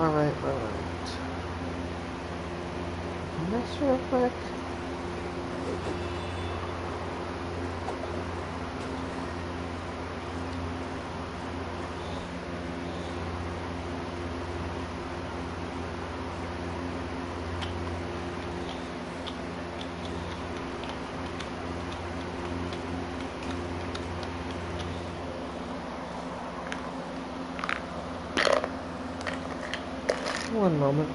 Alright. Next real quick. One moment.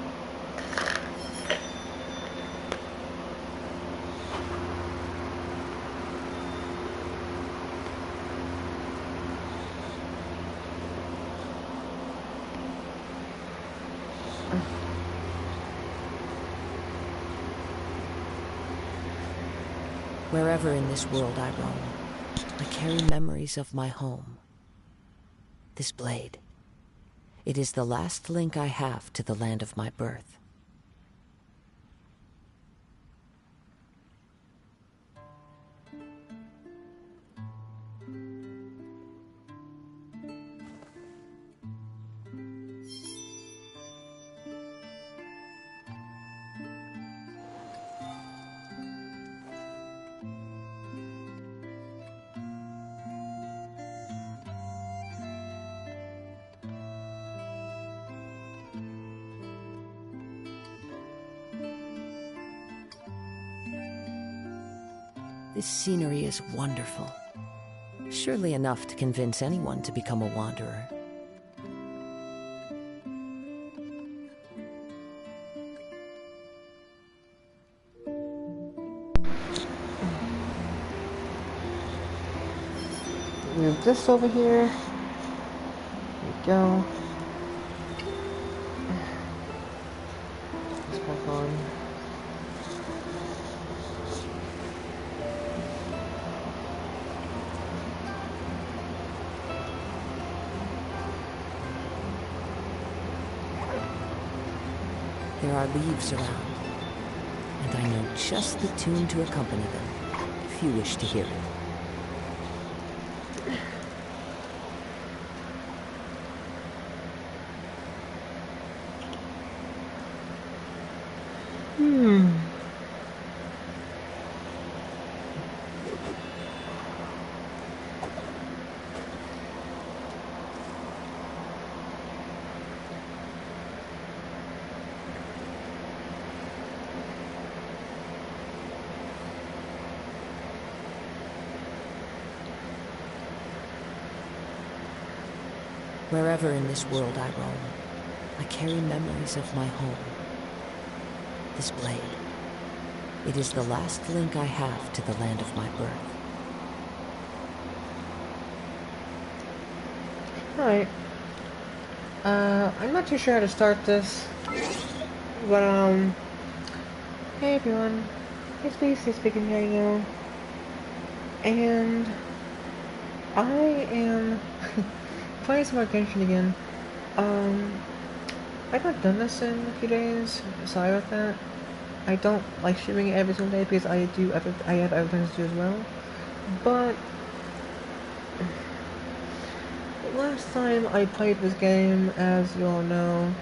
Wherever in this world I roam, I carry memories of my home. This blade. It is the last link I have to the land of my birth. This scenery is wonderful. Surely enough to convince anyone to become a wanderer. Move this over here. There we go. This back on. There are leaves around, and I know just the tune to accompany them, if you wish to hear it. Wherever in this world I roam, I carry memories of my home. This blade. It is the last link I have to the land of my birth. Alright. I'm not too sure how to start this. But, hey everyone. It's Spacey speaking right now. And I am playing some more Genshin again. I've not done this in a few days. Sorry about that. I don't like streaming it every single day because I have other things to do as well. But last time I played this game, as you all know,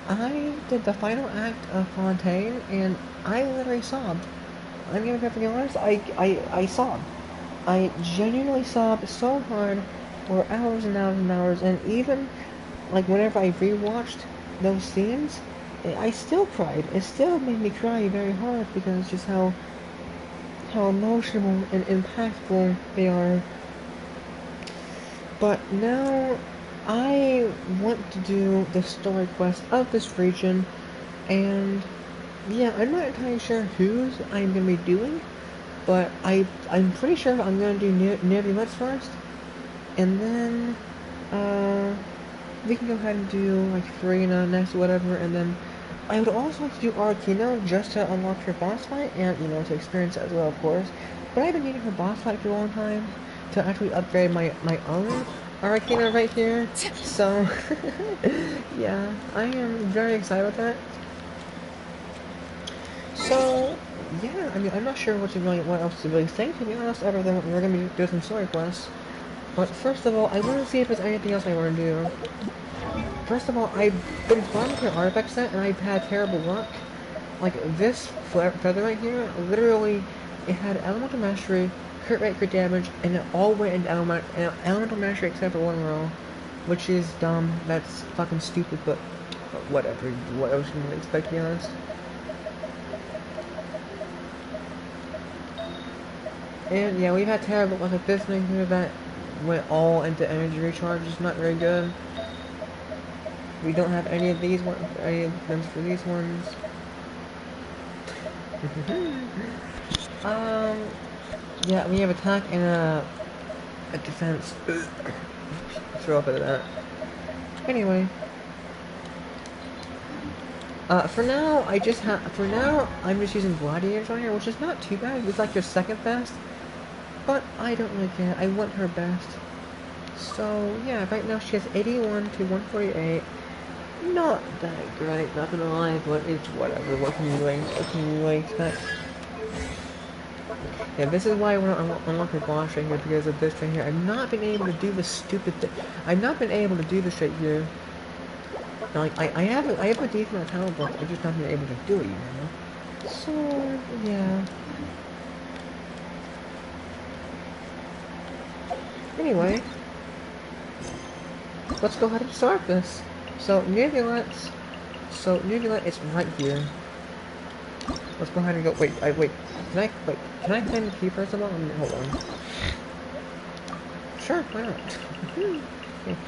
I did the final act of Fontaine, and I literally sobbed. I'm gonna be perfectly honest, I sobbed. I genuinely sobbed so hard for hours and hours and hours, and even, like, whenever I rewatched those scenes, I still cried. It still made me cry very hard because it's just how emotional and impactful they are. But now I want to do the story quest of this region, and yeah, I'm not entirely sure whose I'm going to be doing, but I'm pretty sure I'm going to do near the Woods first, and then we can go ahead and do like Farina next, whatever, and then I would also like to do Arakino just to unlock her boss fight and to experience it as well, of course. But I've been needing her boss fight for a long time to actually upgrade my own Arakino right here. So yeah, I am very excited about that. So yeah, I mean I'm not sure what else to really say, to be honest, other than we're gonna be doing some story quests. But first of all, I want to see if there's anything else I want to do. First of all, I've been farming for an artifact set, and I've had terrible luck. Like, this feather right here, literally, it had elemental mastery, crit rate, crit damage, and it all went into elemental mastery except for one row. Which is dumb. That's fucking stupid, but whatever. What else can you expect, to be honest? And yeah, we've had terrible luck with this thing here that went all into energy recharge. It's not very good. We don't have any of these ones, any of them for these ones. Yeah, we have attack and a defense. Throw up at that. Anyway. For now, I'm just using Gladiators on here, which is not too bad. It's like your second best. But I don't really care. I want her best. So, yeah, right now she has 81 to 148. Not that great, not gonna lie, but it's whatever. What can you really expect? Yeah, this is why I want to unlock her boss right here, because of this right here. I've not been able to do this stupid thing. I've not been able to do this right here. Now, like, I have a decent amount of talent, but I've just not been able to do it, you know? So, yeah. Anyway, let's go ahead and start this. So, Nebulet is right here. Let's go ahead and go. Wait. Can I claim the key first of all? Hold on. Sure, why not? Okay,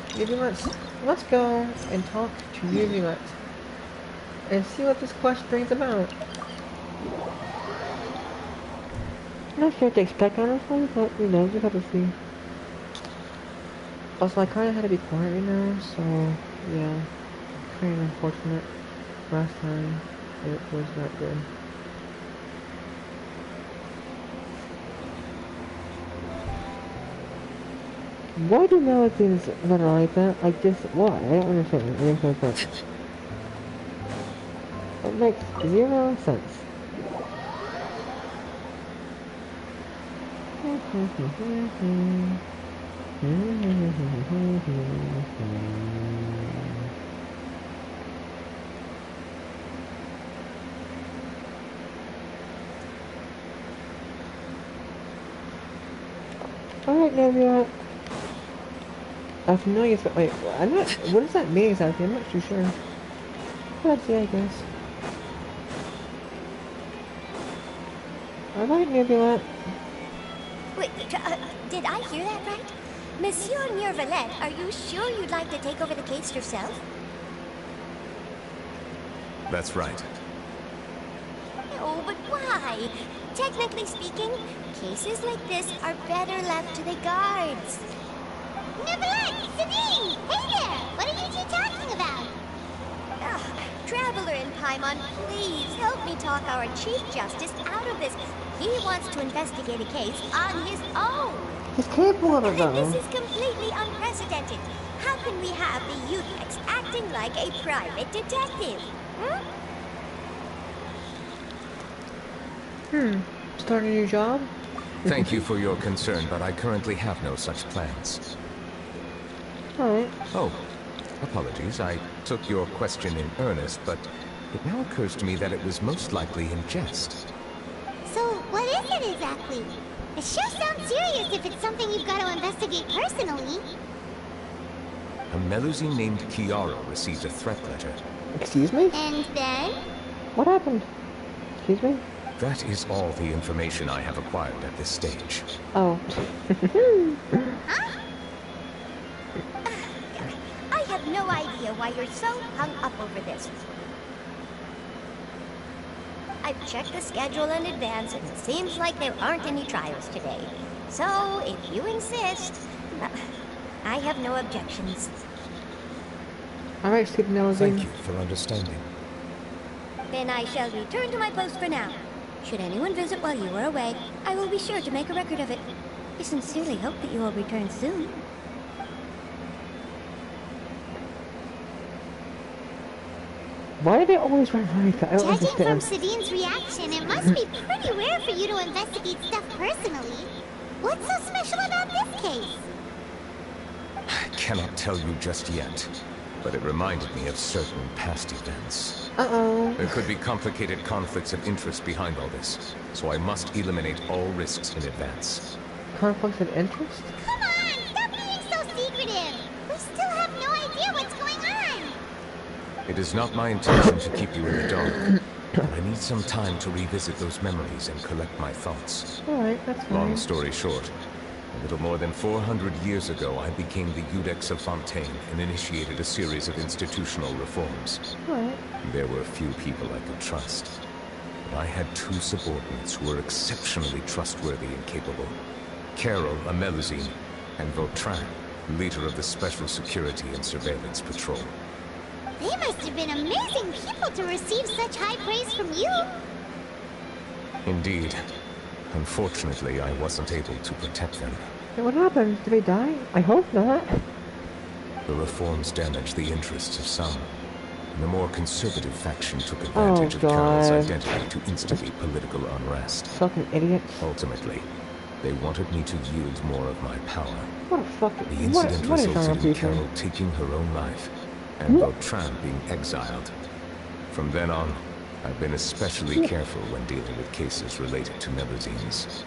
Nebulet, let's go and talk to Nebulet and see what this quest brings about. I'm not sure what to expect, honestly, but you know, we have to see. Also, I kind of had to be quiet right now, so yeah, kind of unfortunate. Last time it was not good. Why do melodies that are like that? Like just why? I don't understand. It makes no sense. It makes 0 sense. Alright, Nebula. I'm familiar with, wait, I'm not, what does that mean exactly? I'm not too sure. Let's see, I guess. Alright, Nebula. Wait, did I hear that right? Monsieur Neurvalet, are you sure you'd like to take over the case yourself? That's right. Oh, but why? Technically speaking, cases like this are better left to the guards. Neverland, Sabine! Hey there! What are you two talking about? Traveler in Paimon, please help me talk our Chief Justice out of this. He wants to investigate a case on his own. He's capable of it, though. This is completely unprecedented. How can we have the Utex acting like a private detective? Start a new job? Thank you for your concern, but I currently have no such plans. Alright. Oh, apologies. I took your question in earnest, but it now occurs to me that it was most likely in jest. So, what is it exactly? It sure sounds serious if it's something you've got to investigate personally. A Melusine named Kiara received a threat letter. Excuse me? And then? What happened? Excuse me? That is all the information I have acquired at this stage. Oh. Huh? I have no idea why you're so hung up over this. I've checked the schedule in advance, and it seems like there aren't any trials today. So, if you insist, I have no objections. Alright, Steve Thank Nelson. you for understanding. Then I shall return to my post for now. Should anyone visit while you are away, I will be sure to make a record of it. I sincerely hope that you will return soon. Why do they always run like that? I don't Judging from understand. Sadine's reaction, it must be pretty rare for you to investigate stuff personally. What's so special about this case? I cannot tell you just yet, but it reminded me of certain past events. Uh-oh. There could be complicated conflicts of interest behind all this, so I must eliminate all risks in advance. Conflicts of interest? Come on, stop being so secretive. We still have no idea what's going on. It is not my intention to keep you in the dark, but I need some time to revisit those memories and collect my thoughts. Alright, that's fine. Long story short, a little more than 400 years ago, I became the Iudex of Fontaine and initiated a series of institutional reforms. Alright. There were few people I could trust, but I had two subordinates who were exceptionally trustworthy and capable. Carol, a Melusine, and Vautrin, leader of the Special Security and Surveillance Patrol. They must have been amazing people to receive such high praise from you. Indeed. Unfortunately, I wasn't able to protect them. Hey, what happened? Did they die? I hope not. The reforms damaged the interests of some, and the more conservative faction took advantage of Carol's God. identity to instigate political unrest. Fucking idiots. Ultimately, they wanted me to yield more of my power. What a fucking... The incident what is wrong resulted with in you? Carol taking her own life, and Vautrin being exiled. From then on, I've been especially careful when dealing with cases related to Melusines.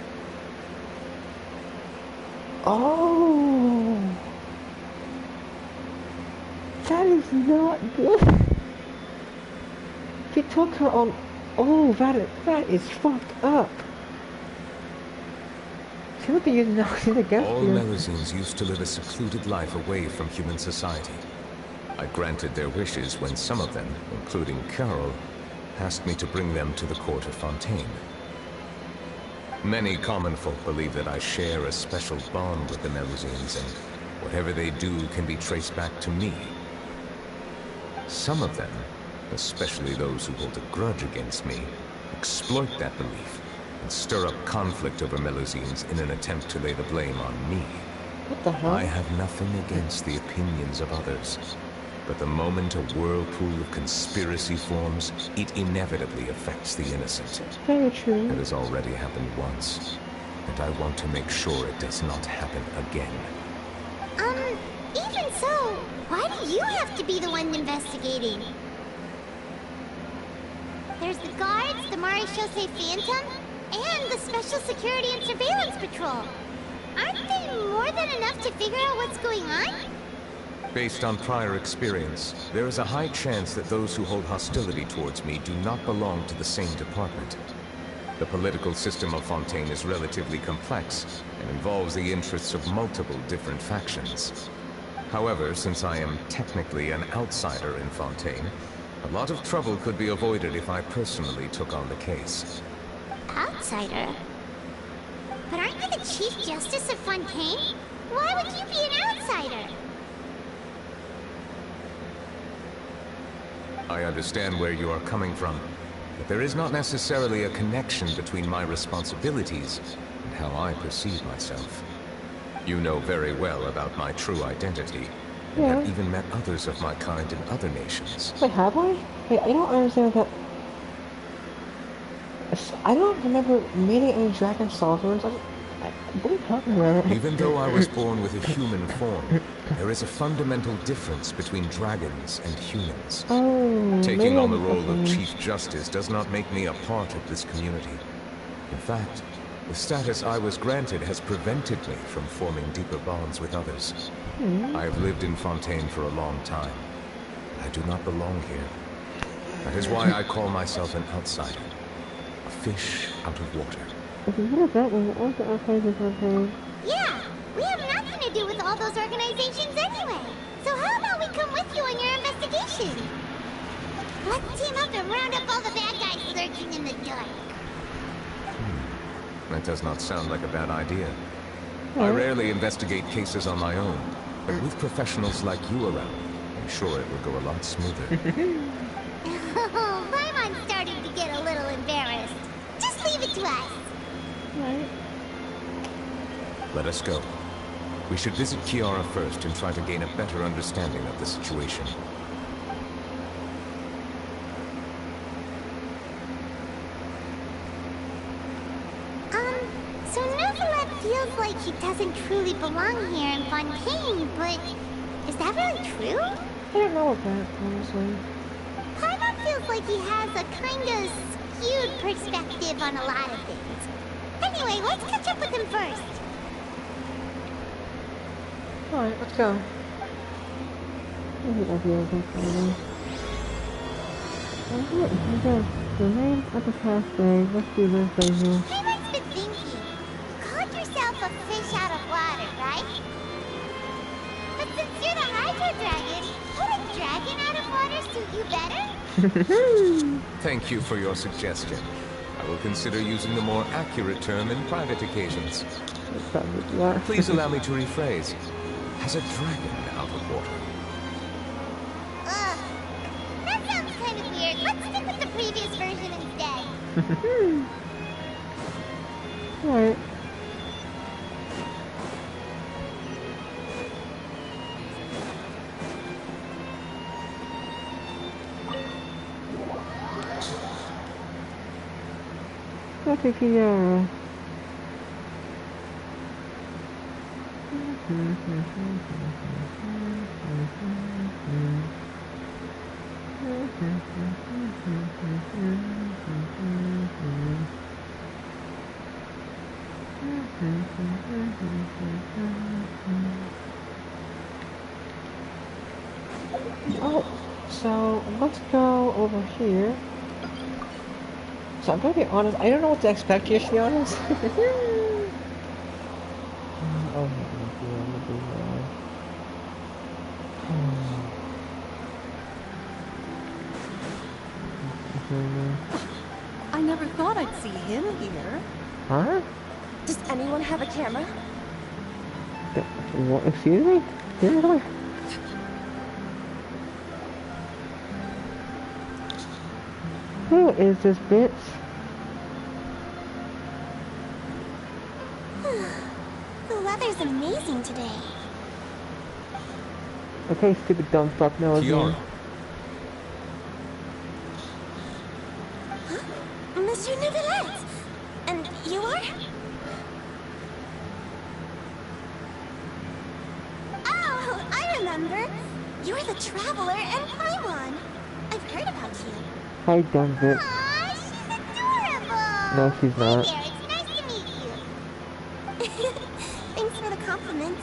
Oh, that is not good. She took her on. Oh, that is fucked up. She would be using that against All you. Melusines used to live a secluded life away from human society. I granted their wishes when some of them, including Carol, asked me to bring them to the court of Fontaine. Many common folk believe that I share a special bond with the Melusines, and whatever they do can be traced back to me. Some of them, especially those who hold a grudge against me, exploit that belief and stir up conflict over Melusines in an attempt to lay the blame on me. What the hell? I have nothing against the opinions of others, but the moment a whirlpool of conspiracy forms, it inevitably affects the innocent. Very true. It has already happened once, and I want to make sure it does not happen again. Even so, why do you have to be the one investigating? There's the guards, the Marechaussee Phantom, and the Special Security and Surveillance Patrol. Aren't they more than enough to figure out what's going on? Based on prior experience, there is a high chance that those who hold hostility towards me do not belong to the same department. The political system of Fontaine is relatively complex and involves the interests of multiple different factions. However, since I am technically an outsider in Fontaine, a lot of trouble could be avoided if I personally took on the case. Outsider? But aren't you the Chief Justice of Fontaine? Why would you be an outsider? I understand where you are coming from, but there is not necessarily a connection between my responsibilities and how I perceive myself. You know very well about my true identity, and Yeah. have even met others of my kind in other nations. Wait, have I? Wait, I don't understand that. I don't remember meeting any dragon sovereigns. What are you talking about? Even though I was born with a human form, there is a fundamental difference between dragons and humans. Oh, Taking maybe on the I'm role of fucking- Chief Justice does not make me a part of this community. In fact, the status I was granted has prevented me from forming deeper bonds with others. I have lived in Fontaine for a long time. I do not belong here. That is why I call myself an outsider. A fish out of water. Okay, what does that mean? What's the archives of Fontaine? Yeah, we have nothing to do with all those organizations anyway. So how about we come with you on your investigation? Let's team up and round up all the bad guys lurking in the dark. That does not sound like a bad idea. I rarely investigate cases on my own, but with professionals like you around, I I'm sure it will go a lot smoother. Oh, Paimon's starting to get a little embarrassed. Just leave it to us. Right. Let us go. We should visit Kiara first and try to gain a better understanding of the situation. So Neuvillette feels like he doesn't truly belong here in Fontaine, but is that really true? I don't know about that, honestly. Paimon feels like he has a kinda skewed perspective on a lot of things. Anyway, let's catch up with him first. Alright, let's go. The name of the past day, let's do this right here. Paimon's been thinking. You called yourself a fish out of water, right? But since you're the Hydro Dragon, would a dragon out of water suit you better? Thank you for your suggestion. I will consider using the more accurate term in private occasions. Please allow me to rephrase. As a dragon out of water. Ugh. That sounds kind of weird. Let's stick with the previous version instead. Alright. Okay, Kiara. Oh, so let's go over here. So I'm gonna be honest, I don't know what to expect here, to be honest. Oh my god, I never thought I'd see him here. Huh? Does anyone have a camera? What, excuse me? Seriously? Who is this bitch? The weather's amazing today. Okay, stupid dumb fuck, no Kiara. again. Monsieur Neuvillette! And you are? Oh, I remember. You're the Traveler and Paimon. I've heard about you. Hi, dumb bitch. Aw, she's adorable! No, she's not. Hey there, it's nice to meet you. Thanks for the compliment.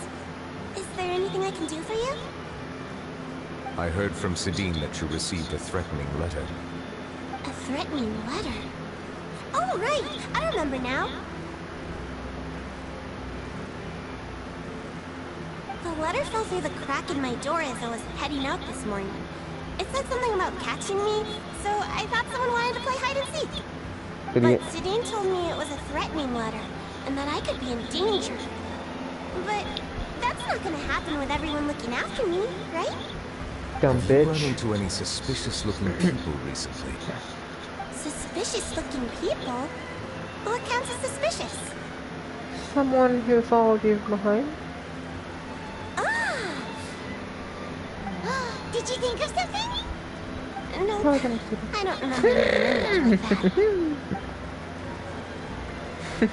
Is there anything I can do for you? I heard from Sidine that you received a threatening letter. A threatening letter? Oh, right! I remember now. The letter fell through the crack in my door as I was heading out this morning. It said something about catching me, so I thought someone wanted to play hide and seek. Idiot. But Sidine told me it was a threatening letter, and that I could be in danger. But that's not gonna happen with everyone looking after me, right? Dumb Have you run bitch. into any suspicious-looking people recently? Suspicious-looking people? What counts as suspicious? Someone who followed you behind? Ah! Did you think of something? No, Probably gonna see I don't remember anything like that.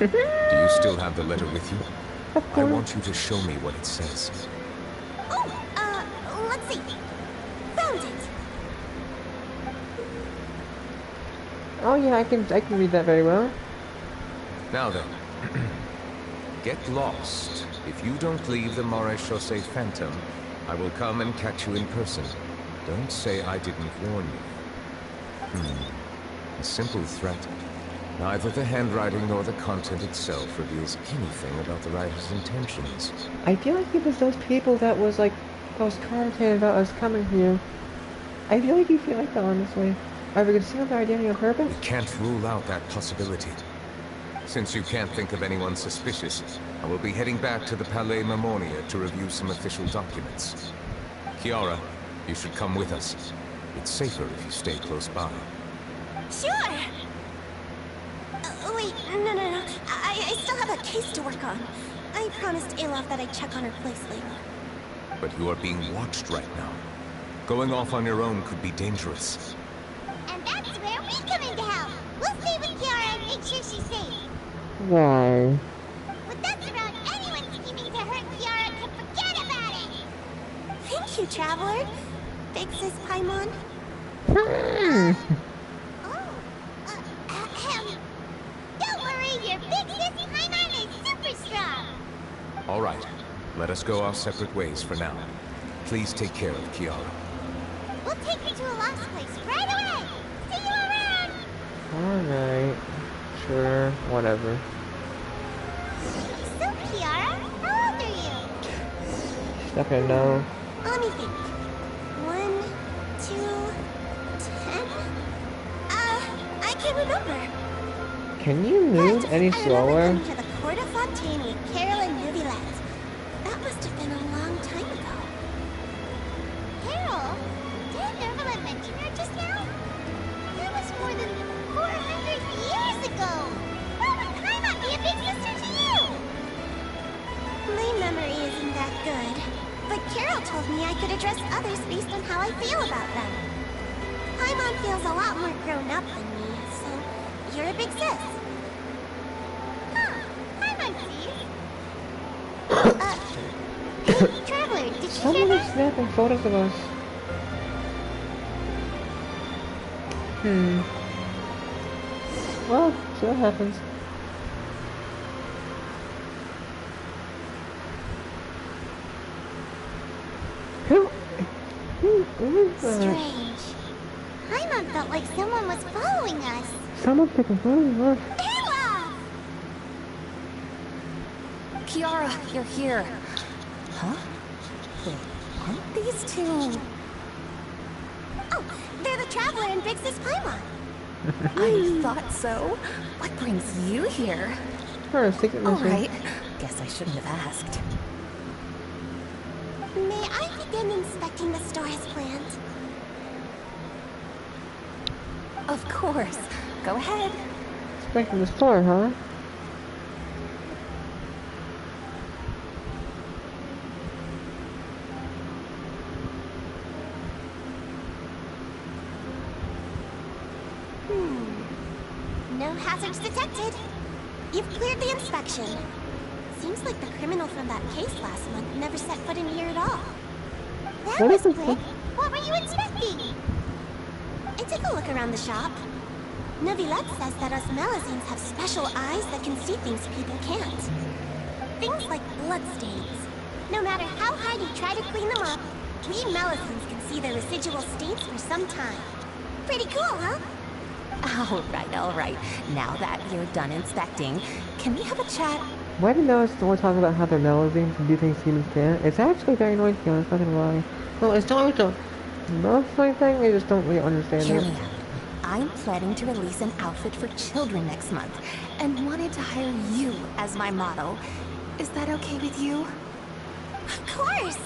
Do you still have the letter with you? Of I course. want you to show me what it says. Oh, let's see. Found it. Oh yeah, I can read that very well. Now then, get lost. If you don't leave the Maréchaussée Phantom, I will come and catch you in person. Don't say I didn't warn you. A simple threat. Neither the handwriting nor the content itself reveals anything about the writer's intentions. I feel like it was those people that was commenting about us coming here. I feel like you feel like that, honestly. Are we concealed our identity on purpose? We can't rule out that possibility. Since you can't think of anyone suspicious, I will be heading back to the Palais Marmonia to review some official documents. Kiara, You should come with us. It's safer if you stay close by. Sure! Wait, no. I still have a case to work on. I promised Alof that I'd check on her place later. But you are being watched right now. Going off on your own could be dangerous. And that's where we come in to help. We'll stay with Kiara and make sure she's safe. Why? With us around, anyone scheming to hurt Kiara can forget about it! Thank you, Traveler. Big Sis Paimon. Don't worry, your Big Sis Paimon is super strong. All right. Let us go our separate ways for now. Please take care of Kiara. We'll take her to a lost place right away. See you around. Alright. Sure, whatever. So, Kiara, how old are you? She's not gonna know. Let me think. 1, 2, 10? I can't remember. Can you move But any I slower? remember coming to the Court of Fontaine with Carol and Nubilette. That must have been a long time ago. Carol? Did Nubilette mention her just now? That was more than 400 years ago. How would Paimon be a big sister to you? My memory isn't that good. But Carol told me I could address others based on how I feel about them. Paimon feels a lot more grown up than me, so you're a big sis. Huh, Paimon sees. Hey, Traveler, did you hear Someone is that? snapping photos of us. Well, see what happens. Who is that? Strange. Paimon felt like someone was following us. Someone's taking photos of us. Ayla! Kiara, you're here. Huh? Wait, aren't these two? Oh, they're the Traveler and Big Sis Paimon. I thought so. What brings you here? Her secret All mission. right. Guess I shouldn't have asked. May I begin inspecting the store as planned? Of course. Go ahead. Expecting the store, huh? No hazards detected. You've cleared the inspection. Seems like the criminal from that case last month never set foot in here at all. That What was is this? quick. What were you inspecting? I took a look around the shop. Novilette says that us Melazines have special eyes that can see things people can't. Things like bloodstains. No matter how hard you try to clean them up, we Melazines can see their residual stains for some time. Pretty cool, huh? All right. Now that you're done inspecting, can we have a chat? Why did Noah's store talk about how they're melazines and do things humans can't? It's actually very annoying to be honest, not gonna lie. Well, it's not like the mostly thing, I just don't really understand Hear it. me out. I'm planning to release an outfit for children next month, and wanted to hire you as my model. Is that okay with you? Of course!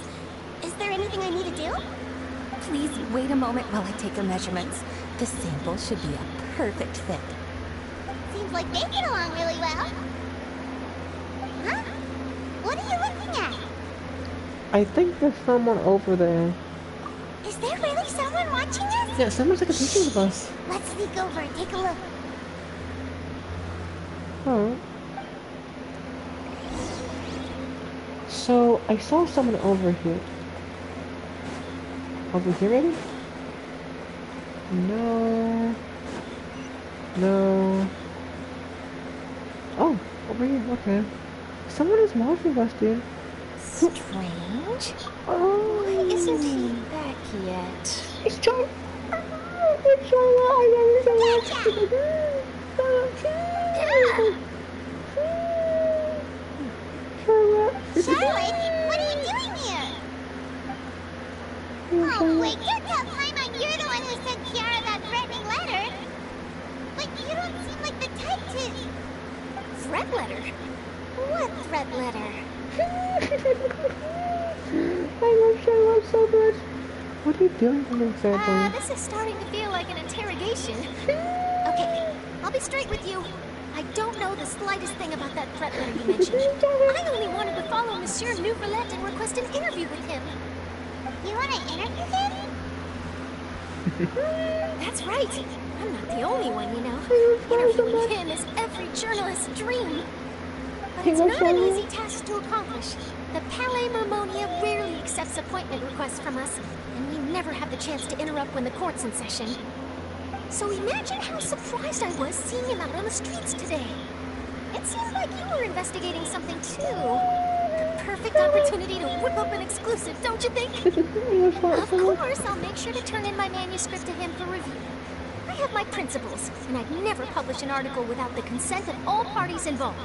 Is there anything I need to do? Please wait a moment while I take your measurements. The sample should be a perfect fit. Seems like they get along really well. Huh? What are you looking at? I think there's someone over there. Is there really someone watching us? Yeah, someone's like a picture of us. Let's sneak over and take a look. Oh. So, I saw someone over here. Over here, maybe? No. No. Oh, over here, okay. Someone is watching us, dude. Strange. Oh. Why isn't he back yet? It's John. It's so alive. Charlotte, what are you doing here? Oh, wait, you tell Paimon you're the one who sent Kiara that threatening letter. But you don't seem like the type to... Threat letter? What threat letter? I love Charlotte so much. What are you doing to me exactly? This is starting to feel like an interrogation. Okay, I'll be straight with you. I don't know the slightest thing about that threat letter you mentioned. I only wanted to follow Monsieur Nouvelette and request an interview with him. You want to interview him? That's right. I'm not the only one, you know. Interviewing him is every journalist's dream. But it's not an easy task to accomplish. The Palais Mermonia rarely accepts appointment requests from us, and we never have the chance to interrupt when the court's in session. So imagine how surprised I was seeing him out on the streets today. It seems like you were investigating something too. The perfect opportunity to whip up an exclusive, don't you think? Of course, I'll make sure to turn in my manuscript to him for review. I have my principles, and I'd never publish an article without the consent of all parties involved.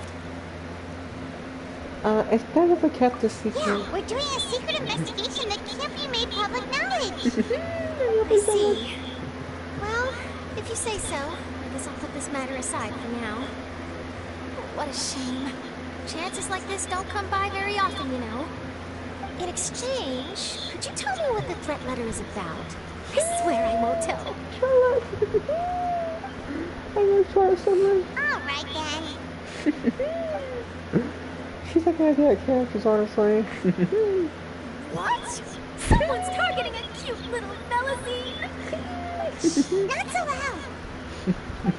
It's better if we kept this secret. Yeah, we're doing a secret investigation that can't be made public knowledge. I see. Well, if you say so, I guess I'll put this matter aside for now. What a shame. Chances like this don't come by very often, you know. In exchange, could you tell me what the threat letter is about? I swear I won't tell. Charlotte! I love Charlotte so much. All right then. She's like my favorite characters, honestly. What? Someone's targeting a cute little Melusine! Not so loud.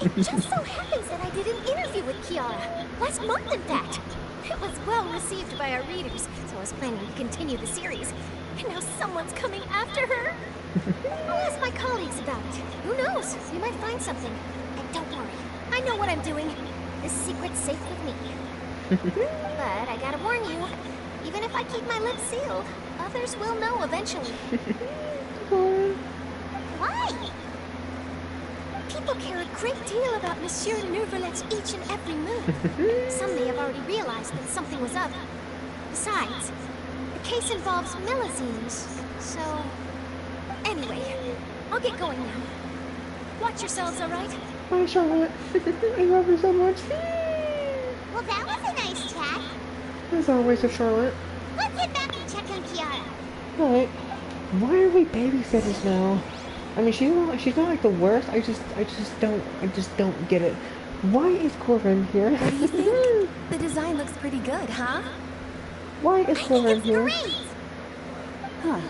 It just so happens that I did an interview with Kiara. Last month, in fact. It was well received by our readers, so I was planning to continue the series. And now someone's coming after her. I'll ask my colleagues about it. Who knows? We might find something. And don't worry, I know what I'm doing. This secret's safe with me. But I gotta warn you, even if I keep my lips sealed, others will know eventually. Why? People care a great deal about Monsieur Nouvelette's each and every move. Some may have already realized that something was up. Besides, the case involves Melusines, so... Anyway, I'll get going now. Watch yourselves, alright? Bye, Charlotte. I love her so much. Well, that was a nice chat. As always with Charlotte. Let's get back and check on Kiara. Right. Why are we babysitters now? I mean, she's not like the worst. I just don't get it. Why is Corbin here? What do you think? The design looks pretty good, huh? Why is Corbin here? Great. Huh.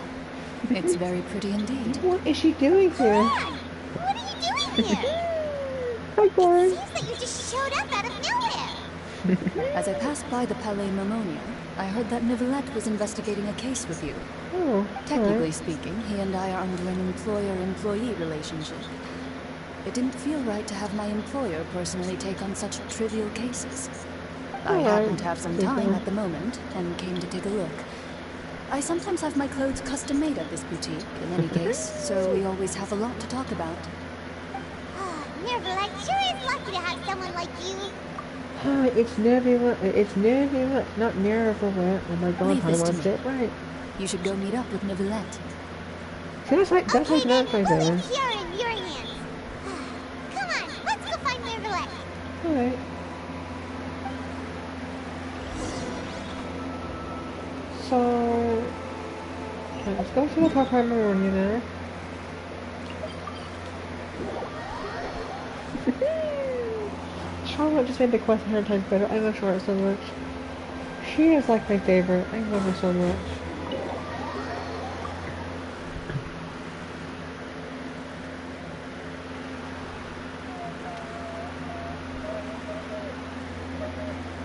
It's very pretty indeed. What is she doing here? Come on. What are you doing here? Hi, Corbin. Seems that you just showed up out of nowhere. As I passed by the Palais Mermonia, I heard that Nouvelette was investigating a case with you. Oh, Technically speaking, he and I are under an employer-employee relationship. It didn't feel right to have my employer personally take on such trivial cases. I happen to have some time at the moment, and came to take a look. I sometimes have my clothes custom-made at this boutique, in any case, so we always have a lot to talk about. Nervalite sure is lucky to have someone like you. It's Nebula, not Nervalette. Oh my god, Leave I this to watched me. it right. You should go meet up with Nouvelette. See, that's like Okay, then, nice we'll right there. leave Kiara in your hands. Come on, let's go find Nervalite. Alright. So... okay, let's go to the top Harmonia now. Charlotte just made the quest 100 times better. I love Charlotte so much. She is like my favorite. I love her so much.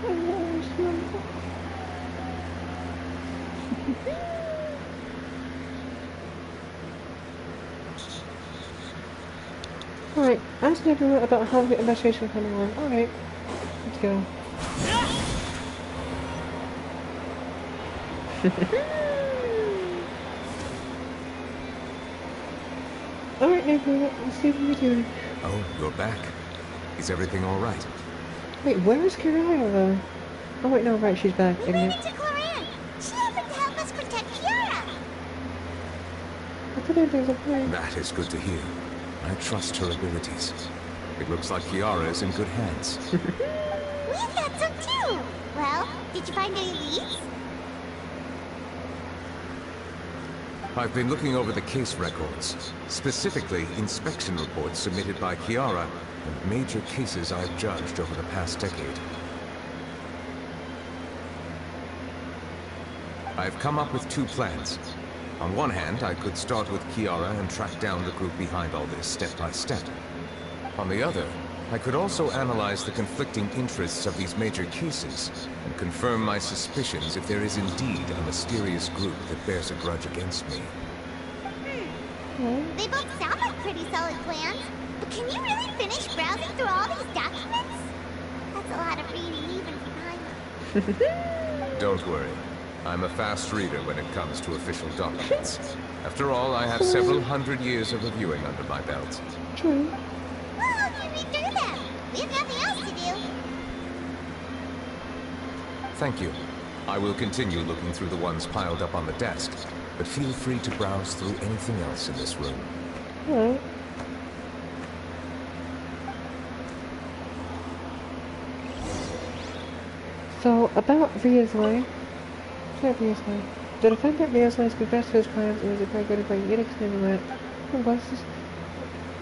I love her so much. Alright, ask Nebula about how the investigation coming on. Alright, let's go. Alright, Nebula, let's see what we're doing. Oh, you're back. Is everything all right? Wait, where is Kiraya? Oh wait, no, right, she's back. We Idiot. ran into Cloran. She offered to help us protect Kiara. I thought there was a plan. That is good to hear. I trust her abilities. It looks like Kiara is in good hands. We thought so too. Well, did you find any leads? I've been looking over the case records, specifically inspection reports submitted by Kiara and major cases I've judged over the past decade. I've come up with two plans. On one hand, I could start with Kiara and track down the group behind all this step by step. On the other, I could also analyze the conflicting interests of these major cases and confirm my suspicions if there is indeed a mysterious group that bears a grudge against me. They both sound like pretty solid plans, but can you really finish browsing through all these documents? That's a lot of reading even for Paimon. Don't worry. I'm a fast reader when it comes to official documents. After all, I have several hundred years of reviewing under my belt. True. Well, you read through them. We have nothing else to do. Thank you. I will continue looking through the ones piled up on the desk, but feel free to browse through anything else in this room. Alright. So, about Riazway. The defendant Riazway confessed to his crimes and was acquitted by Edict's Amulet.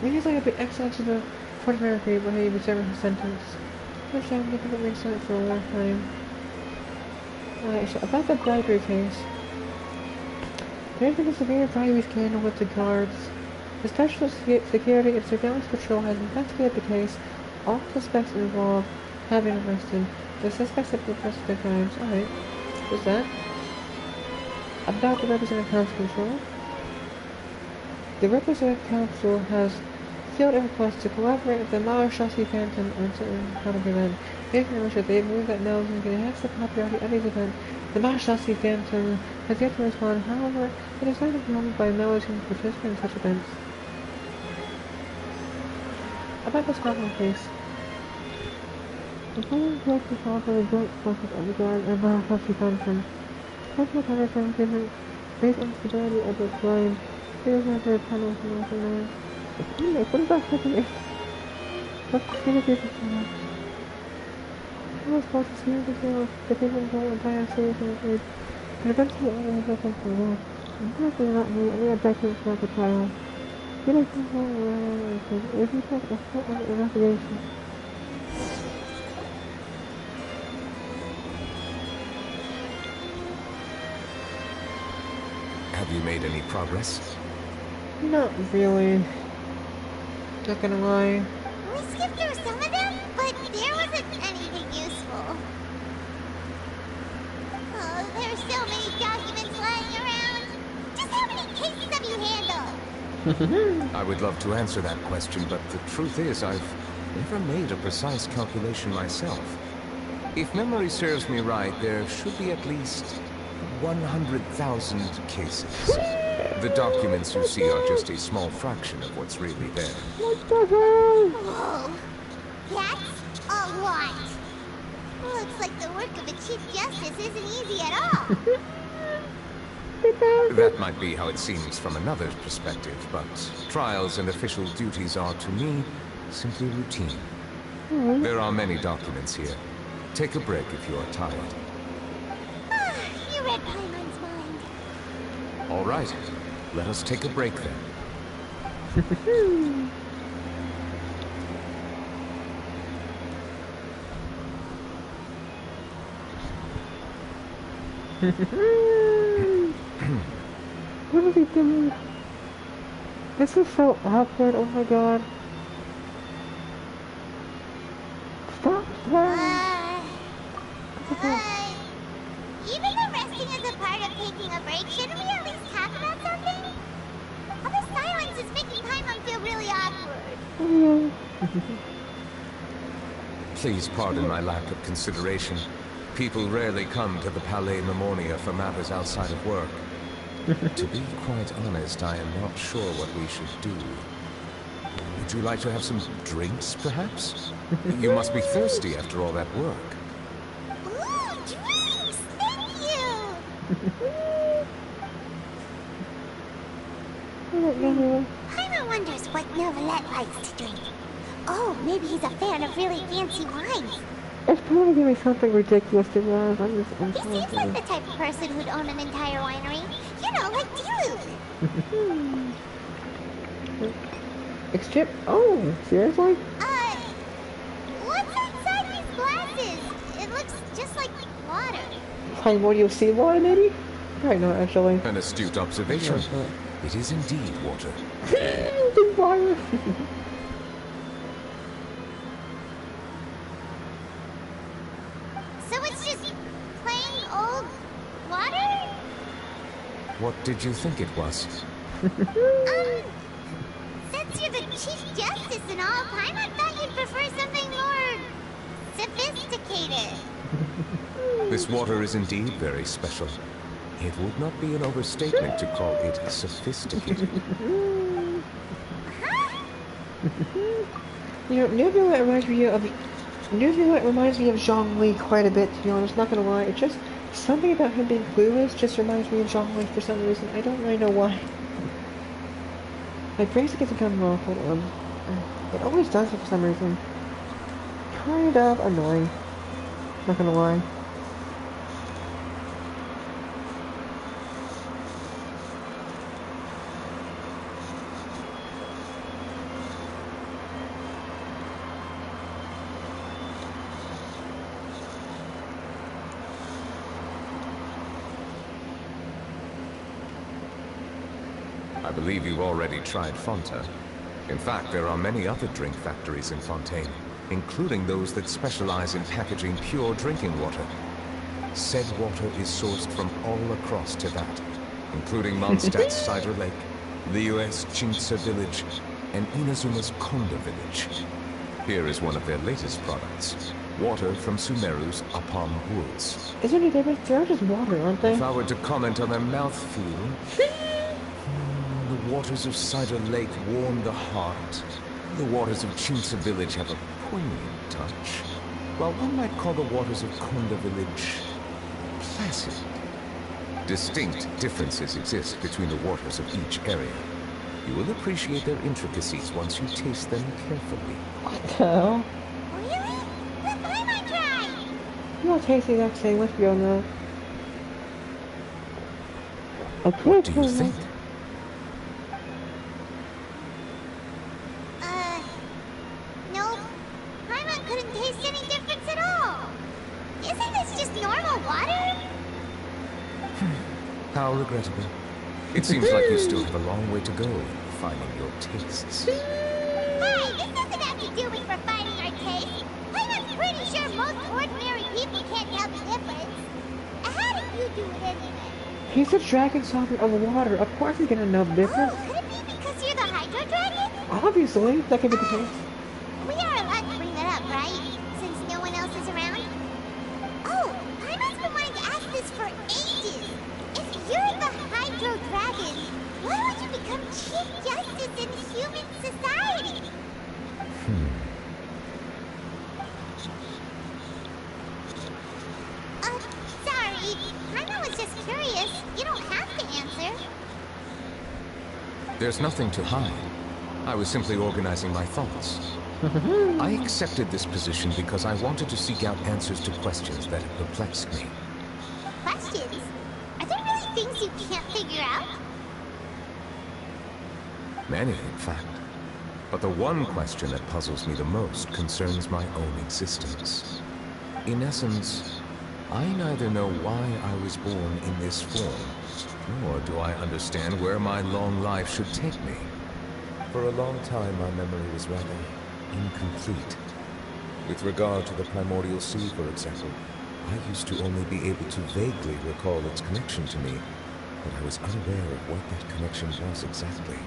Riazway had been exiled to the Port America where he was serving his sentence. Which time he could be exiled for a long time. So about the bribery case. There's been a severe bribery scandal with the guards. The Special Security and Surveillance Patrol has investigated the case. All suspects involved have been arrested. The suspects have been arrested for their crimes. Alright. What's that? About the Representative Council Control. The Representative Council has filed a request to collaborate with the Marshallsea Phantom on certain public event. Based on the they believe that Melvin can enhance the popularity of these events. The Marshallsea Phantom has yet to respond, however, it is not acknowledged by Melvin to participate in such events. About the Scotland case. The following case is called for the joint forces of the Guard and Marshallsea Phantom. Special Commission given based on the stability of its line. There is no third panel for North America. What is that happening? What's the security of the city? Who was supposed to see the sale? The people in the entire series and trade. But eventually all was open for war. Unfortunately not meet any objectives throughout the trial. Getting people around if you take a foot on the investigation. Have you made any progress? Not really. Not gonna lie. We skipped through some of them, but there wasn't anything useful. Oh, there's so many documents lying around. Just how many cases have you handled? I would love to answer that question, but the truth is I've never made a precise calculation myself. If memory serves me right, there should be at least 100,000 cases. The documents you see are just a small fraction of what's really there. Whoa, that's a lot. Looks like the work of a Chief Justice isn't easy at all. That might be how it seems from another's perspective, but trials and official duties are, to me, simply routine. There are many documents here. Take a break if you are tired. You read Paimon's mind. All right. Let us take a break then. What is he doing? This is so awkward, oh my god. Stop playing! Even though resting is a part of taking a break, shouldn't we at least talk about something? All the silence is making Paimon feel really awkward. Please pardon my lack of consideration. People rarely come to the Palais Memoria for matters outside of work. To be quite honest, I am not sure what we should do. Would you like to have some drinks, perhaps? You must be thirsty after all that work. Ooh, drinks! Thank you! Paimon wonders what Novelette likes to drink. Oh, maybe he's a fan of really fancy wines. It's probably gonna be something ridiculous to realize. He seems like the type of person who'd own an entire winery. You like Diluc. Except, oh, seriously? What's inside these glasses? It looks just like water. Primordial seawater, maybe? Right, no, actually. An astute observation. It is indeed water. Big water. So it's just plain old water? What did you think it was? Since you're the Chief Justice and all, I thought you'd prefer something more sophisticated. This water is indeed very special. It would not be an overstatement to call it sophisticated. You know, Nebula reminds me of Zhongli quite a bit, to be honest, not gonna lie. It's just something about him being clueless just reminds me of Zhongli for some reason. I don't really know why. My brain gets become raw, hold on. It always does it for some reason. Kind of annoying. Not gonna lie. I believe you've already tried Fonta. In fact, there are many other drink factories in Fontaine, including those that specialize in packaging pure drinking water. Said water is sourced from all across Tibet, including Mondstadt's Cider Lake, Liyue's Chintsa Village, and Inazuma's Konda Village. Here is one of their latest products, water from Sumeru's Apam Woods. Is there any difference? They're just water, aren't they? If I were to comment on their mouthfeel, the waters of Cider Lake warm the heart. The waters of Chintsa Village have a poignant touch, while one might call the waters of Konda Village placid. Distinct differences exist between the waters of each area. You will appreciate their intricacies once you taste them carefully. What the hell? Really? Then I might try. I'm not tasting that same with you now. Okay, What do you think? Nope. Paimon couldn't taste any difference at all. Isn't this just normal water? How regrettable. It seems like you still have a long way to go in finding your tastes. Hey, this doesn't have to do with refining our taste. Paimon's pretty sure most ordinary people can't tell the difference. How do you do it anyway? He's a dragon sovereign of water. Of course he's gonna know the difference. Oh, could it be because you're the Hydro Dragon? Obviously, that could be the case. We are allowed to bring that up, right? Since no one else is around? Oh, Paimon's been wanting to ask this for ages. If you're the Hydro Dragon, why would you become Chief Justice in human society? Sorry. Paimon was just curious. You don't have to answer. There's nothing to hide. I was simply organizing my thoughts. I accepted this position because I wanted to seek out answers to questions that had perplexed me. Questions? Are there really things you can't figure out? Many, in fact. But the one question that puzzles me the most concerns my own existence. In essence, I neither know why I was born in this form, nor do I understand where my long life should take me. For a long time, my memory was rather incomplete. With regard to the primordial sea, for example, I used to only be able to vaguely recall its connection to me, but I was unaware of what that connection was exactly.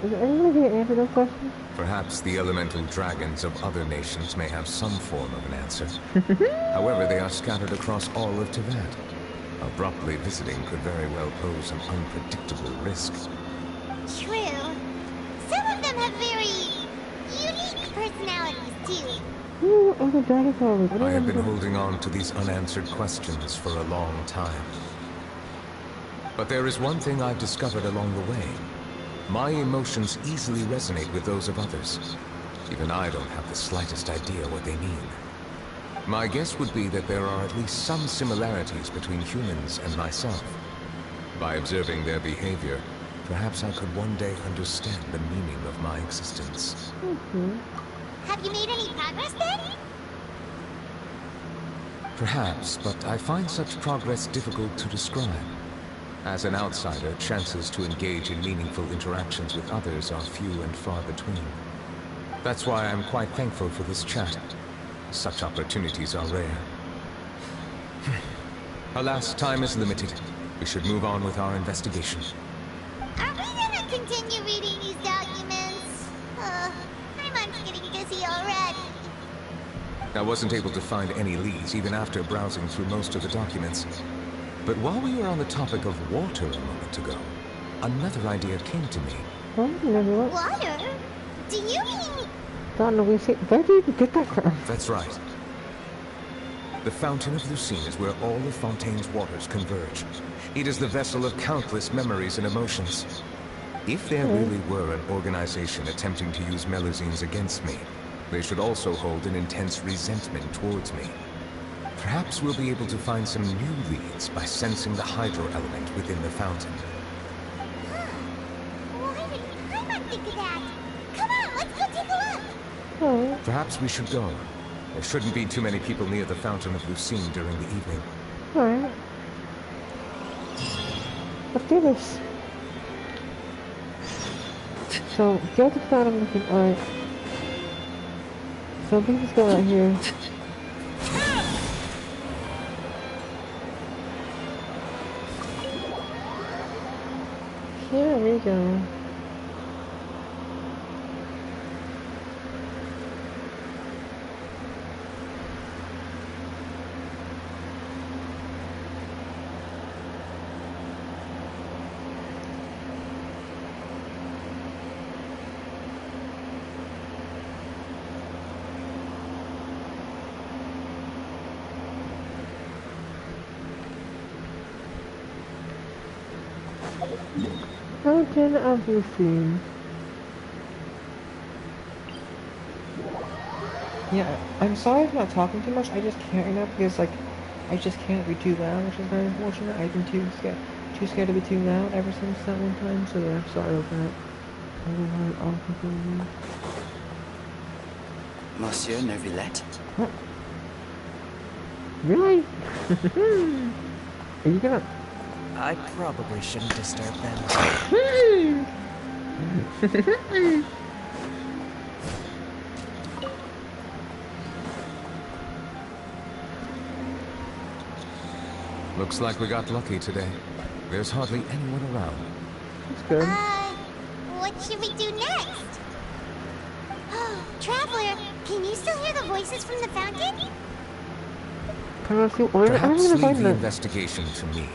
Is anyone going to answer those questions? Perhaps the elemental dragons of other nations may have some form of an answer. However, they are scattered across all of Tibet. Abruptly visiting could very well pose an unpredictable risk. True. Some of them have very unique personalities, too. Who are the dinosaurs? I have been holding on to these unanswered questions for a long time. But there is one thing I've discovered along the way. My emotions easily resonate with those of others. Even I don't have the slightest idea what they mean. My guess would be that there are at least some similarities between humans and myself. By observing their behavior, perhaps I could one day understand the meaning of my existence. Have you made any progress then? Perhaps, but I find such progress difficult to describe. As an outsider, chances to engage in meaningful interactions with others are few and far between. That's why I'm quite thankful for this chat. Such opportunities are rare. Alas, time is limited. We should move on with our investigation. Are we gonna continue reading these documents? My mind's getting dizzy already. I wasn't able to find any leads even after browsing through most of the documents. But while we were on the topic of water a moment ago, another idea came to me. Water? Do you mean... Where did you get that from? That's right. The Fountain of Lucine is where all of Fontaine's waters converge. It is the vessel of countless memories and emotions. If there really were an organization attempting to use Melusines against me, they should also hold an intense resentment towards me. Perhaps we'll be able to find some new leads by sensing the hydro element within the fountain. Why didn't I not think of that? Come on, let's go take a look! Oh, Perhaps we should go. There shouldn't be too many people near the Fountain of Lucine during the evening. alright. Let's do this. So, go to Fountain with an art. So, we just go out here. Here we go. Fountain of Lucine. Yeah, I'm sorry for not talking too much. I just can't right now because, like, I just can't be too loud, which is very unfortunate. I've been too scared to be too loud ever since that one time. So yeah, sorry about that. Monsieur Neuvillette? What? Really? Are you gonna? I probably shouldn't disturb them. Looks like we got lucky today. There's hardly anyone around. That's good. What should we do next? Oh, Traveler, can you still hear the voices from the fountain? Perhaps I'm leave gonna find the that. investigation to me.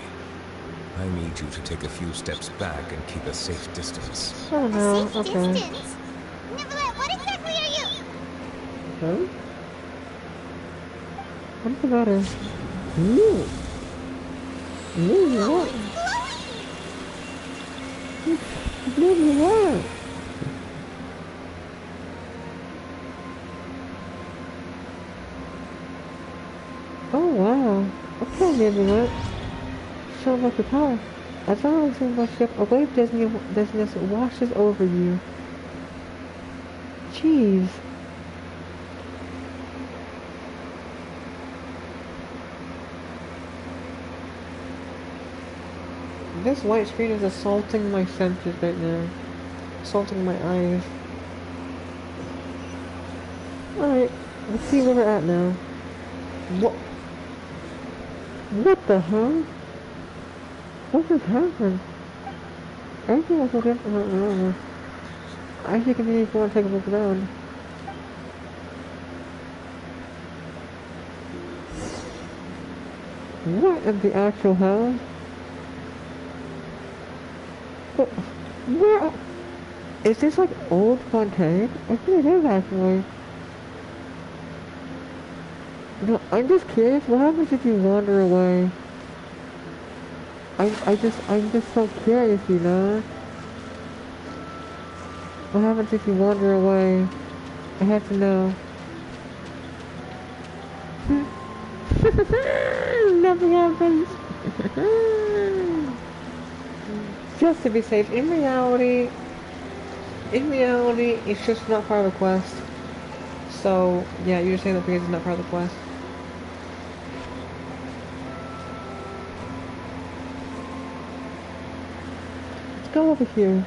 I need you to take a few steps back and keep a safe distance. Oh no, A safe okay. distance? Neverland, what exactly are you? Huh? What's the matter? Ooh. Ooh, what? Maybe what? Oh wow. Okay, maybe what? Show like the power. As long as in my ship, a wave dizziness washes over you. Jeez. This white screen is assaulting my senses right now. Assaulting my eyes. Alright, let's see where we're at now. What the hell? What just happened? Everything was so different. I think maybe if you want to take a look around. What in the actual hell? Where is this, like old Fontaine? I think it is actually. No, I'm just curious, what happens if you wander away? I'm just so curious, you know? What happens if you wander away? I have to know. Nothing happens. just to be safe. In reality, it's just not part of the quest. So, yeah, you're saying that because it's not part of the quest. Let's go over here.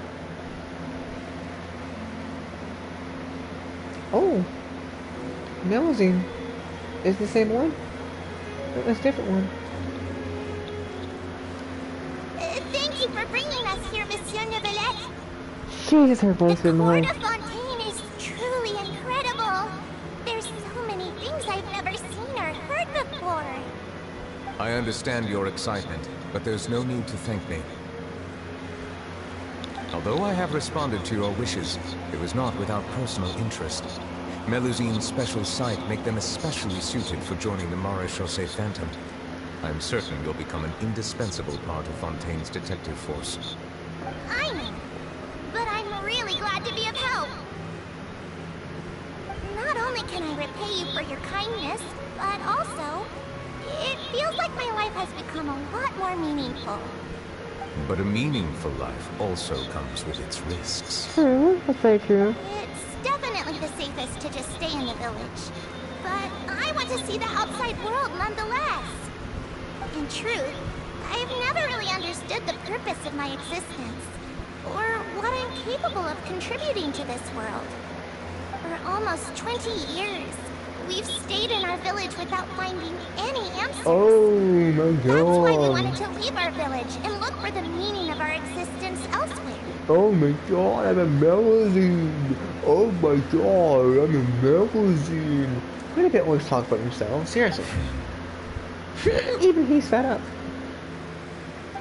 Oh! Melusine. Is the same one? That's a different one. Thank you for bringing us here, Monsieur Neuvillette. Jesus, her voice The is court low. of Fontaine is truly incredible. There's so many things I've never seen or heard before. I understand your excitement, but there's no need to thank me. Although I have responded to your wishes, it was not without personal interest. Melusine's special sight make them especially suited for joining the Maréchaussée Phantom. I'm certain you'll become an indispensable part of Fontaine's detective force. I know, but I'm really glad to be of help. Not only can I repay you for your kindness, but also, it feels like my life has become a lot more meaningful. But a meaningful life also comes with its risks. True, that's very true. It's definitely the safest to just stay in the village. But I want to see the outside world nonetheless. In truth, I've never really understood the purpose of my existence, or what I'm capable of contributing to this world. For almost 20 years, we've stayed in our village without finding any answers. Oh my god. That's why we wanted to leave our village and look for the meaning of our existence elsewhere. Oh my god, I'm a Melusine. Oh my god, I'm a Melusine. Why do they always talk about themselves? Seriously. Even he's fed up.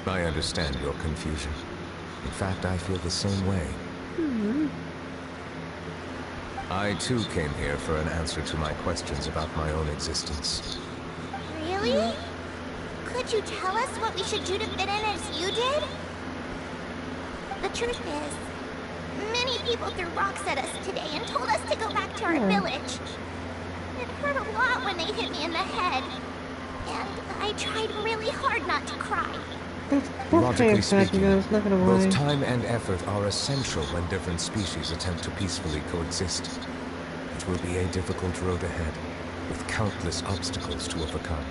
I understand your confusion. In fact, I feel the same way. I too came here for an answer to my questions about my own existence. Really? Could you tell us what we should do to fit in as you did? The truth is, many people threw rocks at us today and told us to go back to our village. It hurt a lot when they hit me in the head. And I tried really hard not to cry. That's kind Logically of sad, you know, it's not gonna lie. both time and effort are essential when different species attempt to peacefully coexist. It will be a difficult road ahead, with countless obstacles to overcome.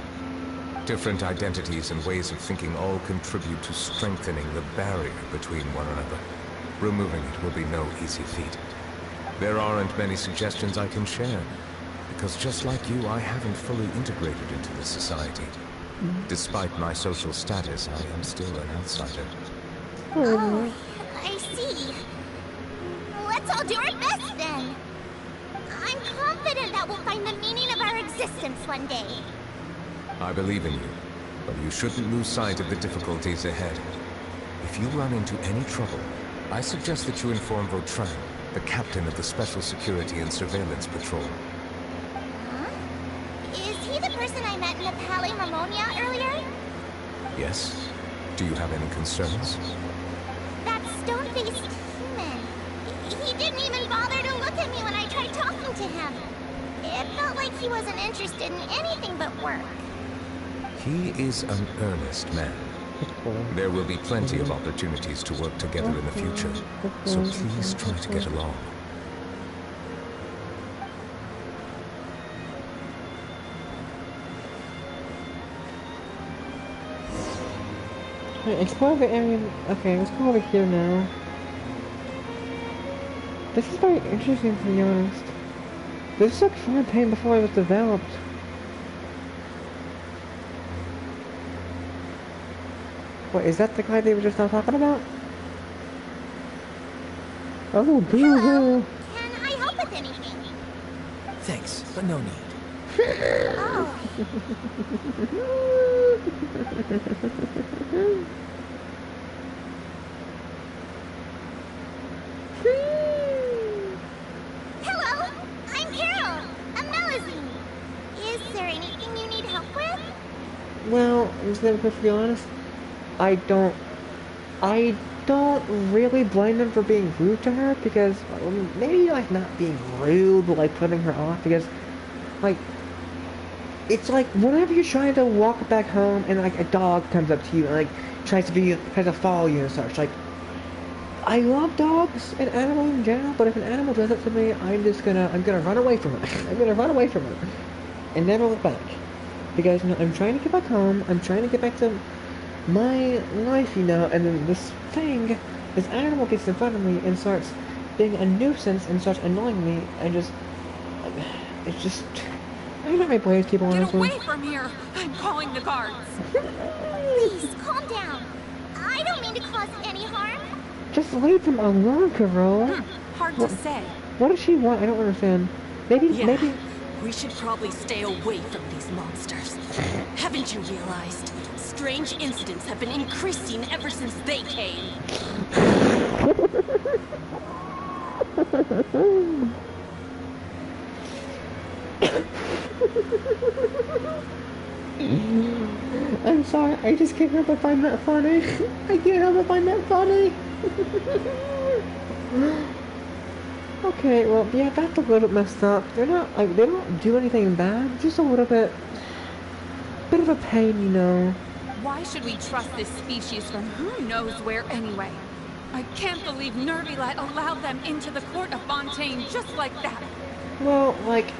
Different identities and ways of thinking all contribute to strengthening the barrier between one another. Removing it will be no easy feat. There aren't many suggestions I can share, because just like you, I haven't fully integrated into the society. Despite my social status, I am still an outsider. Oh, I see. Let's all do our best then. I'm confident that we'll find the meaning of our existence one day. I believe in you, but you shouldn't lose sight of the difficulties ahead. If you run into any trouble, I suggest that you inform Vautrin, the captain of the Special Security and Surveillance Patrol. Huh? Is he the person I met in the Palais Marmonia earlier? Yes? Do you have any concerns? That stone-faced human. He didn't even bother to look at me when I tried talking to him. It felt like he wasn't interested in anything but work. He is an earnest man. There will be plenty of opportunities to work together in the future, so please try to get along. Wait, explore the area. Okay, let's go over here now. This is very interesting, to be honest. This is like Fontaine before it was developed. What, is that the guy they were just now talking about? Oh, Hello. boo-hoo. Can I help with anything? Thanks, but no need. Oh. Hello, I'm Carol. I'm Melusine. Is there anything you need help with? Well, I'm just gonna be perfectly honest. I don't really blame them for being rude to her, because maybe like not being rude, but like putting her off, because like It's like whenever you're trying to walk back home and like a dog comes up to you and like tries to follow you and such. Like, I love dogs and animals in general, but if an animal does it to me, I'm gonna run away from it. I'm gonna run away from it and never look back. Because, you know, I'm trying to get back home, I'm trying to get back to my life, you know, and then this animal gets in front of me and starts being a nuisance and starts annoying me, and it's just, I got my blades keep on this one. Get away from here! I'm calling the guards! Please, calm down. I don't mean to cause any harm. Just leave them alone, Carol. Hard to say. What does she want? I don't understand. Maybe... We should probably stay away from these monsters. Haven't you realized? Strange incidents have been increasing ever since they came. I'm sorry, I just can't help but find that funny. I can't help but find that funny. Okay, well, yeah, that's a little bit messed up. They don't do anything bad, just a little bit of a pain, you know. Why should we trust this species from who knows where anyway? I can't believe Nervilet allowed them into the court of Fontaine just like that. Well, like,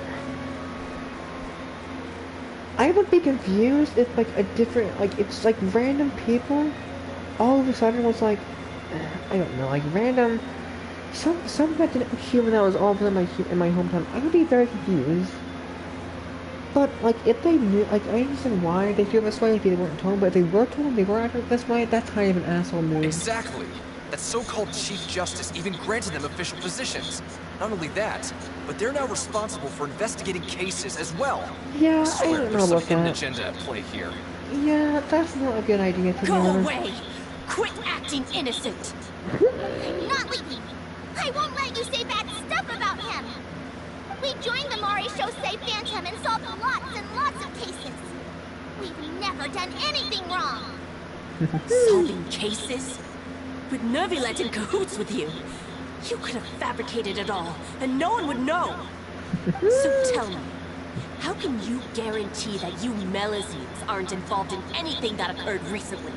I would be confused if, like, it's like random people all of a sudden was like, I don't know, like random, some that didn't human that was all of a sudden in my hometown. I would be very confused. But, like, if they knew, like, I understand why they feel this way if they weren't told, but if they were told and they were acting this way, that's kind of an asshole move. Exactly! That so-called Chief Justice even granted them official positions. Not only that, but they're now responsible for investigating cases as well. Yeah, I don't know about hidden that. agenda at play here. Yeah, that's not a good idea to be Go honest. away! Quit acting innocent! I'm not leaving. I won't let you say bad stuff about him. We joined the Mare Chaussee Phantom and solved lots and lots of cases. We've never done anything wrong. Solving cases? With Nervilet in cahoots with you. You could have fabricated it all, and no one would know. So tell me, how can you guarantee that you Melazines aren't involved in anything that occurred recently?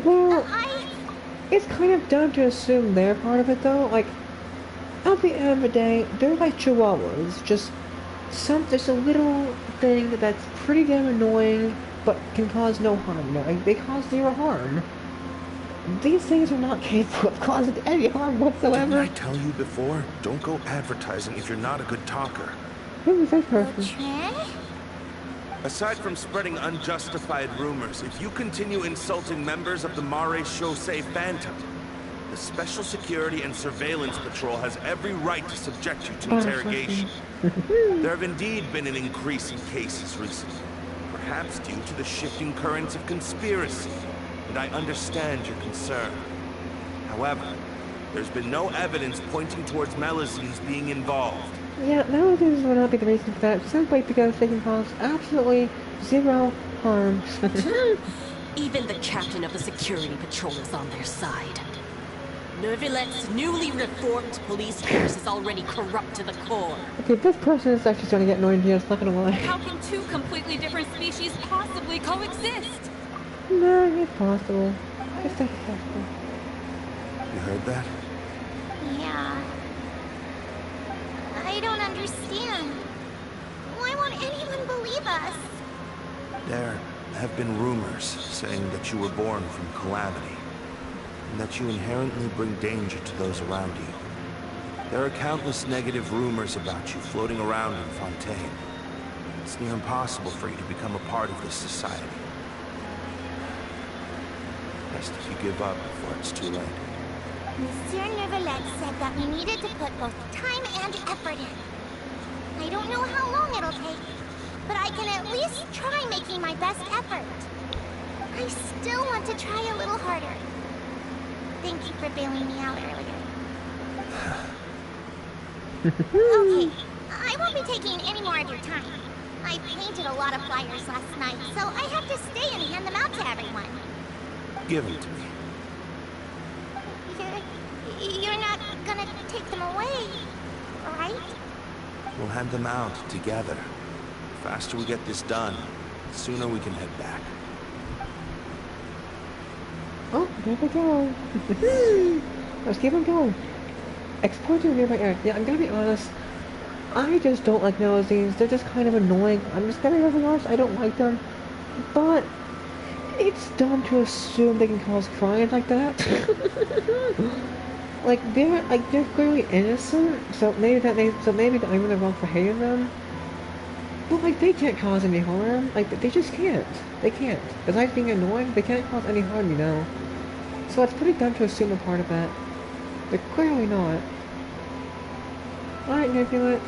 Well, it's kind of dumb to assume they're part of it, though. Like, at the end of the day, they're like chihuahuas. Just a little thing that's pretty damn annoying, but can cause no harm. You know, like, they cause zero harm. These things are not capable of causing any harm whatsoever. Didn't I tell you before? Don't go advertising if you're not a good talker. Who is this person? Trent? Aside from spreading unjustified rumors, if you continue insulting members of the Mare Chaussee Phantom, the Special Security and Surveillance Patrol has every right to subject you to interrogation. There have indeed been an increase in cases recently, perhaps due to the shifting currents of conspiracy, and I understand your concern. However, there's been no evidence pointing towards Melazines being involved. Yeah, Melazines will not be the reason for that, simply because they can cause absolutely zero harm. Even the captain of the security patrol is on their side. Nervilet's newly reformed police force is already corrupt to the core. Okay, this person is actually starting to get annoying here, it's not gonna lie. How can two completely different species possibly coexist? No, it's possible. It's not possible. You heard that? Yeah. I don't understand. Why won't anyone believe us? There have been rumors saying that you were born from calamity, and that you inherently bring danger to those around you. There are countless negative rumors about you floating around in Fontaine. It's near impossible for you to become a part of this society. Best if you give up before it's too late. Monsieur Nervilet said that we needed to put both time and effort in. I don't know how long it'll take, but I can at least try making my best effort. I still want to try a little harder. Thank you for bailing me out earlier. Okay, I won't be taking any more of your time. I painted a lot of flyers last night, so I have to stay and hand them out to everyone. Give them to me. You're not gonna take them away, right? We'll hand them out together. faster we get this done, the sooner we can head back. Oh, there we go. Let's keep on going. Explore to a nearby area. Yeah, I'm gonna be honest. I just don't like nosines. They're just kind of annoying. I'm just gonna be really honest. I don't like them. But it's dumb to assume they can cause crimes like that. they're clearly innocent. So maybe I'm in the wrong for hating them. But like they can't cause any harm. Like they just can't. They can't. Besides being annoying, they can't cause any harm, you know. So it's pretty dumb to assume a part of that. They're clearly not. Alright, Nebulate.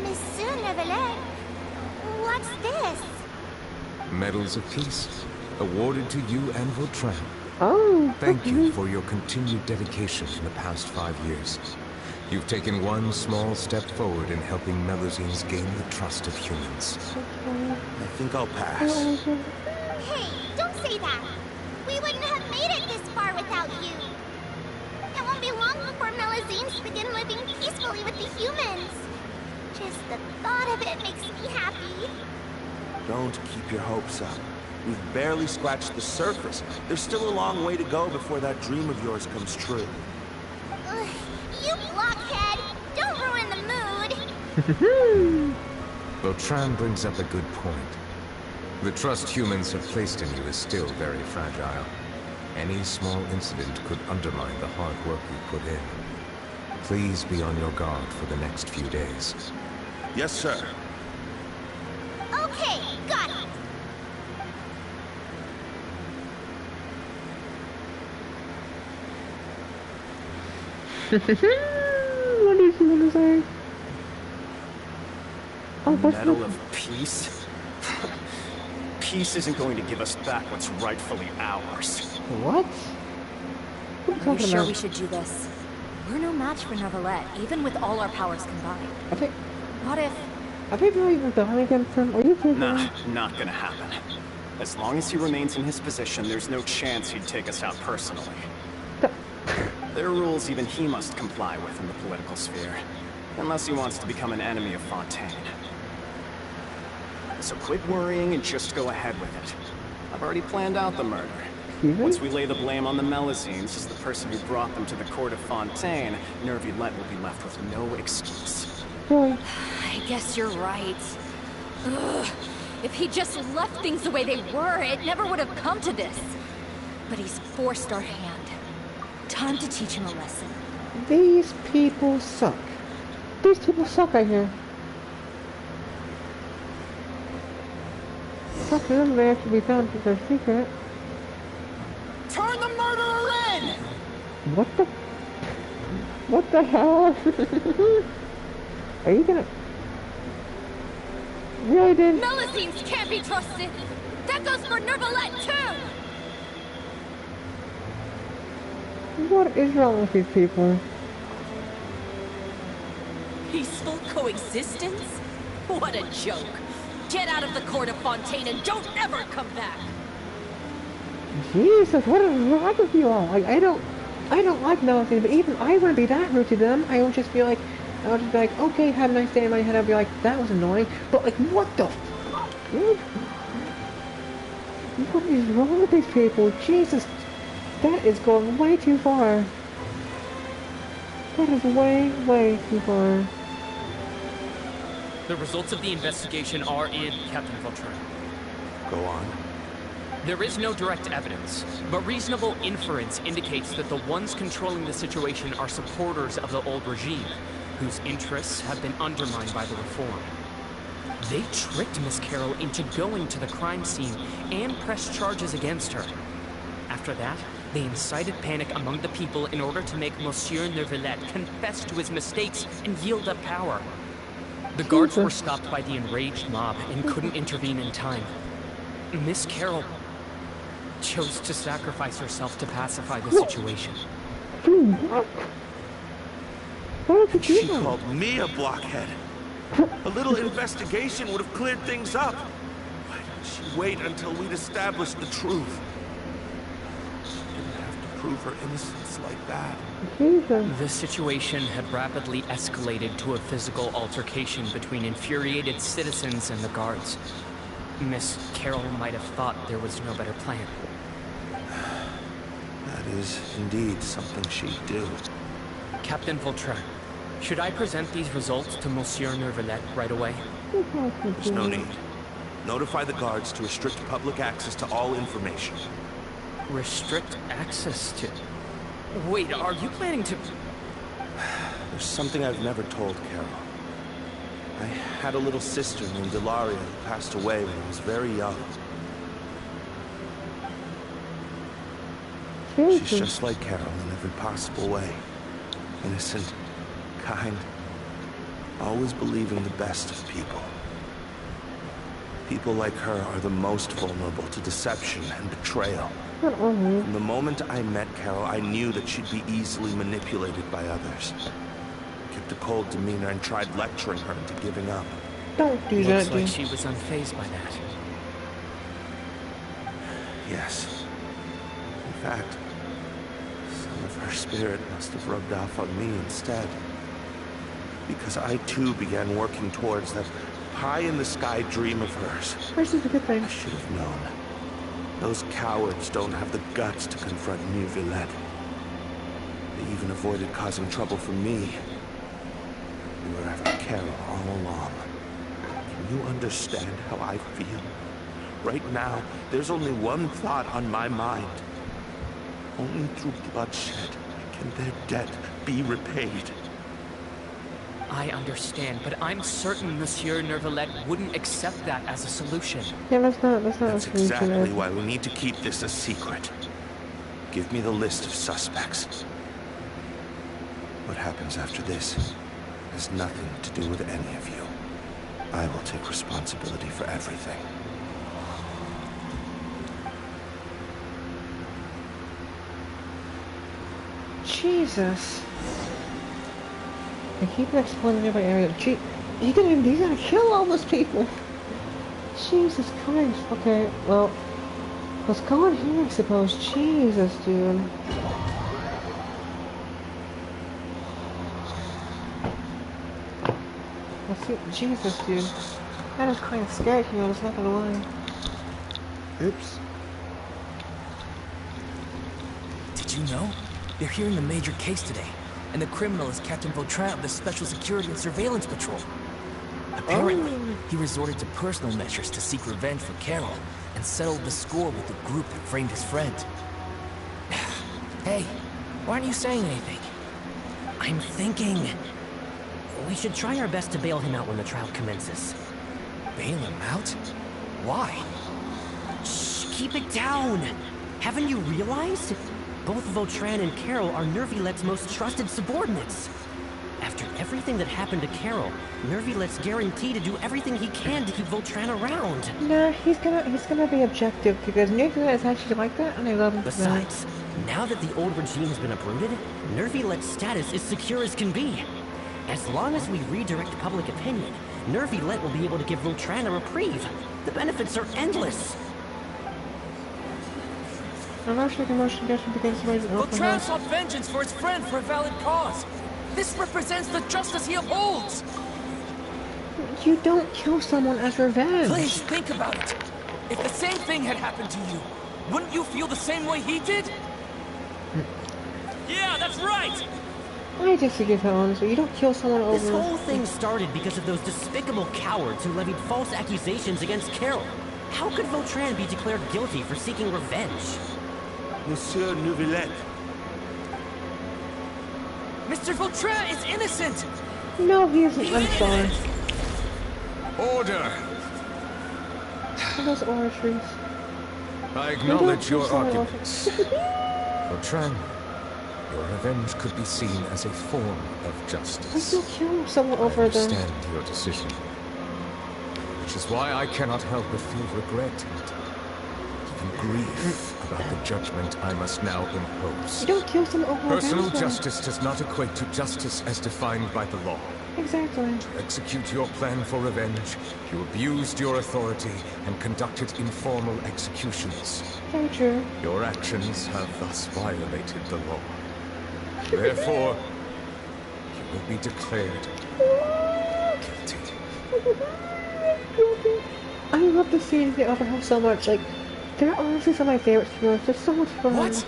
Monsieur Nevelet, what's this? Medals of Peace, awarded to you and Vautrin. Oh, Thank you for your continued dedication in the past 5 years. You've taken one small step forward in helping Melusines gain the trust of humans. I think I'll pass. Hey, don't say that. We wouldn't have made it this far without you. It won't be long before Melusines begin living peacefully with the humans. Just the thought of it makes me happy. Don't keep your hopes up. We've barely scratched the surface. There's still a long way to go before that dream of yours comes true. Ugh, you blockhead! Don't ruin the mood! Vautrin brings up a good point. The trust humans have placed in you is still very fragile. Any small incident could undermine the hard work you put in. Please be on your guard for the next few days. Yes, sir. Okay, got it. What is he gonna say? Oh, Medal of Peace? Peace isn't going to give us back what's rightfully ours. What? What are you Are you talking sure about? we should do this? We're no match for Neuvillette, even with all our powers combined. What if... Are they really rebelling against him? Are you kidding Nah, me? not gonna happen. As long as he remains in his position, there's no chance he'd take us out personally. There are rules even he must comply with in the political sphere. Unless he wants to become an enemy of Fontaine. So quit worrying and just go ahead with it. I've already planned out the murder. Once we lay the blame on the Melusines as the person who brought them to the court of Fontaine, Neuvillette will be left with no excuse. I guess you're right. Ugh. If he just left things the way they were, it never would have come to this. But he's forced our hand. Time to teach him a lesson. These people suck. These people suck right here. Suck for them, they actually found their secret. Turn the murderer in! What the hell? Are you gonna... Really, dude? Melusines can't be trusted! That goes for Neuvillette, too! What is wrong with these people? Peaceful coexistence? What a joke. Get out of the court of Fontaine and don't ever come back! Jesus, what is wrong with you all? Like, I don't like nothing, but even I wouldn't be that rude to them. I would just be like, okay, have a nice day in my head. I'd be like, that was annoying. But like, what the fuck, dude? What is wrong with these people? Jesus, that is going way too far. That is way, way too far. The results of the investigation are in, Captain Vautrin. Go on. There is no direct evidence, but reasonable inference indicates that the ones controlling the situation are supporters of the old regime, whose interests have been undermined by the reform. They tricked Miss Carroll into going to the crime scene and pressed charges against her. After that, they incited panic among the people in order to make Monsieur Neuvillette confess to his mistakes and yield up power. The guards were stopped by the enraged mob and couldn't intervene in time. Miss Carroll chose to sacrifice herself to pacify the situation. She called me a blockhead. A little investigation would have cleared things up. Why didn't She'd wait until we'd established the truth. Didn't have to prove her innocence like that. The situation had rapidly escalated to a physical altercation between infuriated citizens and the guards. Miss Carroll might have thought there was no better plan. That is indeed something she'd do. Captain Vautrin, should I present these results to Monsieur Neuvillette right away? There's no need. Notify the guards to restrict public access to all information. Restrict access to... Wait, are you planning to... There's something I've never told Carol. I had a little sister named Ilaria who passed away when I was very young. She's just like Carol in every possible way. Innocent, kind, always believing the best of people. People like her are the most vulnerable to deception and betrayal. From the moment I met Carol, I knew that she'd be easily manipulated by others. I kept a cold demeanor and tried lecturing her into giving up. Don't do that, Looks like she was unfazed by that. Yes. In fact, some of her spirit must have rubbed off on me instead. Because I too began working towards that pie-in-the-sky dream of hers. This is a good thing. I should have known. Those cowards don't have the guts to confront Neuvillette. They even avoided causing trouble for me. They were after Carol all along. Can you understand how I feel? Right now, there's only one thought on my mind. Only through bloodshed can their debt be repaid. I understand, but I'm certain Monsieur Neuvillette wouldn't accept that as a solution. Yeah, that's not That's a solution. exactly why we need to keep this a secret. Give me the list of suspects. What happens after this has nothing to do with any of you. I will take responsibility for everything. Jesus. I keep exploring nearby area. Gee, you gotta kill all those people. Jesus Christ. Okay, well, let's go in here, I suppose. Jesus, dude. Let's see. Jesus, dude. That is kind of scary here, I was not gonna lie. Oops. Did you know? They're hearing a major case today. And the criminal is Captain Vautrin of the Special Security and Surveillance Patrol. Apparently, he resorted to personal measures to seek revenge for Carol and settled the score with the group that framed his friend. Hey, why aren't you saying anything? I'm thinking... we should try our best to bail him out when the trial commences. Bail him out? Why? Shh, keep it down! Haven't you realized? Both Vautrin and Carol are Nervillette's most trusted subordinates. After everything that happened to Carol, Nervillette's guaranteed to do everything he can to keep Vautrin around. Nah, he's gonna be objective because Neuvillette is actually like that, and I love him. Besides, now that the old regime has been uprooted, Nervillette's status is secure as can be. As long as we redirect public opinion, Neuvillette will be able to give Vautrin a reprieve. The benefits are endless. Vautrin sought vengeance for his friend for a valid cause. This represents the justice he upholds. You don't kill someone as revenge. Please think about it. If the same thing had happened to you, wouldn't you feel the same way he did? Yeah, that's right. I disagree with that, honestly. You don't kill someone over... This whole thing started because of those despicable cowards who levied false accusations against Carol. How could Vautrin be declared guilty for seeking revenge? Monsieur Neuvillette. Mr. Vautrin is innocent! No, he isn't. I'm sorry. Order! Are those oratories? I acknowledge your arguments. Vautrin, your revenge could be seen as a form of justice. I still kill someone over I understand your decision. Which is why I cannot help but feel regret and even grief about the judgment I must now impose. You don't kill someone over Personal justice does not equate to justice as defined by the law. Exactly. To execute your plan for revenge, you abused your authority and conducted informal executions. Very true. Your actions have thus violated the law. Therefore, you will be declared guilty. Guilty. I love the scenes in the Opera House so much. Like, they're honestly some of my favorites to be honest. They're so much fun. What?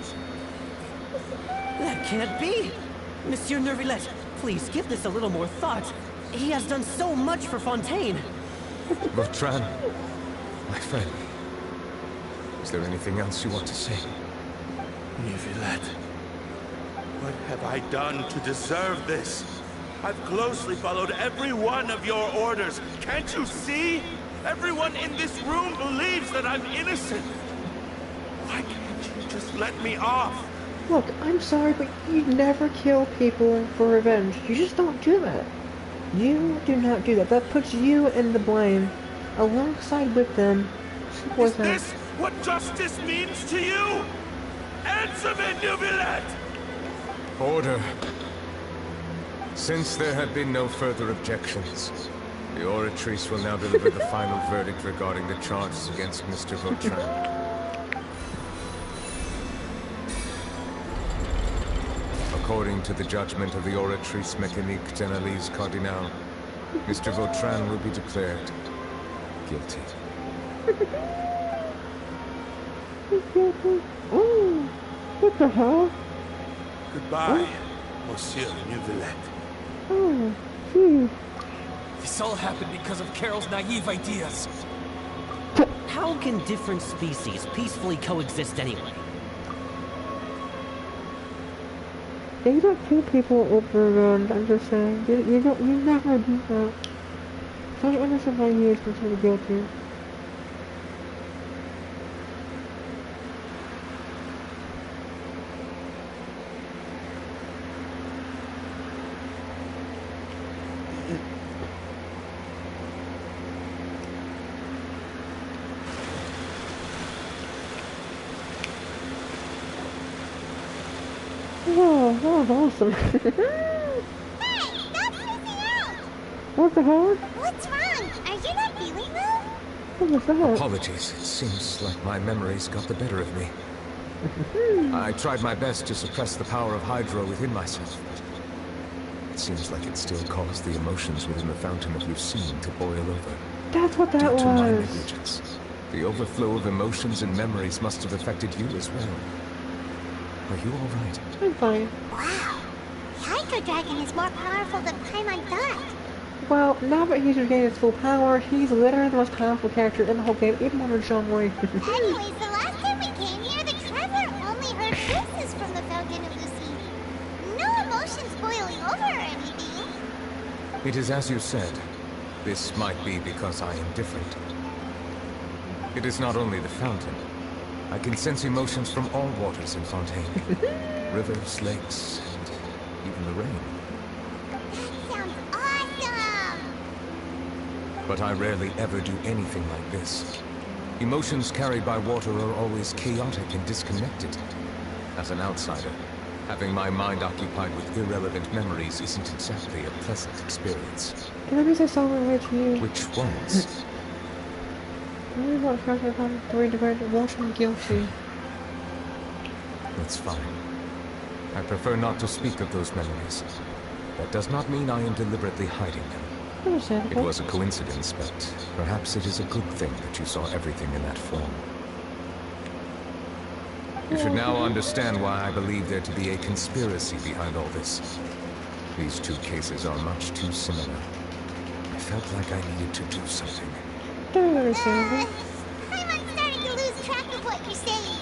That can't be! Monsieur Neuvillette, please give this a little more thought. He has done so much for Fontaine. Vautrin, my friend, is there anything else you want to say? Neuvillette, what have I done to deserve this? I've closely followed every one of your orders. Can't you see? Everyone in this room believes that I'm innocent. Why can't you just let me off? Look, I'm sorry, but you never kill people for revenge. You just don't do that. You do not do that. That puts you in the blame, alongside with them. Is this what justice means to you? Answer me, Neuvillette! Order. Since there have been no further objections, the Oratrice will now deliver the final verdict regarding the charges against Mr. Vautrin. According to the judgment of the Oratrice Mécanique d'Analyse Cardinal, Mr. Vautrin will be declared guilty. Oh, what the hell? Goodbye, Monsieur Neuvillette. Oh, geez. This all happened because of Carol's naive ideas. How can different species peacefully coexist anyway? You don't kill people over revenge, I'm just saying. You never do that. So I don't understand why you are considered guilty. Oh, that was awesome. Hey, stop freaking out! What the hell? What's wrong? Are you not feeling well? What was that? Apologies. It seems like my memories got the better of me. I tried my best to suppress the power of Hydro within myself, but it seems like it still caused the emotions within the Fountain of Lucine to boil over. That's what that Due to my was. negligence, the overflow of emotions and memories must have affected you as well. Are you all right? I'm fine. Wow. Hydro Dragon is more powerful than Paimon thought. Well, now that he's regained his full power, he's literally the most powerful character in the whole game, even more than Sean Wei. Anyways, the last time we came here, the Traveler only heard voices from the Fountain of Lucine. No emotions boiling over or anything. It is as you said. This might be because I am different. It is not only the fountain. I can sense emotions from all waters in Fontaine. Rivers, lakes, and even the rain. That sounds awesome! But I rarely ever do anything like this. Emotions carried by water are always chaotic and disconnected. As an outsider, having my mind occupied with irrelevant memories isn't exactly a pleasant experience. Let me say something weird to you. Which ones? I really want to come to read the word Walton guilty. That's fine. I prefer not to speak of those memories. That does not mean I am deliberately hiding them. It Understandable. was a coincidence, but perhaps it is a good thing that you saw everything in that form. You should now understand why I believe there to be a conspiracy behind all this. These two cases are much too similar. I felt like I needed to do something. Very understandable. Paimon's starting to lose track of what you're saying.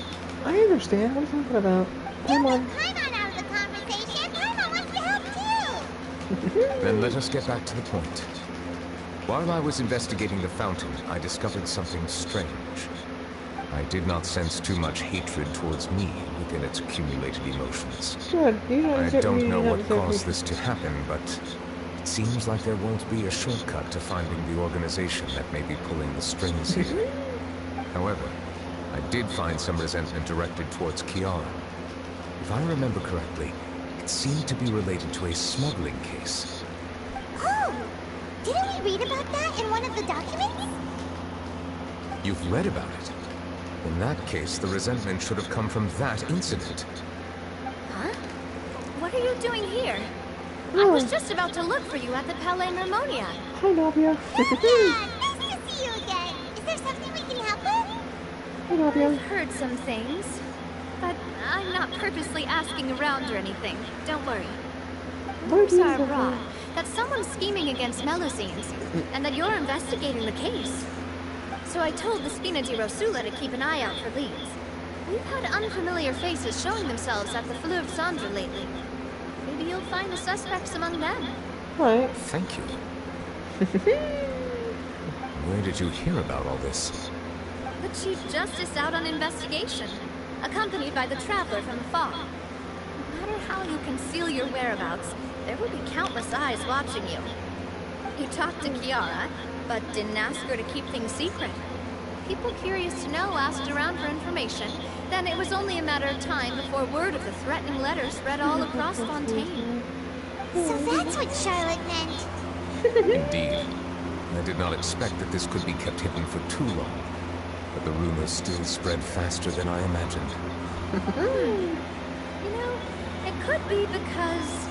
I understand. What are you talking about? Come on. Paimon out of the conversation. Paimon wants to help too. Then let us get back to the point. While I was investigating the fountain, I discovered something strange. I did not sense too much hatred towards me within its accumulated emotions. Good. I don't know what caused this to happen, but it seems like there won't be a shortcut to finding the organization that may be pulling the strings here. However, I did find some resentment directed towards Kiara. If I remember correctly, it seemed to be related to a smuggling case. Oh, Didn't we read about that in one of the documents? You've read about it? In that case, the resentment should have come from that incident. Huh? What are you doing here? I was just about to look for you at the Palais Mermonia. Hi, Navia. Nice to see you again. Is there something we can help with? Hi, Navia. I've heard some things, but I'm not purposely asking around or anything. Don't worry. Rumors are abroad that someone's scheming against Melusines, and that you're investigating the case. So I told the Spina di Rosula to keep an eye out for leads. We've had unfamiliar faces showing themselves at the Fleuve Cendre lately. Maybe you'll find the suspects among them. Right. Thank you. Where did you hear about all this? The Chief Justice out on investigation, accompanied by the Traveler from afar. No matter how you conceal your whereabouts, there will be countless eyes watching you. You talked to Kiara, but didn't ask her to keep things secret. People curious to know asked around for information, then it was only a matter of time before word of the threatening letter spread all across Fontaine. So that's what Charlotte meant. Indeed. I did not expect that this could be kept hidden for too long. But the rumors still spread faster than I imagined. You know, it could be because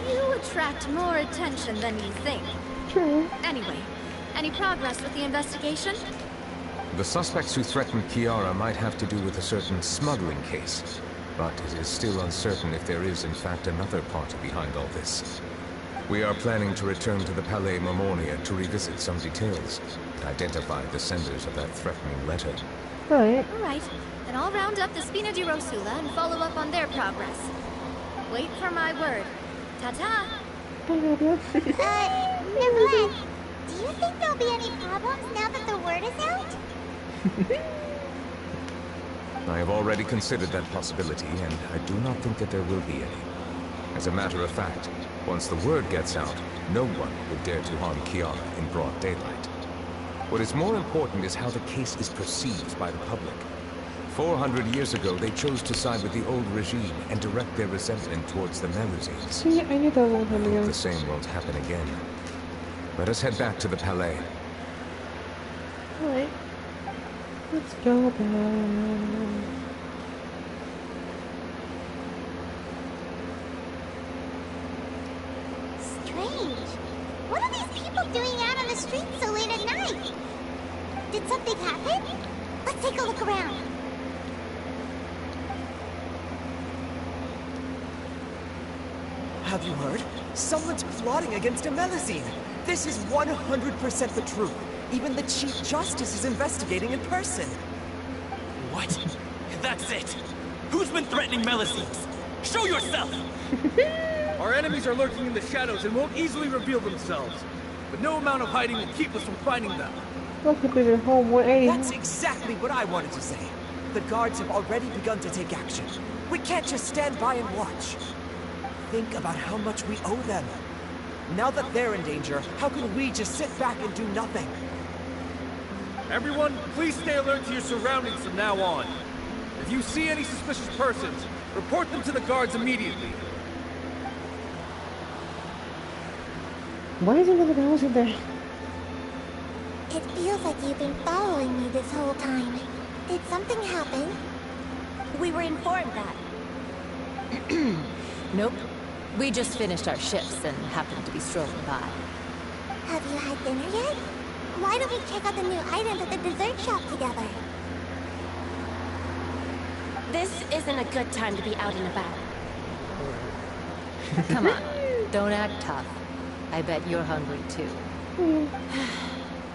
you attract more attention than you think. True. Anyway, any progress with the investigation? The suspects who threatened Kiara might have to do with a certain smuggling case, but it is still uncertain if there is in fact another party behind all this. We are planning to return to the Palais Mermonia to revisit some details, and identify the senders of that threatening letter. Right. Alright, then I'll round up the Spina di Rosula and follow up on their progress. Wait for my word. Ta-ta! Hi, Navia. Neverland, do you think there'll be any problems now that the word is out? I have already considered that possibility, and I do not think that there will be any. As a matter of fact, once the word gets out, no one would dare to harm Kiara in broad daylight. What is more important is how the case is perceived by the public. 400 years ago, they chose to side with the old regime and direct their resentment towards the Melusines. See, I knew that was him I hope again. the same won't happen again. Let us head back to the Palais. Alright. Let's go back. Strange. What are these people doing out on the streets so late at night? Did something happen? Let's take a look around. Have you heard? Someone's plotting against a Melusine. This is 100% the truth. Even the Chief Justice is investigating in person. What? That's it! Who's been threatening Melusines? Show yourself! Our enemies are lurking in the shadows and won't easily reveal themselves. But no amount of hiding will keep us from finding them. Welcome to the home 180. That's exactly what I wanted to say. The guards have already begun to take action. We can't just stand by and watch. Think about how much we owe them. Now that they're in danger, how can we just sit back and do nothing? Everyone, please stay alert to your surroundings from now on. If you see any suspicious persons, report them to the guards immediately. Why is another house in there? It feels like you've been following me this whole time. Did something happen? We were informed that. Nope. We just finished our shifts and happened to be strolling by. Have you had dinner yet? Why don't we check out the new items at the dessert shop together? This isn't a good time to be out and about. Come on, don't act tough. I bet you're hungry too.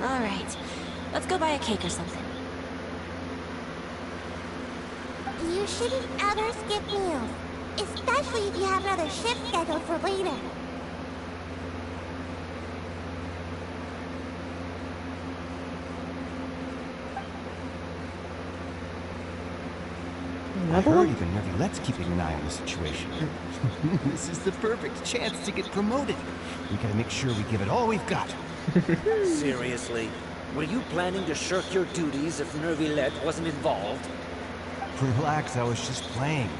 All right, let's go buy a cake or something. You shouldn't ever skip meals, especially if you have another shift scheduled for later. I heard even Nervilette's keeping an eye on the situation. This is the perfect chance to get promoted. We gotta make sure we give it all we've got. Seriously? Were you planning to shirk your duties if Nervilette wasn't involved? Relax, I was just playing.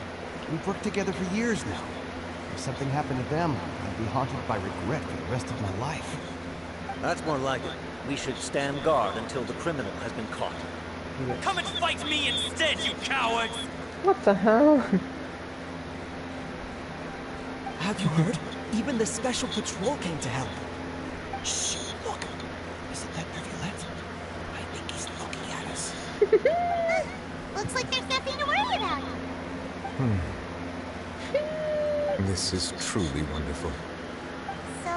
We've worked together for years now. If something happened to them, I'd be haunted by regret for the rest of my life. That's more like it. We should stand guard until the criminal has been caught. Yes. Come and fight me instead, you cowards! What the hell? Have you heard? Even the special patrol came to help. Shh, look. Isn't that Neuvillette? I think he's looking at us. Looks like there's nothing to worry about. This is truly wonderful. So,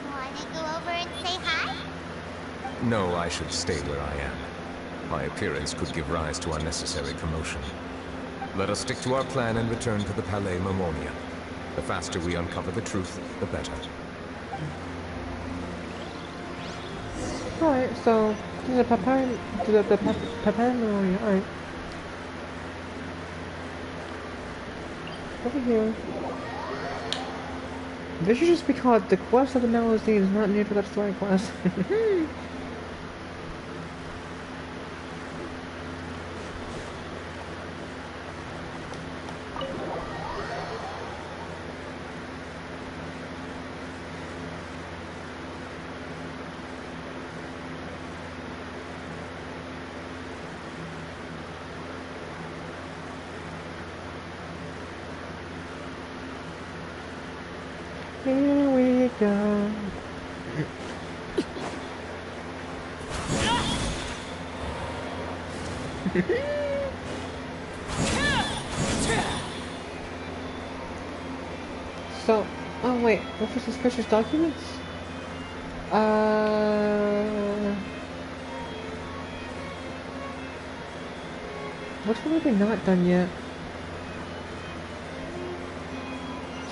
wanna go over and say hi? No, I should stay where I am. My appearance could give rise to unnecessary commotion. Let us stick to our plan and return to the Palais Mermonia. The faster we uncover the truth, the better. Alright, so there's a Palais Mermonia, alright. Over here. This is just because the quest of the Melusine is not near to that story quest. Here we go. So, oh wait, what for suspicious documents? Which one have we not done yet?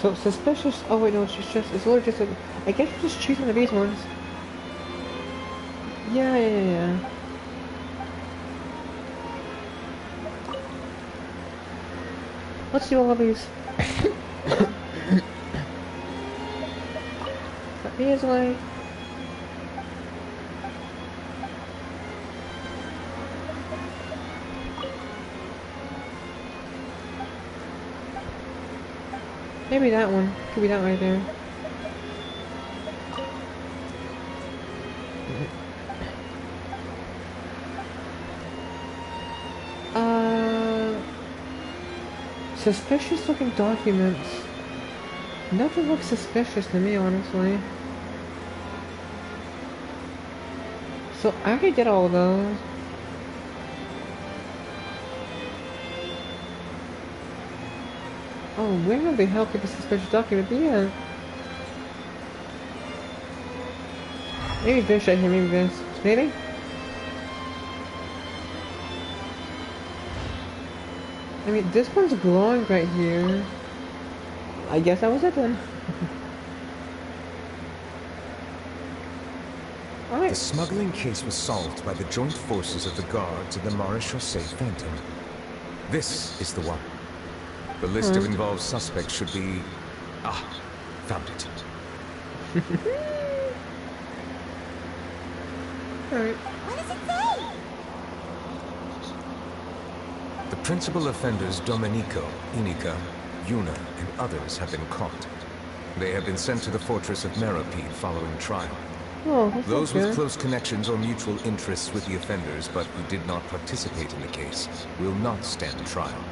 So suspicious. Oh wait, no, it's literally just a. I guess we're just choosing one of these ones. Yeah. Let's do all of these. Here's way. Maybe that one. Could be that right there. Suspicious looking documents. Nothing looks suspicious to me, honestly. So I already did all of those. Oh, where the hell could the suspicious document be at? Maybe this right here, maybe this. Maybe? I mean, this one's glowing right here. I guess that was it then. The smuggling case was solved by the joint forces of the guards of the Maréchaussée Phantom. This is the one. The list of involved suspects should be... Ah, found it. Alright. What does it say? The principal offenders Domenico, Inica, Yuna, and others have been caught. They have been sent to the fortress of Meripede following trial. Oh, those with close connections or mutual interests with the offenders but who did not participate in the case will not stand trial.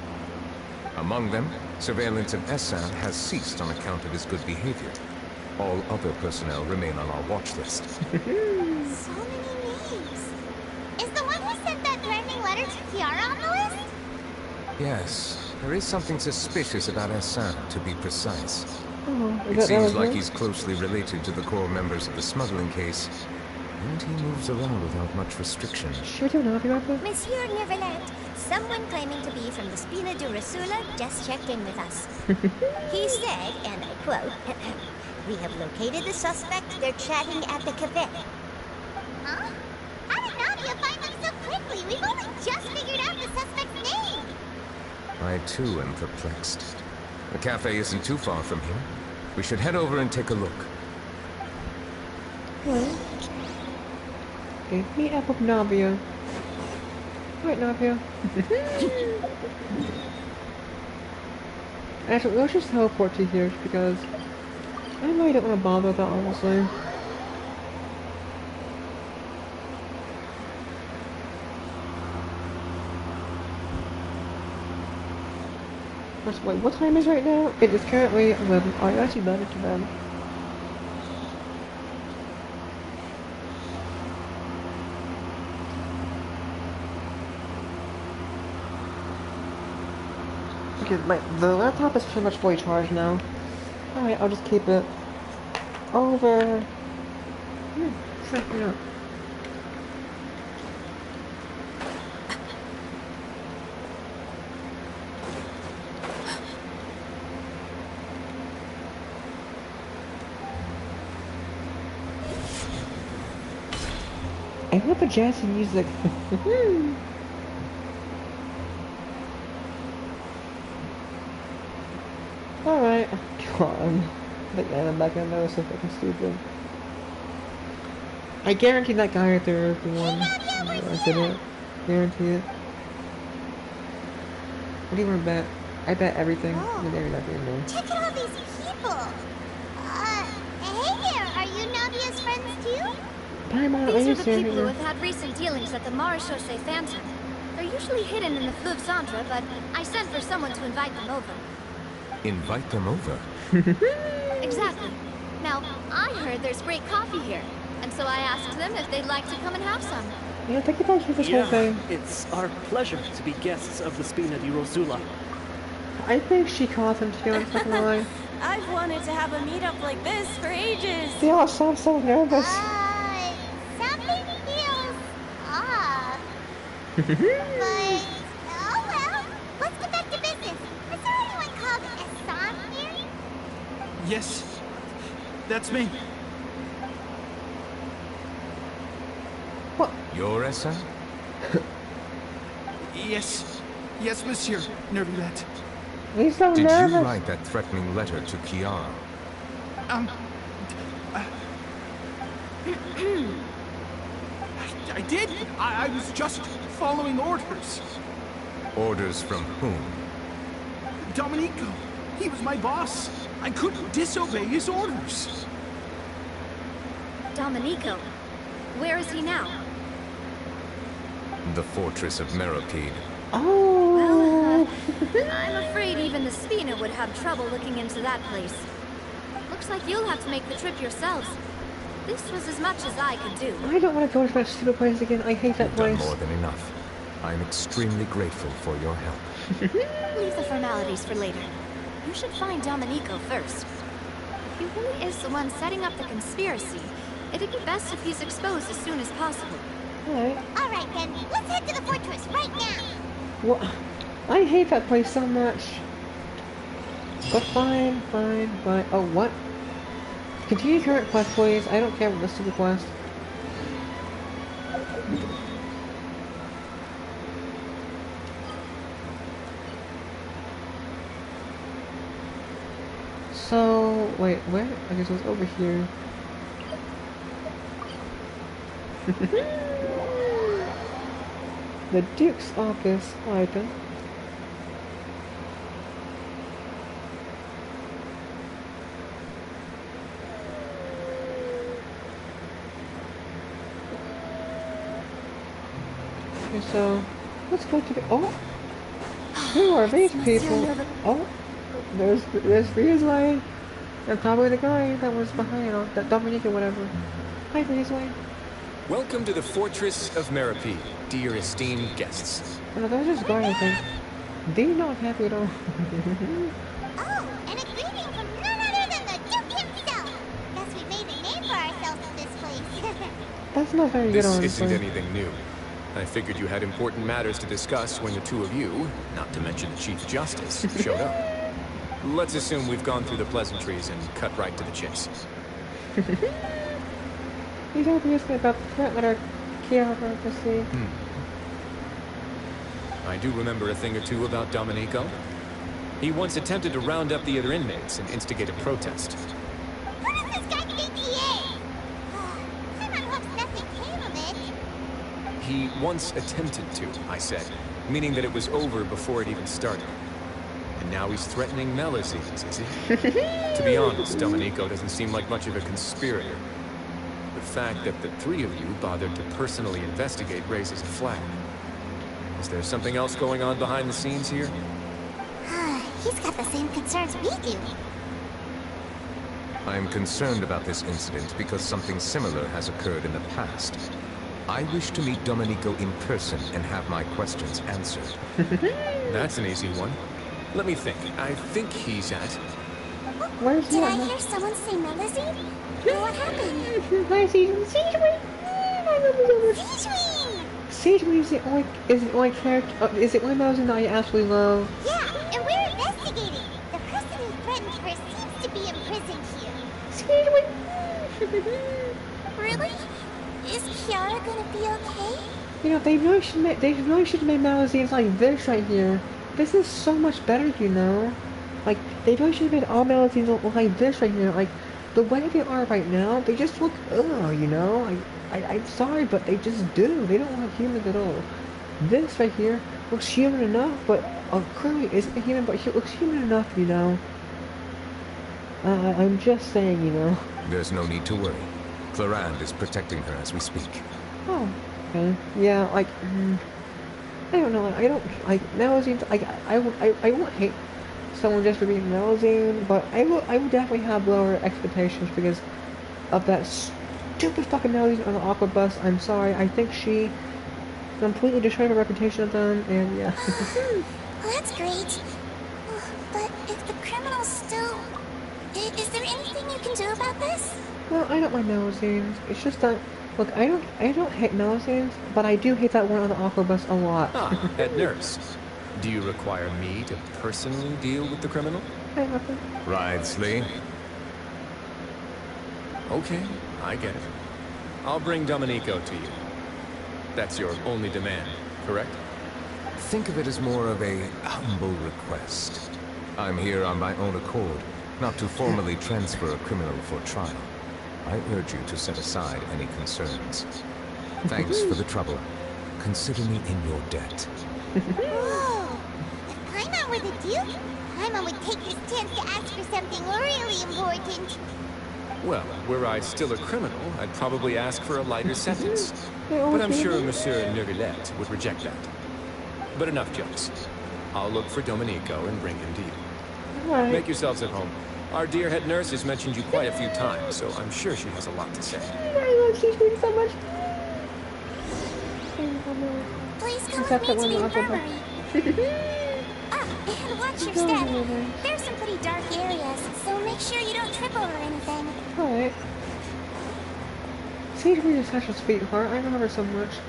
Among them, surveillance of Essan has ceased on account of his good behavior. All other personnel remain on our watch list. So many names. Is the one who sent that threatening letter to Kiara on the list? Yes, there is something suspicious about Essan, to be precise. Oh, It seems like he's closely related to the core members of the smuggling case, and he moves around without much restriction. Should we do an audio about that? Monsieur Neuvillette, someone claiming to be from the Spina de Rasula just checked in with us. He said, and I quote, "We have located the suspect. They're chatting at the cafe." Huh? How did Nadia find them so quickly? We've only just figured out the suspect's name. I too am perplexed. The cafe isn't too far from here. We should head over and take a look. Well, okay, meet up with Navia. Right, Navia. Actually, let's just teleport to here because I really don't want to bother with that, honestly. Wait, what time is right now? It is currently 11. I actually better to bed. Okay, the laptop is pretty much fully charged now. Alright, I'll just keep it over. Yeah. I love the jazzy music. Alright, come on. But yeah, I'm not gonna know so fucking stupid. I guarantee that guy right there is the one. I didn't guarantee it. What do you want to bet? I bet everything. Oh. You're not gonna know. Check out all these people! Hey there, are you Navia's friends too? These are the people who have had recent dealings at the Maréchaussée Phantom. They're usually hidden in the Fleuve Centre, but I sent for someone to invite them over. Invite them over? Exactly. Now, I heard there's great coffee here, and so I asked them if they'd like to come and have some. Yeah, thank you for this whole thing. It's our pleasure to be guests of the Spina di Rosula. I think she caused him to be on second line. I've wanted to have a meetup like this for ages. They all sound so nervous. Something feels off. But, oh well. Let's get back to business. Is there anyone called Hassan here? Yes, that's me. What? You're Essa? Yes, monsieur, Nervilette. He's so Did nervous. you write that threatening letter to Kiara? I did. I was just following orders. Orders from whom? Domenico. He was my boss. I couldn't disobey his orders. Domenico. Where is he now? The fortress of Meropide. Well, I'm afraid even the Spina would have trouble looking into that place. Looks like you'll have to make the trip yourselves. This was as much as I could do. I don't want to go to that stupid place again. I hate that place. You've done more than enough. I am extremely grateful for your help. Leave the formalities for later. You should find Domenico first. If he really is the one setting up the conspiracy, it'd be best if he's exposed as soon as possible. Alright then, let's head to the fortress right now. What? I hate that place so much. But fine. Oh, what? Continue current quest, please. I don't care about the stupid quest. So, wait, where? I guess it was over here. The Duke's office item. Okay, so let's go to the. Oh, who are these people? Oh, there's Riesling, and probably the guy that was behind that Dominique or whatever. Hi, Riesling. Welcome to the Fortress of Meropide, dear esteemed guests. No, that was just guy, I think. They're not happy at all. Oh, and a greeting from none other than the Duke himself. Guess we made a name for ourselves at this place. That's not very good, This honestly. isn't anything new. I figured you had important matters to discuss when the two of you, not to mention the Chief Justice, showed up. Let's assume we've gone through the pleasantries and cut right to the chase. You don't ask me about the threat letter Kiara to see. I do remember a thing or two about Domenico. He once attempted to round up the other inmates and instigate a protest. Who does this guy think he is? Simon hopes nothing came of it. He once attempted to, I said, meaning that it was over before it even started. And now he's threatening Melusines, is he? To be honest, Domenico doesn't seem like much of a conspirator. The fact that the three of you bothered to personally investigate raises a flag. Is there something else going on behind the scenes here? He's got the same concerns we do. I am concerned about this incident because something similar has occurred in the past. I wish to meet Domenico in person and have my questions answered. That's an easy one. Let me think. I think he's at... Where's Did I hear someone say Melazine? What happened? Siegeween is it like character? Is it one of those that I absolutely love? Yeah, and we're investigating. The person who threatened her seems to be imprisoned here. Really? Is Kiara gonna be okay? You know, they really should have made magazines like this right here. This is so much better, you know. Like, they really should have made all magazines like this right here. Like, the way they are right now, they just look, ugh, you know. I'm sorry, but they just do. They don't look human at all. This right here looks human enough, but clearly isn't human, but he looks human enough, you know. I'm just saying, you know. There's no need to worry. Clarand is protecting her as we speak. Oh, okay. Yeah, like, I don't know. I don't like Melazine. Like, I won't hate someone just for being Melazine, but I would definitely have lower expectations because of that stupid fucking Melazine on the Aqua Bus. I'm sorry. I think she completely destroyed the reputation of them, and yeah. Well, that's great. But if the criminal's still... Is there anything you can do about this? Well, I don't like Melazines. It's just that, look, I don't hate Melazines, but I do hate that one on the Aqua Bus a lot. Head nurse. Do you require me to personally deal with the criminal? Wriothesley. Okay, I get it. I'll bring Domenico to you. That's your only demand, correct? Think of it as more of a humble request. I'm here on my own accord, not to formally transfer a criminal for trial. I urge you to set aside any concerns. Thanks for the trouble. Consider me in your debt. Whoa! If Paimon were the Duke, Paimon would take this chance to ask for something really important. Well, were I still a criminal, I'd probably ask for a lighter sentence. But I'm sure Monsieur Neuvillette would reject that. But enough jokes. I'll look for Domenico and bring him to you. Right. Make yourselves at home. Our dear head nurse has mentioned you quite a few times, so I'm sure she has a lot to say. I love Siegeween so much. Please come with me to the infirmary. And watch your step. There's some pretty dark areas, so make sure you don't trip over anything. Alright. Siegeween is such a sweetheart. I love her so much.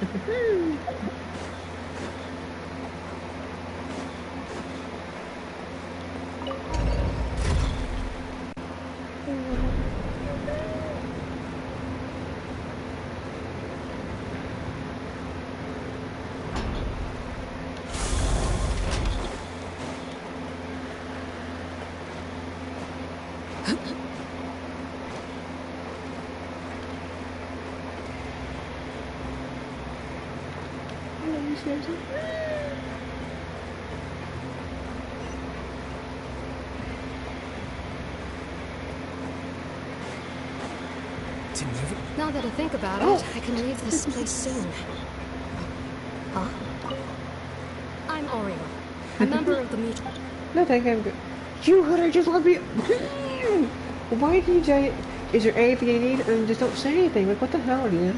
Now that I think about it, I can leave this place soon. Huh? I'm Oriel, a member of the Mutual. No, thank you. I'm good. You could have just let me. Why do you say, is there anything you need? And just don't say anything. Like, what the hell, dude?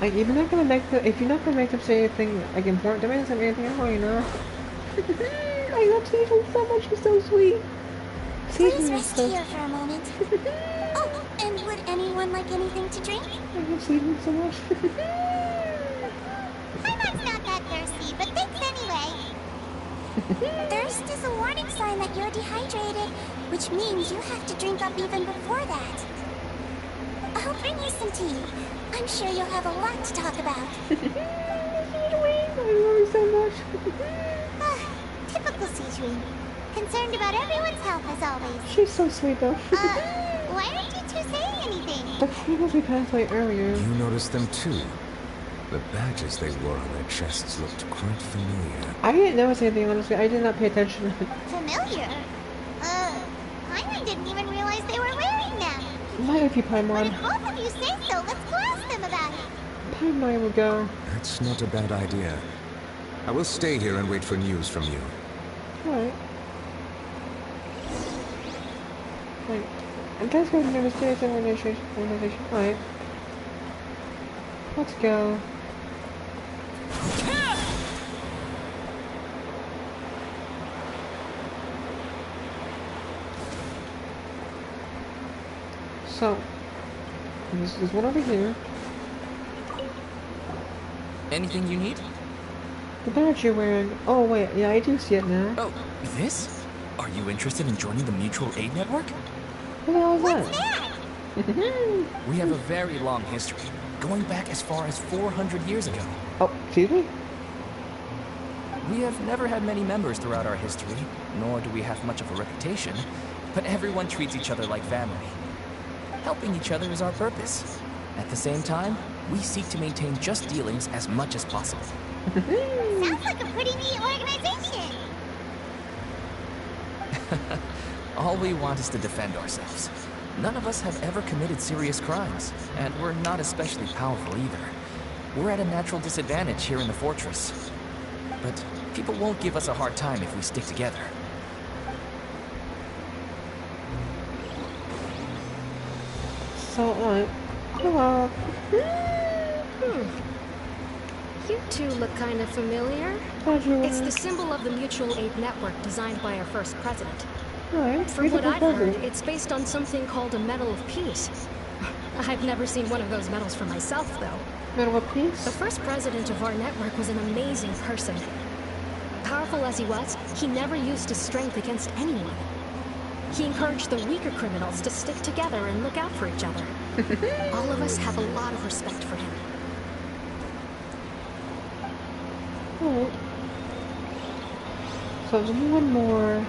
Like, if you're not gonna make them say anything like important, don't make them say anything at all, you know? I love Siegeween so much. She's so sweet. Please rest here for a moment. Oh, and would anyone like anything to drink? I love Siegeween so much. Paimon's not that thirsty, but thanks anyway. Thirst is a warning sign that you're dehydrated, which means you have to drink up even before that. I'll bring you some tea. I'm sure you'll have a lot to talk about. Siegeween, I love her so much. Typical Siegeween. Concerned about everyone's health as always. She's so sweet though. Why aren't you two saying anything? The criminals we passed by earlier. You noticed them too. The badges they wore on their chests looked quite familiar. I didn't notice anything, honestly. I did not pay attention. Familiar? Paimon didn't even realize they were wearing them. Might have you, Paimon. But if both of you say so, let's go ask them about it. Paimon will go. That's not a bad idea. I will stay here and wait for news from you. Alright. Wait. I'm just going to investigate organization. Alright. Let's go. So, there's one over here. Anything you need? The badge you're wearing. Oh wait, yeah, I do see it now. Oh, this? Are you interested in joining the Mutual Aid Network? What the hell is that? We have a very long history, going back as far as 400 years ago. Oh, excuse me? We have never had many members throughout our history, nor do we have much of a reputation, but everyone treats each other like family. Helping each other is our purpose. At the same time, we seek to maintain just dealings as much as possible. Sounds like a pretty neat organization. All we want is to defend ourselves. None of us have ever committed serious crimes, and we're not especially powerful either. We're at a natural disadvantage here in the fortress. But people won't give us a hard time if we stick together. So, hello. You two look kind of familiar. It's the symbol of the Mutual Aid Network designed by our first president. From what I've heard, it's based on something called a Medal of Peace. I've never seen one of those medals for myself, though. Medal of Peace? The first president of our network was an amazing person. Powerful as he was, he never used his strength against anyone. He encouraged the weaker criminals to stick together and look out for each other. All of us have a lot of respect for him. Alright. So there's one more.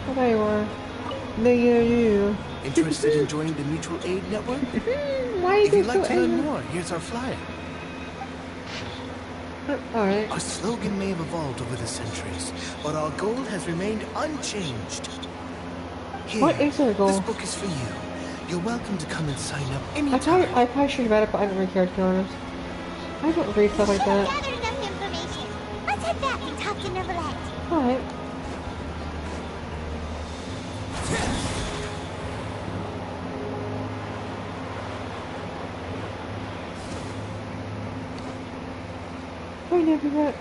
Oh, there you are. There you. Interested in joining the Mutual Aid Network? Why are you If you'd so like to learn angry? more, here's our flyer. Alright. Our slogan may have evolved over the centuries, but our goal has remained unchanged. Here, What is our goal? this book is for you. You're welcome to come and sign up anytime. I probably should have read it, but I don't really care, to be honest. I don't read stuff like that. Gathered enough information. Let's head back and talk to Neverland. Alright. I never read.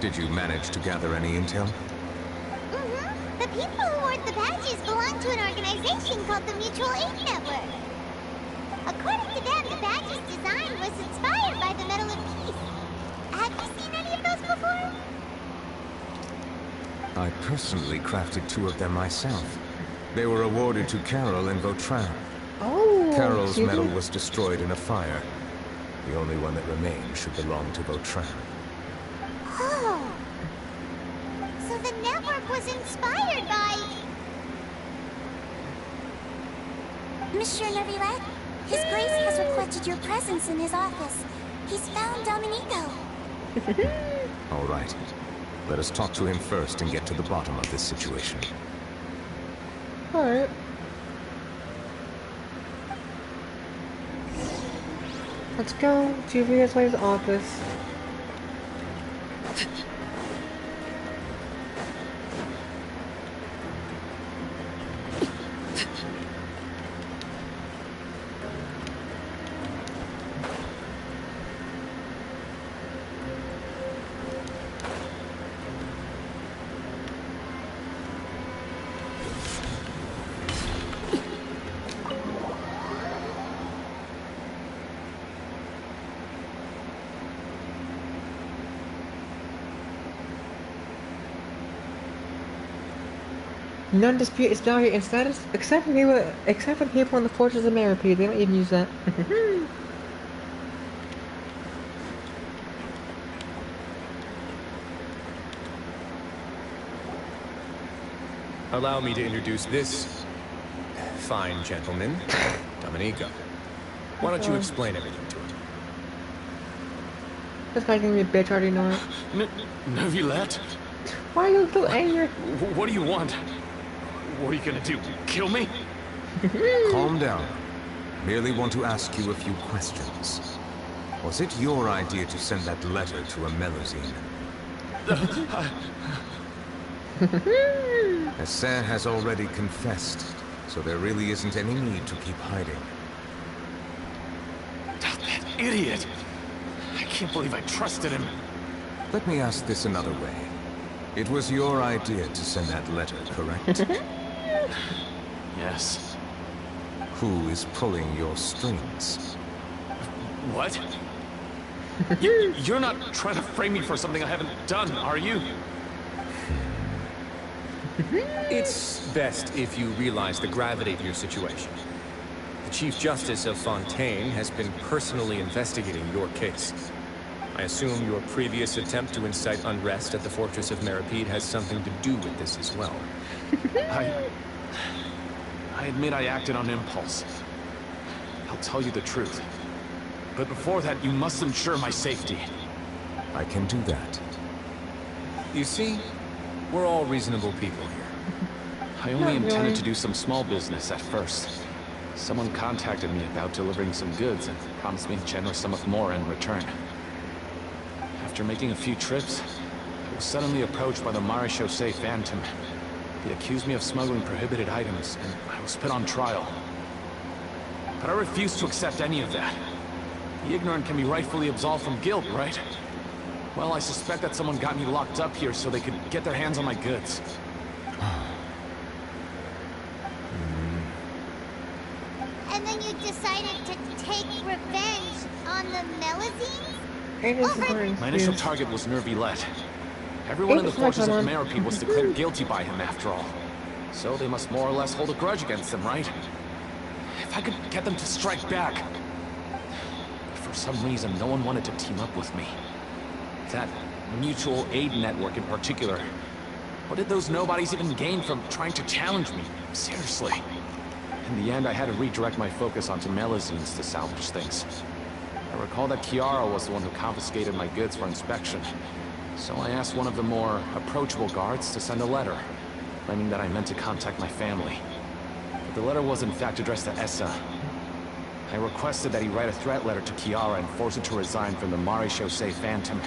Did you manage to gather any intel? Mm-hmm. The people who wore the badges belong to an organization called the Mutual Aid Network. According to them, the badge's design was inspired by the Medal of Peace. Have you seen any of those before? I personally crafted 2 of them myself. They were awarded to Carol and Vautrin. Oh, Carol's excuse medal me? was destroyed in a fire. The only one that remained should belong to Vautrin. Oh. So the network was inspired by... Monsieur Neuvillette, His Grace has requested your presence in his office. He's found Dominico. All right. Let us talk to him first and get to the bottom of this situation. Alright. Let's go to Via's office. None dispute its value and status, except for people in the Fortress of Maripede. They don't even use that. Allow me to introduce this fine gentleman, Dominico. Why don't you explain everything to him? This guy's gonna be a bitch, I already know it. Neuvillette? Why are you so angry? What do you want? What are you gonna do? Kill me? Calm down. Merely want to ask you a few questions. Was it your idea to send that letter to a Melazine? Hassan has already confessed, so there really isn't any need to keep hiding. That idiot! I can't believe I trusted him. Let me ask this another way. It was your idea to send that letter, correct? Yes. Who is pulling your strings? What? You're not trying to frame me for something I haven't done, are you? It's best if you realize the gravity of your situation. The Chief Justice of Fontaine has been personally investigating your case. I assume your previous attempt to incite unrest at the Fortress of Meripede has something to do with this as well. I admit I acted on impulse. I'll tell you the truth. But before that, you must ensure my safety. I can do that. You see, we're all reasonable people here. I only intended to do some small business at first. Someone contacted me about delivering some goods and promised me a generous sum of more in return. After making a few trips, I was suddenly approached by the Maréchaussée Phantom. He accused me of smuggling prohibited items, and I was put on trial. But I refused to accept any of that. The ignorant can be rightfully absolved from guilt, right? Well, I suspect that someone got me locked up here so they could get their hands on my goods. And then you decided to take revenge on the Melazines? My initial target was Nervilette. Everyone in the Fortress of Meripede was declared guilty by him, after all. So they must more or less hold a grudge against him, right? If I could get them to strike back. But for some reason, no one wanted to team up with me. That mutual aid network in particular. What did those nobodies even gain from trying to challenge me? Seriously. In the end, I had to redirect my focus onto Melazines to salvage things. I recall that Kiara was the one who confiscated my goods for inspection. So I asked one of the more approachable guards to send a letter, claiming that I meant to contact my family. But the letter was in fact addressed to Essa. I requested that he write a threat letter to Kiara and force her to resign from the Maréchaussée Phantom.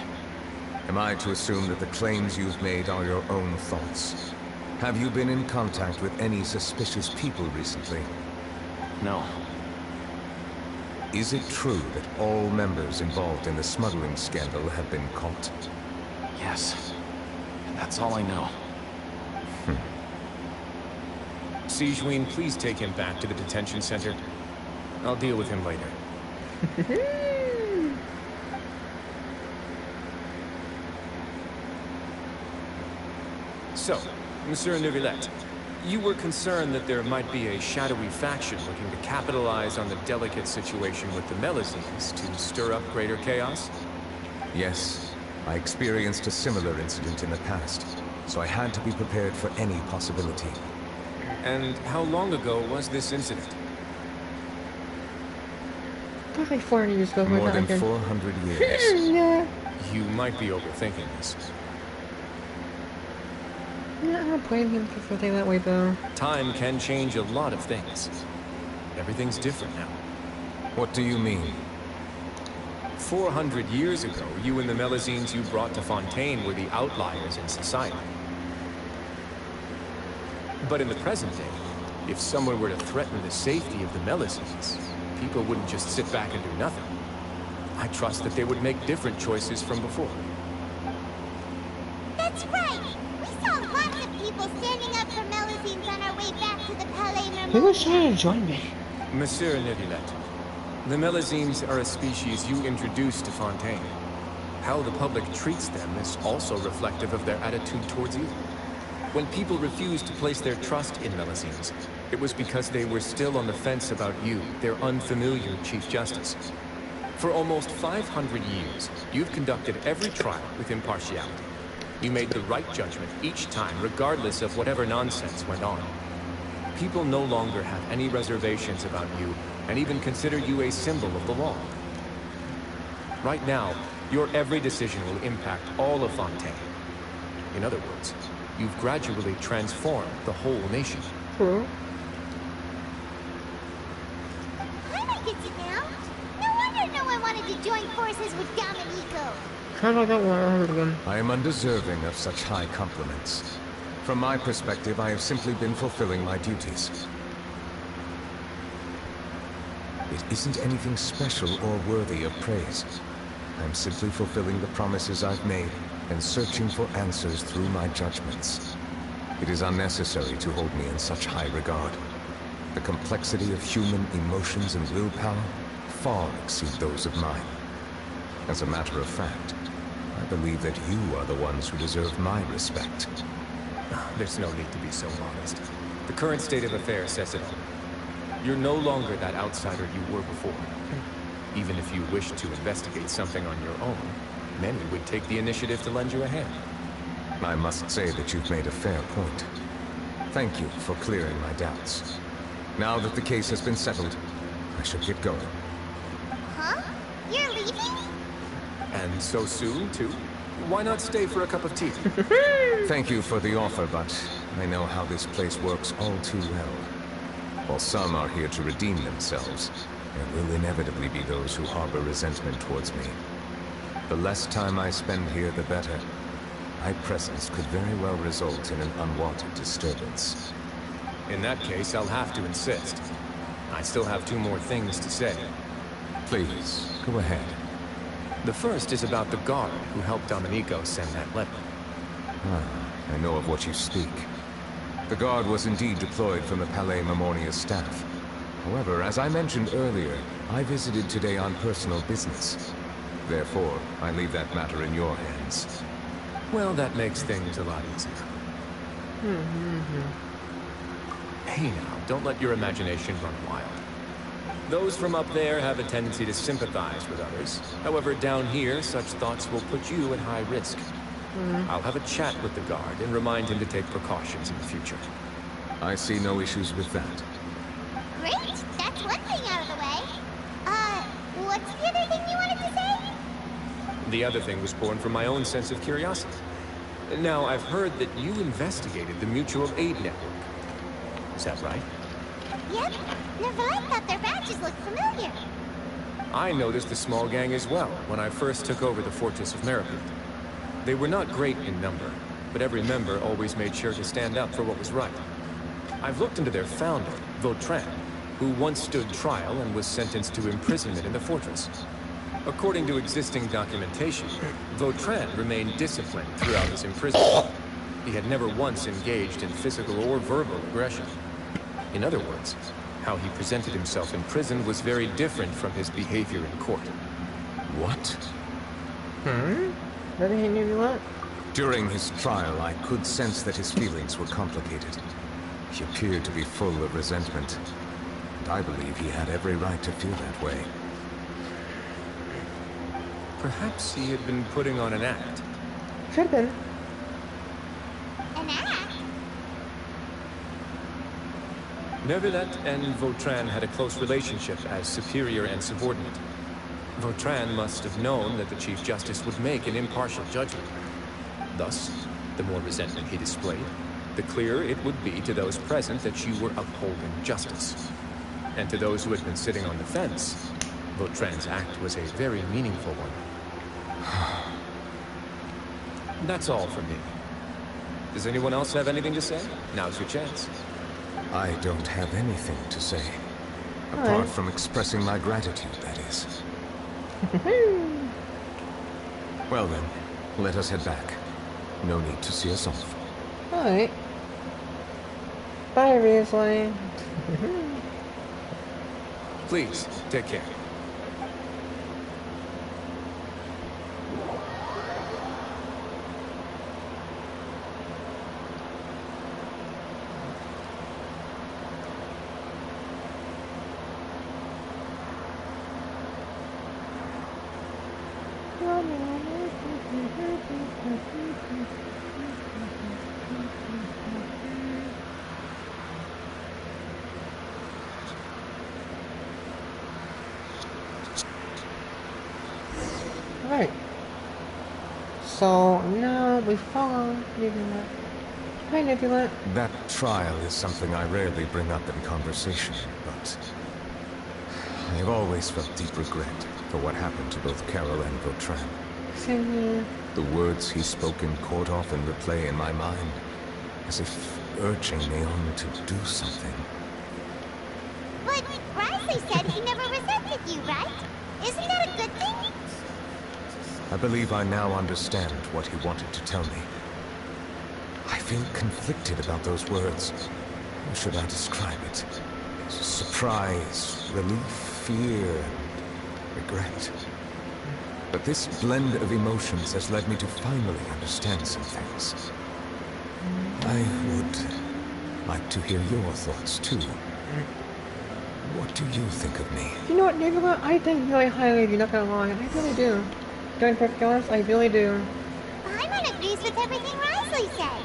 Am I to assume that the claims you've made are your own thoughts? Have you been in contact with any suspicious people recently? No. Is it true that all members involved in the smuggling scandal have been caught? Yes. That's all I know. Sigewinne, please take him back to the detention center. I'll deal with him later. So, Monsieur Nervilette, you were concerned that there might be a shadowy faction looking to capitalize on the delicate situation with the Melazines to stir up greater chaos? Yes. I experienced a similar incident in the past, so I had to be prepared for any possibility. And how long ago was this incident? Probably 400 years ago. More than 400 years. Yeah. You might be overthinking this. Yeah, I don't blame him for thinking that way, though. Time can change a lot of things. Everything's different now. What do you mean? 400 years ago, you and the Melazines you brought to Fontaine were the outliers in society. But in the present day, if someone were to threaten the safety of the Melazines, people wouldn't just sit back and do nothing. I trust that they would make different choices from before. That's right! We saw lots of people standing up for Melazines on our way back to the Palais Mermonium. He was trying to join me. Monsieur Nervilette, the Melazines are a species you introduced to Fontaine. How the public treats them is also reflective of their attitude towards you. When people refused to place their trust in Melazines, it was because they were still on the fence about you, their unfamiliar Chief Justice. For almost 500 years, you've conducted every trial with impartiality. You made the right judgment each time, regardless of whatever nonsense went on. People no longer have any reservations about you, and even consider you a symbol of the law. Right now, your every decision will impact all of Fontaine. In other words, you've gradually transformed the whole nation. True. converses with Domenico. I don't want to hurt him. I am undeserving of such high compliments. From my perspective, I have simply been fulfilling my duties. It isn't anything special or worthy of praise. I'm simply fulfilling the promises I've made and searching for answers through my judgments. It is unnecessary to hold me in such high regard. The complexity of human emotions and willpower far exceed those of mine. As a matter of fact, I believe that you are the ones who deserve my respect. There's no need to be so modest. The current state of affairs says it all. You're no longer that outsider you were before. Even if you wish to investigate something on your own, many would take the initiative to lend you a hand. I must say that you've made a fair point. Thank you for clearing my doubts. Now that the case has been settled, I should get going. Huh? You're leaving? And so soon, too? Why not stay for a cup of tea? Thank you for the offer, but I know how this place works all too well. While some are here to redeem themselves, there will inevitably be those who harbor resentment towards me. The less time I spend here, the better. My presence could very well result in an unwanted disturbance. In that case, I'll have to insist. I still have 2 more things to say. Please, go ahead. The first is about the guard who helped Domenico send that letter. I know of what you speak. The guard was indeed deployed from the Palais Memornia's staff. However, as I mentioned earlier, I visited today on personal business. Therefore, I leave that matter in your hands. Well, that makes things a lot easier. Hey now, don't let your imagination run wild. Those from up there have a tendency to sympathize with others. However, down here, such thoughts will put you at high risk. I'll have a chat with the guard and remind him to take precautions in the future. I see no issues with that. Great! That's one thing out of the way. What's the other thing you wanted to say? The other thing was born from my own sense of curiosity. Now, I've heard that you investigated the mutual aid network. Is that right? Yep. Nevertheless, thought their badges looked familiar. I noticed the small gang as well when I first took over the Fortress of Merripit. They were not great in number, but every member always made sure to stand up for what was right. I've looked into their founder, Vautrin, who once stood trial and was sentenced to imprisonment in the fortress. According to existing documentation, Vautrin remained disciplined throughout his imprisonment. He had never once engaged in physical or verbal aggression. In other words, how he presented himself in prison was very different from his behavior in court. What? Did he knew what? During his trial, I could sense that his feelings were complicated. He appeared to be full of resentment. And I believe he had every right to feel that way. Perhaps he had been putting on an act. Could've been. An act? Neuvillette and Vautrin had a close relationship as superior and subordinate. Vautrin must have known that the Chief Justice would make an impartial judgment. Thus, the more resentment he displayed, the clearer it would be to those present that you were upholding justice. And to those who had been sitting on the fence, Vautrin's act was a very meaningful one. That's all from me. Does anyone else have anything to say? Now's your chance. I don't have anything to say. Apart from expressing my gratitude, that is. Well then, let us head back. No need to see us off. Alright. Bye, Riesling. Please, take care. Alright. So now we follow Neuvillette. Hi, Neuvillette. That trial is something I rarely bring up in conversation, but I have always felt deep regret for what happened to both Carol and Vautrin. Same here. The words he spoke in court often replay in my mind, as if urging me on to do something. But Risley said he never resented you, right? Isn't that a good thing? I believe I now understand what he wanted to tell me. I feel conflicted about those words. How should I describe it? Surprise, relief, fear, and regret. But this blend of emotions has led me to finally understand some things. I would like to hear your thoughts, too. What do you think of me? You know what, Nebula? I think really highly of you, not gonna lie. I really do. Going perfectly honest, I really do. Paimon agrees with everything Risley said.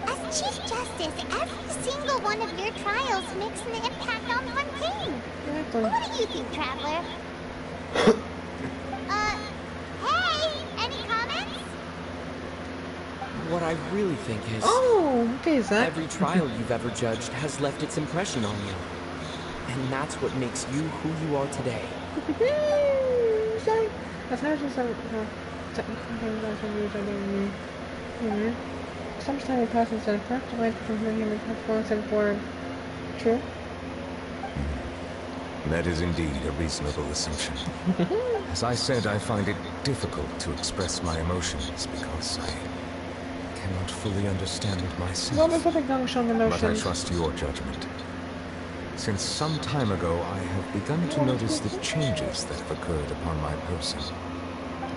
As Chief Justice, every single one of your trials makes an impact on Fontaine. Exactly. What do you think, Traveler? Hey! Any comments? What I really think is... Oh, okay, Zach. Every trial you've ever judged has left its impression on you. And that's what makes you who you are today. Some time passes and first life from the human performance and forward. True? That is indeed a reasonable assumption. As I said, I find it difficult to express my emotions because I cannot fully understand it myself. But I trust your judgment. Since some time ago, I have begun to notice the changes that have occurred upon my person.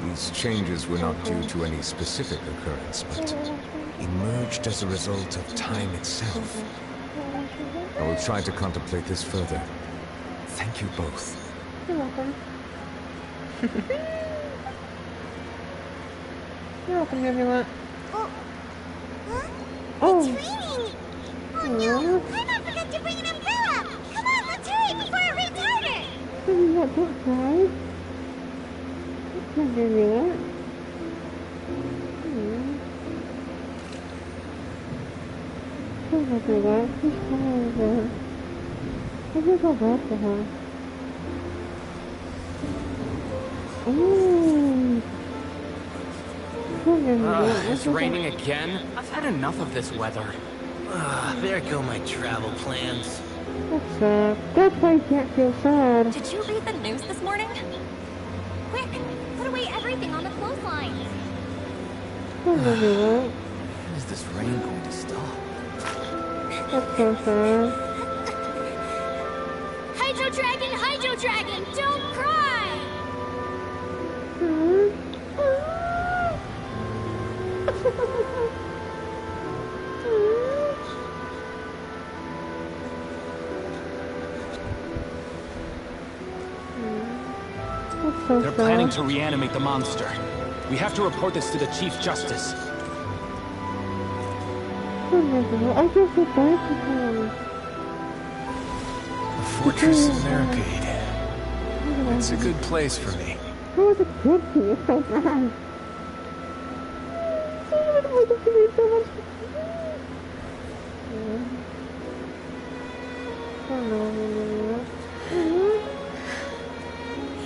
These changes were not due to any specific occurrence, but emerged as a result of time itself. I will try to contemplate this further. Thank you both. You're welcome. You're welcome, everyone. Oh. It's raining! Oh no! Paimon forgot to bring an umbrella! Come on, let's hurry before it rains harder! Don't cry. Can't do that. Don't do that. She's fine. I just go back to her. It's raining again? I've had enough of this weather. There go my travel plans. That's sad. That's why I can't feel sad. Did you read the news this morning? Quick, put away everything on the clothesline. Don't do that. When is this rain going to stop? That's so sad. Hydro Dragon, don't cry! They're planning to reanimate the monster. We have to report this to the Chief Justice. I just get back to him. The fortress barricade. It's a good place for me. How was it good for you so bad?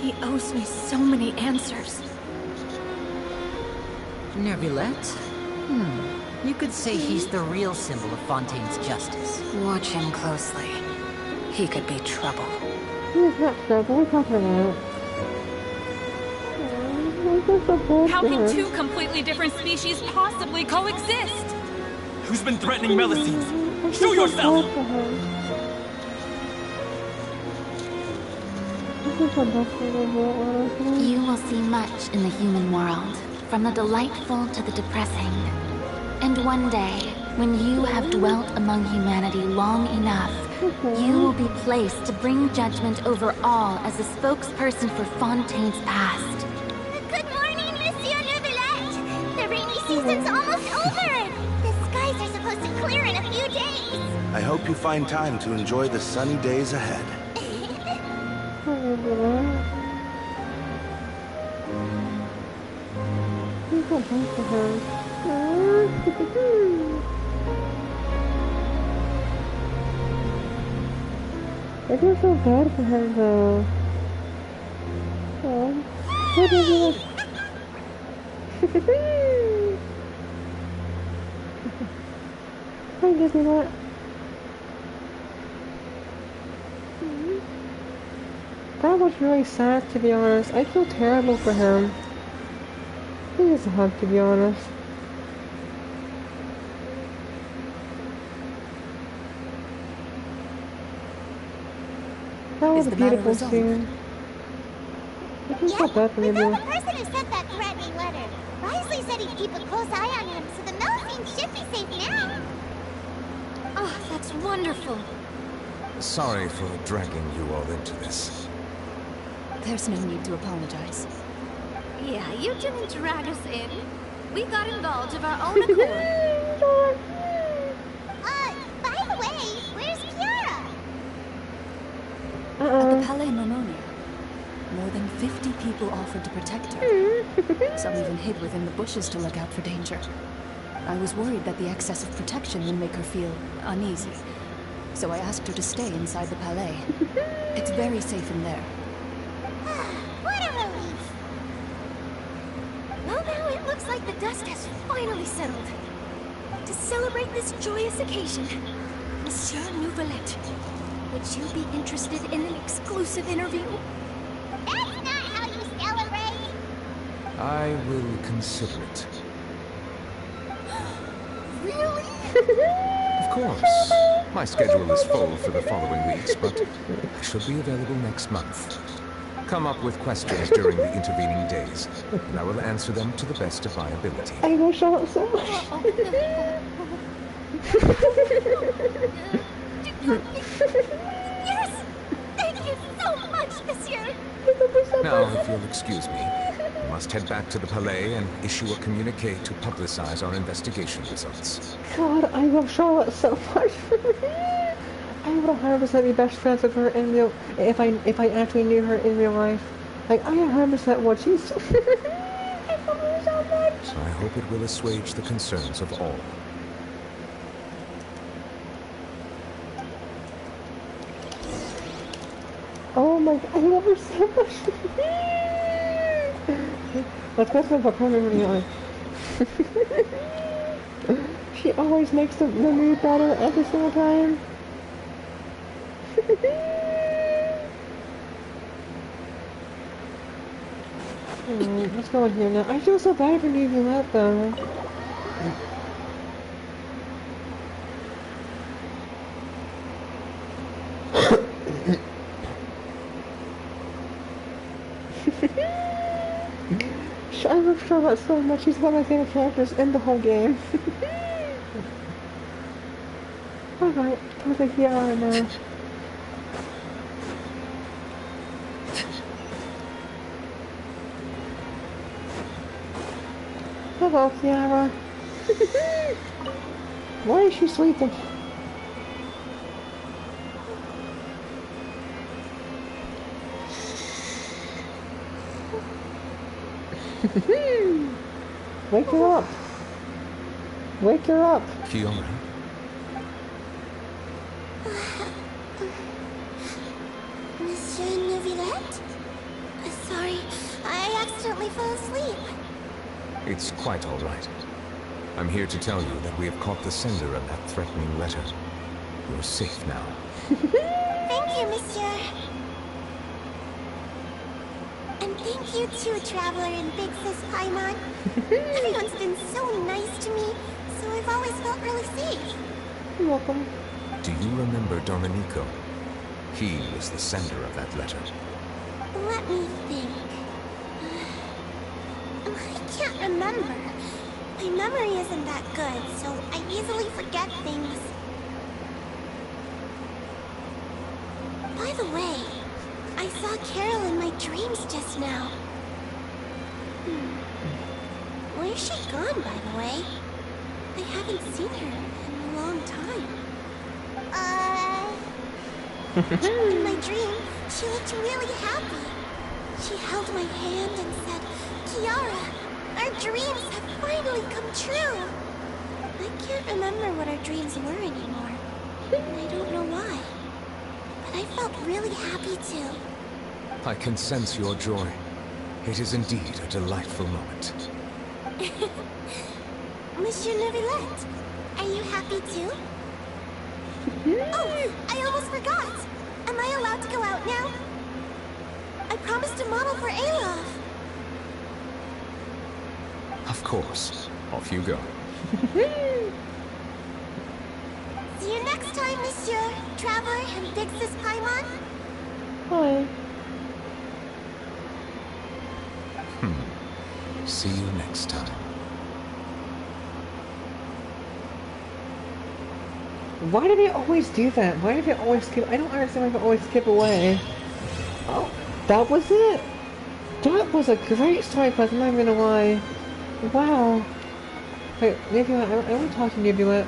He owes me so many answers. Neuvillette? You could say he's the real symbol of Fontaine's justice. Watch him closely. He could be trouble. He's not trouble, we're talking about. How can two completely different species possibly coexist? Who's been threatening Melusines? Show yourself! You will see much in the human world, from the delightful to the depressing. And one day, when you have dwelt among humanity long enough, you will be placed to bring judgment over all as a spokesperson for Fontaine's past. Good morning, Monsieur Neuvillette! The rainy season's almost over! The skies are supposed to clear in a few days! I hope you find time to enjoy the sunny days ahead. I feel so bad for her though. Oh, what is it? Hi, Disneyland. That was really sad, to be honest. I feel terrible for him. He needs a hug, to be honest. That was a beautiful scene. I feel so bad for We him. found the person who sent that threatening letter. Risley said he'd keep a close eye on him, so the Melazine should be safe now. Oh, that's wonderful. Sorry for dragging you all into this. There's no need to apologize. Yeah, you didn't drag us in. We got involved of our own accord. By the way, where's Kiara? At the Palais Momonia. More than 50 people offered to protect her. Some even hid within the bushes to look out for danger. I was worried that the excess of protection would make her feel uneasy. So I asked her to stay inside the Palais. It's very safe in there. What a relief. Well, now it looks like the dust has finally settled. To celebrate this joyous occasion, Monsieur Nouvelette, would you be interested in an exclusive interview? That's not how you celebrate. I will consider it. Really? Of course. My schedule is full for the following weeks, but I should be available next month. Come up with questions during the intervening days, and I will answer them to the best of my ability. I will show up so much. Yes! Thank you so much, Monsieur! Now, if you'll excuse me, I must head back to the Palais and issue a communique to publicize our investigation results. God, I love Charlotte so much. I would 100% be best friends with her in real, if I actually knew her in real life. Like, I 100% would. She's I love her so much. I hope it will assuage the concerns of all. Oh my God, I love her so much. Let's go to the permanently. She always makes the mood better every single time. Let's go in here now. I feel so bad for leaving that though. I love Charlotte so much. She's one of my favorite characters in the whole game. Alright, where's the Kiara now? Hello, Kiara. Why is she sleeping? Wake her up. Wake her up. Kiara? Monsieur Nouvelette? Sorry, I accidentally fell asleep. It's quite all right. I'm here to tell you that we have caught the sender of that threatening letter. You're safe now. Thank you, Monsieur. And thank you too, Traveler and Big Sis Paimon. Everyone's been so nice to me, so I've always felt really safe. You're welcome. Do you remember Domenico? He was the sender of that letter. Let me think. I can't remember. My memory isn't that good, so I easily forget things. By the way, I saw Carol in my dreams just now. Where's she gone, by the way? I haven't seen her in a long time. In my dream, she looked really happy. She held my hand and said, Kiara, our dreams have finally come true. I can't remember what our dreams were anymore. And I don't know why. But I felt really happy too. I can sense your joy. It is indeed a delightful moment. Monsieur Neuvillette, are you happy too? Oh, I almost forgot. Am I allowed to go out now? I promised to model for Alof. Of course. Off you go. See you next time, Monsieur Traveler and Vixus Paimon. Bye. See you next time. Why do they always do that? Why do they always skip? I don't understand why they always skip away. Oh, that was it. That was a great story quest, I'm not even gonna lie. Wow. Wait, Nebula, I want to talk to Nebula.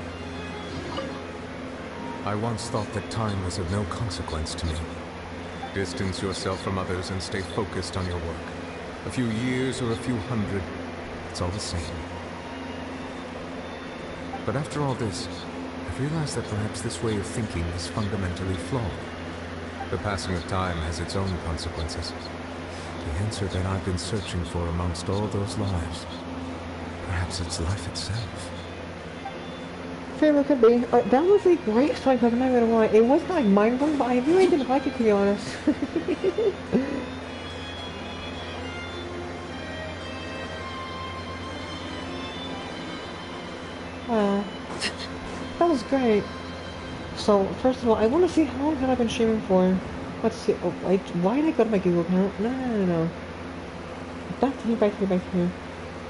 I once thought that time was of no consequence to me. Distance yourself from others and stay focused on your work. A few years or a few hundred, it's all the same. But after all this, I've realized that perhaps this way of thinking is fundamentally flawed. The passing of time has its own consequences. The answer that I've been searching for amongst all those lives. Perhaps it's life itself. Very well could be. That was a great story quest, I'm not gonna lie. It wasn't like mind-blowing, but I really didn't like it, to be honest. Wow. That was great. So, first of all, I want to see how long have I been streaming for. Let's see. Oh, wait, why did I go to my Google account? No. Back to here.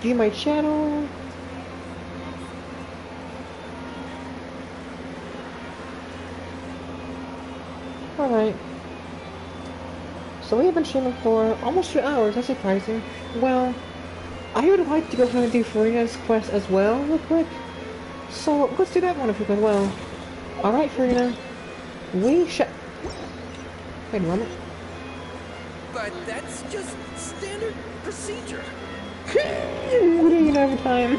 View my channel. Alright. So we have been streaming for almost 2 hours, that's surprising. Well, I would like to go ahead and do Farina's quest as well, real quick. So, let's do that one if we can. Well, alright, Farina. We shall... Wait a moment. But that's just standard procedure. We'll do it another time.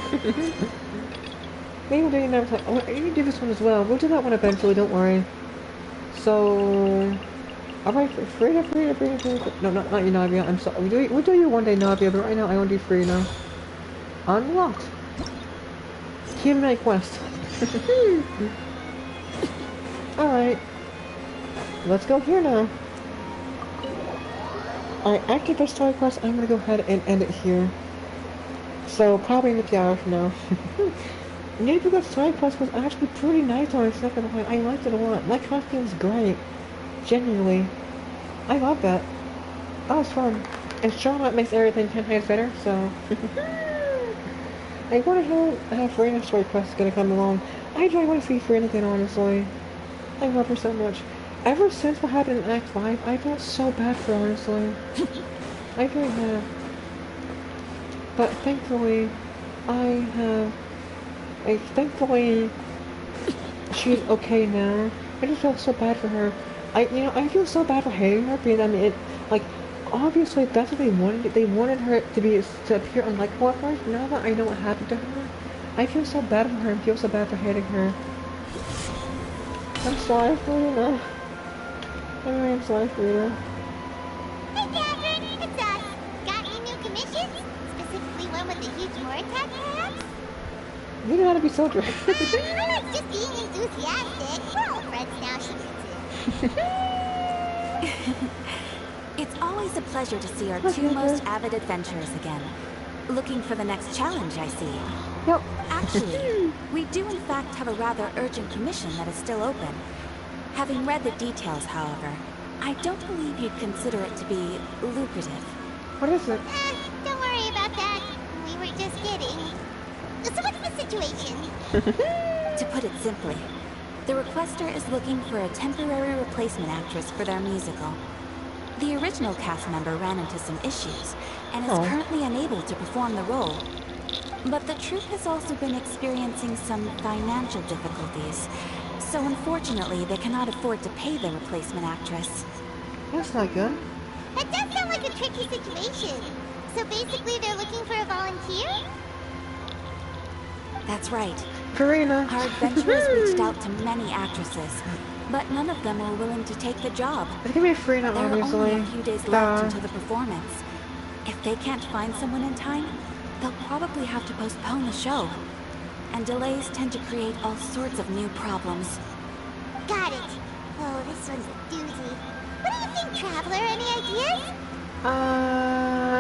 Maybe we'll do it another time. Oh, I need to do this one as well. We'll do that one eventually, don't worry. So... Alright, Farina. No, not you, Navia. I'm sorry. We'll do you one day, Navia, but right now I want to do Farina. Unlocked. Human quest. Alright. Let's go here now. Alright, after this story quest, I'm gonna go ahead and end it here. So, probably in a few hours from now. Neighborhood story quest was actually pretty nice on its second line. I liked it a lot. My costume was great. Genuinely. I love that. That was fun. And Charlotte makes everything 10 times better, so... I wonder how Farina's story quest is gonna come along. I really want to see Farina again, honestly. I love her so much. Ever since what happened in Act 5, I felt so bad for her, honestly. I really have. But thankfully, thankfully, she's okay now. I just felt so bad for her. I feel so bad for hating her, because, I mean, obviously that's what they wanted. They wanted her to appear unlikable at first. Now that I know what happened to her, I feel so bad for her and feel so bad for hating her. I'm sorry, Farina. I'm sorry, Farina. Hey, Catherine, it's us. Got any new commissions? Specifically one with the huge Moratag, perhaps? You know how to be soldier. I'm not just being enthusiastic. We're all friends now, she gets it. It's always a pleasure to see our two most avid adventurers again. Looking for the next challenge, I see. Yep. Actually, we do in fact have a rather urgent commission that is still open. Having read the details, however, I don't believe you'd consider it to be lucrative. What is it? Don't worry about that. We were just kidding. So what's the situation? To put it simply, the requester is looking for a temporary replacement actress for their musical. The original cast member ran into some issues, and is currently unable to perform the role. But the troupe has also been experiencing some financial difficulties, so unfortunately they cannot afford to pay the replacement actress. That's not good. That does sound like a tricky situation. So basically they're looking for a volunteer? That's right. Farina. Our adventurers reached out to many actresses, But none of them are willing to take the job. It's gonna be Farina, There are obviously. only a few days left until the performance. If they can't find someone in time, they'll probably have to postpone the show. And delays tend to create all sorts of new problems. Got it. Oh, this one's a doozy. What do you think, Traveler? Any ideas?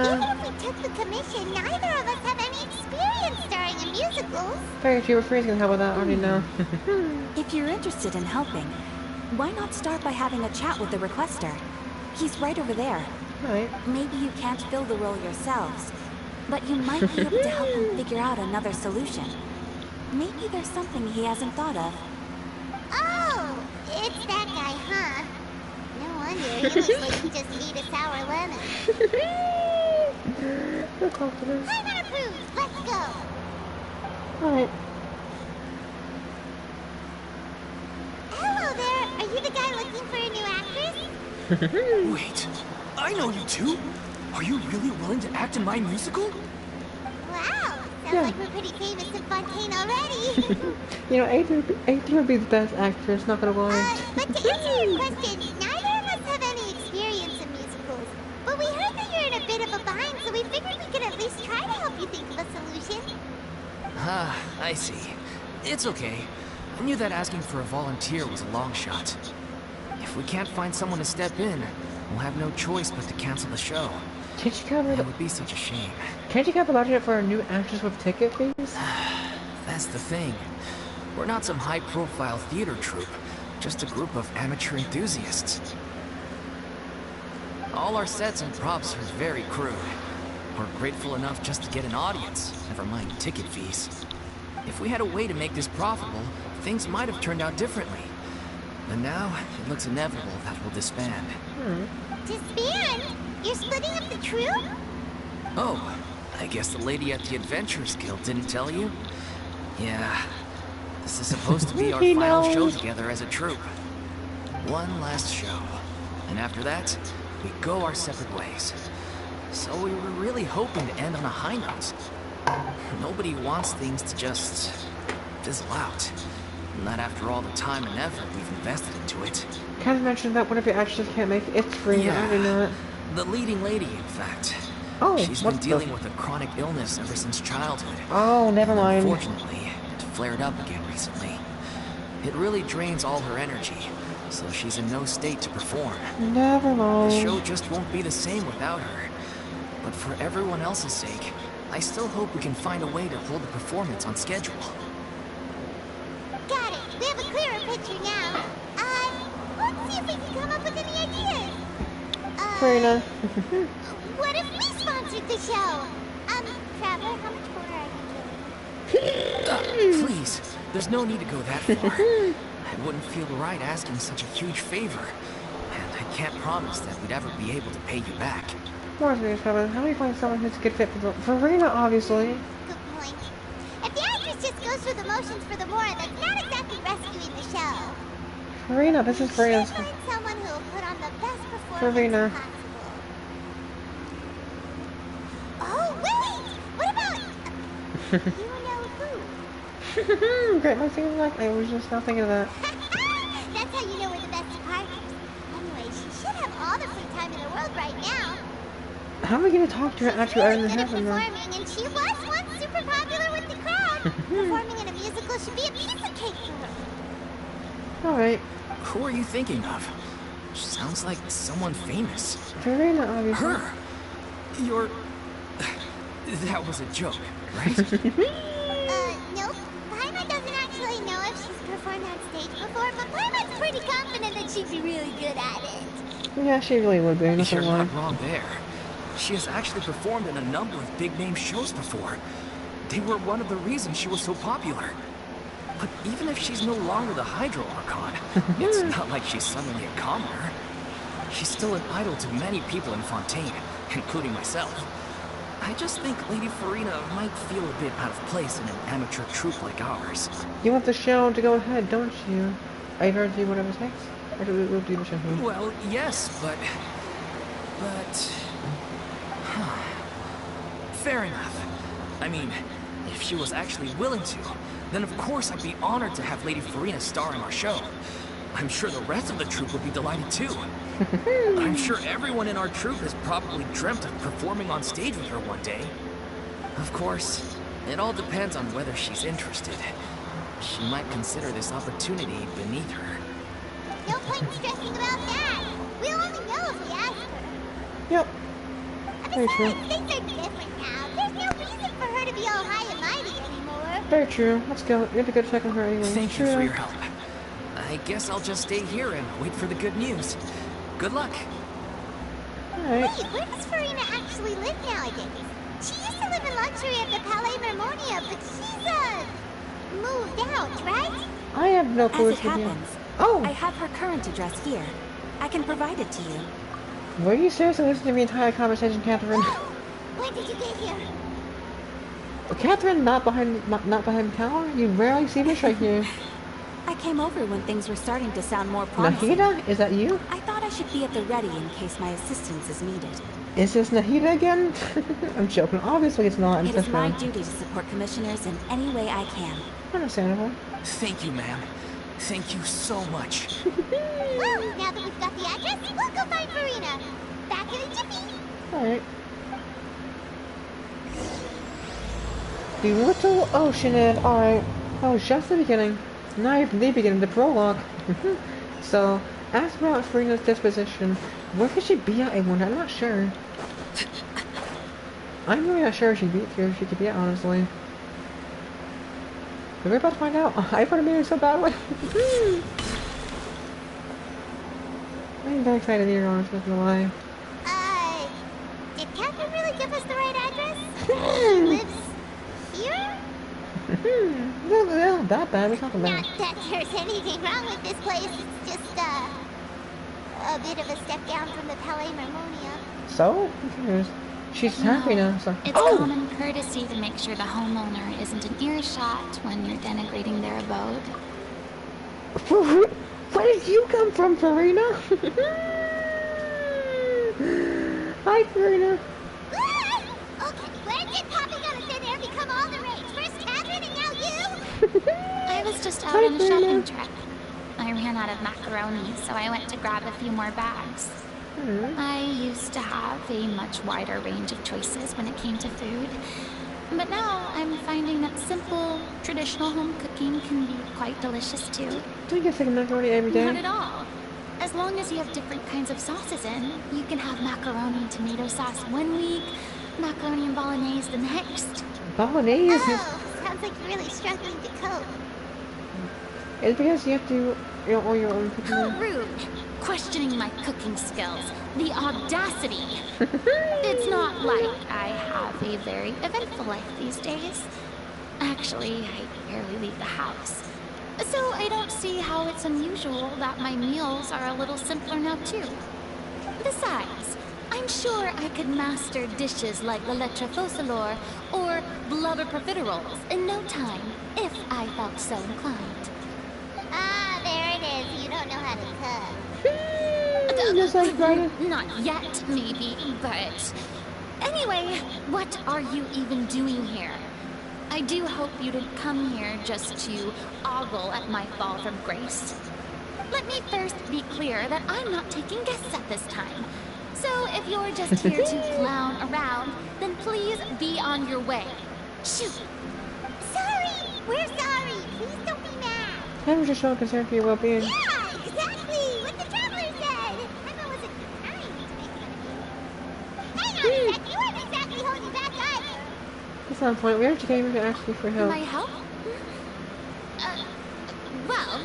Even if we took the commission, neither of us have any experience starring in musicals. Very few Freeze can help with that, I already know. If you're interested in helping, why not start by having a chat with the requester? He's right over there. Right. Maybe you can't fill the role yourselves, but you might be able to help him figure out another solution. Maybe there's something he hasn't thought of. Oh, it's that guy, huh? No wonder, he looks like he just ate a sour lemon. No confidence. Timer approved, let's go! Alright. Hello there, are you the guy looking for a new actress? Wait, I know you two. Are you really willing to act in my musical? Wow, sounds like we're pretty famous in Fontaine already. You know, Adrian would be the best actress, not gonna lie. But to answer your question, neither of us have any experience in musicals. But we heard that you're in a bit of a bind, so we figured we could at least try to help you think of a solution. Ah, I see. It's okay. I knew that asking for a volunteer was a long shot. If we can't find someone to step in, we'll have no choice but to cancel the show. Can't you cover That would be such a shame. Can't you cover budget for a new actress with ticket fees? That's the thing. We're not some high-profile theater troupe, just a group of amateur enthusiasts. All our sets and props are very crude. We're grateful enough just to get an audience, never mind ticket fees. If we had a way to make this profitable, things might have turned out differently. But now, it looks inevitable that we'll disband. Disband? You're splitting up the troupe? Oh, I guess the lady at the Adventurers Guild didn't tell you? Yeah. This is supposed to be our final show together as a troupe. One last show. And after that, we go our separate ways. So we were really hoping to end on a high note. Nobody wants things to just fizzle out. Not after all the time and effort we've invested into it. Kind of mentioned that one of your actors can't make it. It's free. Yeah, I didn't know it. The leading lady, in fact. Oh, she's been dealing with a chronic illness ever since childhood. Oh, never mind. Unfortunately, it flared up again recently. It really drains all her energy, so she's in no state to perform. Never mind. The show just won't be the same without her. But for everyone else's sake, I still hope we can find a way to hold the performance on schedule. Got it. We have a clearer picture now. Let's see if we can come up with any ideas. Farina. What if we sponsored the show? Traveler, how much more are you Please, there's no need to go that far. I wouldn't feel right asking such a huge favor. And I can't promise that we'd ever be able to pay you back. More serious, How do we find someone who's a good fit for the Farina, obviously? Good point. If the actress just goes through the motions for the Mora, that's not exactly rescuing the show. Farina, this is Farina's. Find someone who will put on the best performance Farina. possible. Oh, wait! What about... you know who? Great, my singing like I was just not thinking of that. That's how you know we're the best of partners. Anyway, she should have all the free time in the world right now. How am I gonna talk to her after Really everything good at happened though? performing, and she was once super popular with the crowd. Performing in a musical should be a piece of cake for her. Alright. Who are you thinking of? Sounds like someone famous. Farina, obviously. Her? You're... That was a joke, right? Nope. Paimon doesn't actually know if she's performed on stage before, but Paimon's pretty confident that she'd be really good at it. Yeah, she really would be. You're not wrong there. She has actually performed in a number of big-name shows before. They were one of the reasons she was so popular. But even if she's no longer the Hydro Archon, it's not like she's suddenly a commoner. She's still an idol to many people in Fontaine, including myself. I just think Lady Farina might feel a bit out of place in an amateur troupe like ours. You want the show to go ahead, don't you? Are you going to do whatever's next? Or do we'll do the show? Well, yes, but... Fair enough. I mean, if she was actually willing to, then of course I'd be honored to have Lady Farina star in our show. I'm sure the rest of the troupe would be delighted too. I'm sure everyone in our troupe has probably dreamt of performing on stage with her one day. Of course, it all depends on whether she's interested. She might consider this opportunity beneath her. No point stressing about that. We'll only know if we ask her. Yep. Very true. Besides, things are different now. There's no reason for her to be all high and mighty anymore. Very true. Let's go. We have to go check on her anyway. Thank you for your help. I guess I'll just stay here and wait for the good news. Good luck. Alright. Wait, where does Farina actually live nowadays? She used to live in luxury at the Palais Mermonia, but she's, moved out, right? I have no clue. As it happens, oh! I have her current address here. I can provide it to you. Were you seriously listening to the entire conversation, Catherine? When did you get here? Catherine, not behind the tower? You rarely see this right here. I came over when things were starting to sound more promising. Nahida? Is that you? I thought I should be at the ready in case my assistance is needed. Is this Nahida again? I'm joking. Obviously it's not. It is my duty to support commissioners in any way I can. Understandable. Thank you, ma'am. Thank you so much. Well, now that we've got the address, we'll go find Farina. Back in a jiffy. Alright. The Little Oceanid. Alright. That was just the beginning. Not even the beginning, the prologue. So, ask about Farina's disposition. Where could she be at, I wonder? I'm not sure. I'm really not sure if she could be at, honestly. We're about to find out. I want to be her so badly. I'm very excited to hear, honestly, not gonna lie. Did Catherine really give us the right address? She lives here? No, that bad. It's not that bad. Not that there's anything wrong with this place. It's just, a bit of a step down from the Palais Mermonia. So? Who cares? She's happy now, so... It's common courtesy to make sure the homeowner isn't in earshot when you're denigrating their abode. Where did you come from, Farina? Hi, Farina. Okay, when did popping on a thin air become all the rage? First Catherine and now you? I was just out on a shopping trip. I ran out of macaroni, so I went to grab a few more bags. I used to have a much wider range of choices when it came to food, but now I'm finding that simple, traditional home cooking can be quite delicious too. Do you get second macaroni every day? Not at all. As long as you have different kinds of sauces in, you can have macaroni and tomato sauce one week, macaroni and bolognese the next. Bolognese? Oh, sounds like you're really struggling to cope. It's because you have to all your own cooking. How rude! Questioning my cooking skills. The audacity! It's not like I have a very eventful life these days. Actually, I barely leave the house. So I don't see how it's unusual that my meals are a little simpler now too. Besides, I'm sure I could master dishes like la lettre focilor or blubber profiteroles in no time, if I felt so inclined. Ah, there it is. You don't know how to cook. Just like Brian. Not yet, maybe, but... Anyway, what are you even doing here? I do hope you didn't come here just to ogle at my fall from grace. Let me first be clear that I'm not taking guests at this time. So if you're just here to clown around, then please be on your way. Shoot! Sorry! We're sorry! Please don't be mad! I'm just so concerned for your well-being. Yeah, exactly! What the traveler said! Emma wasn't trying to make fun of you. Hang on a sec! You weren't exactly holding back either! That's not the point. We actually came here to ask you for help. My help? Well,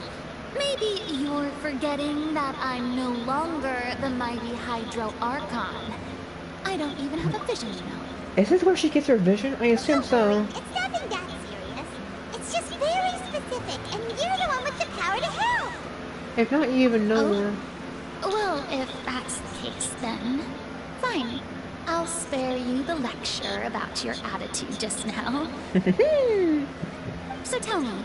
maybe you're forgetting that I'm no longer the mighty Hydro Archon. I don't even have a vision, you know. Is this where she gets her vision? I assume so. It's nothing that serious. It's just very specific, and you're the one with the power to help! If not, you even know her. Well, if that's the case, then fine. I'll spare you the lecture about your attitude just now. So tell me,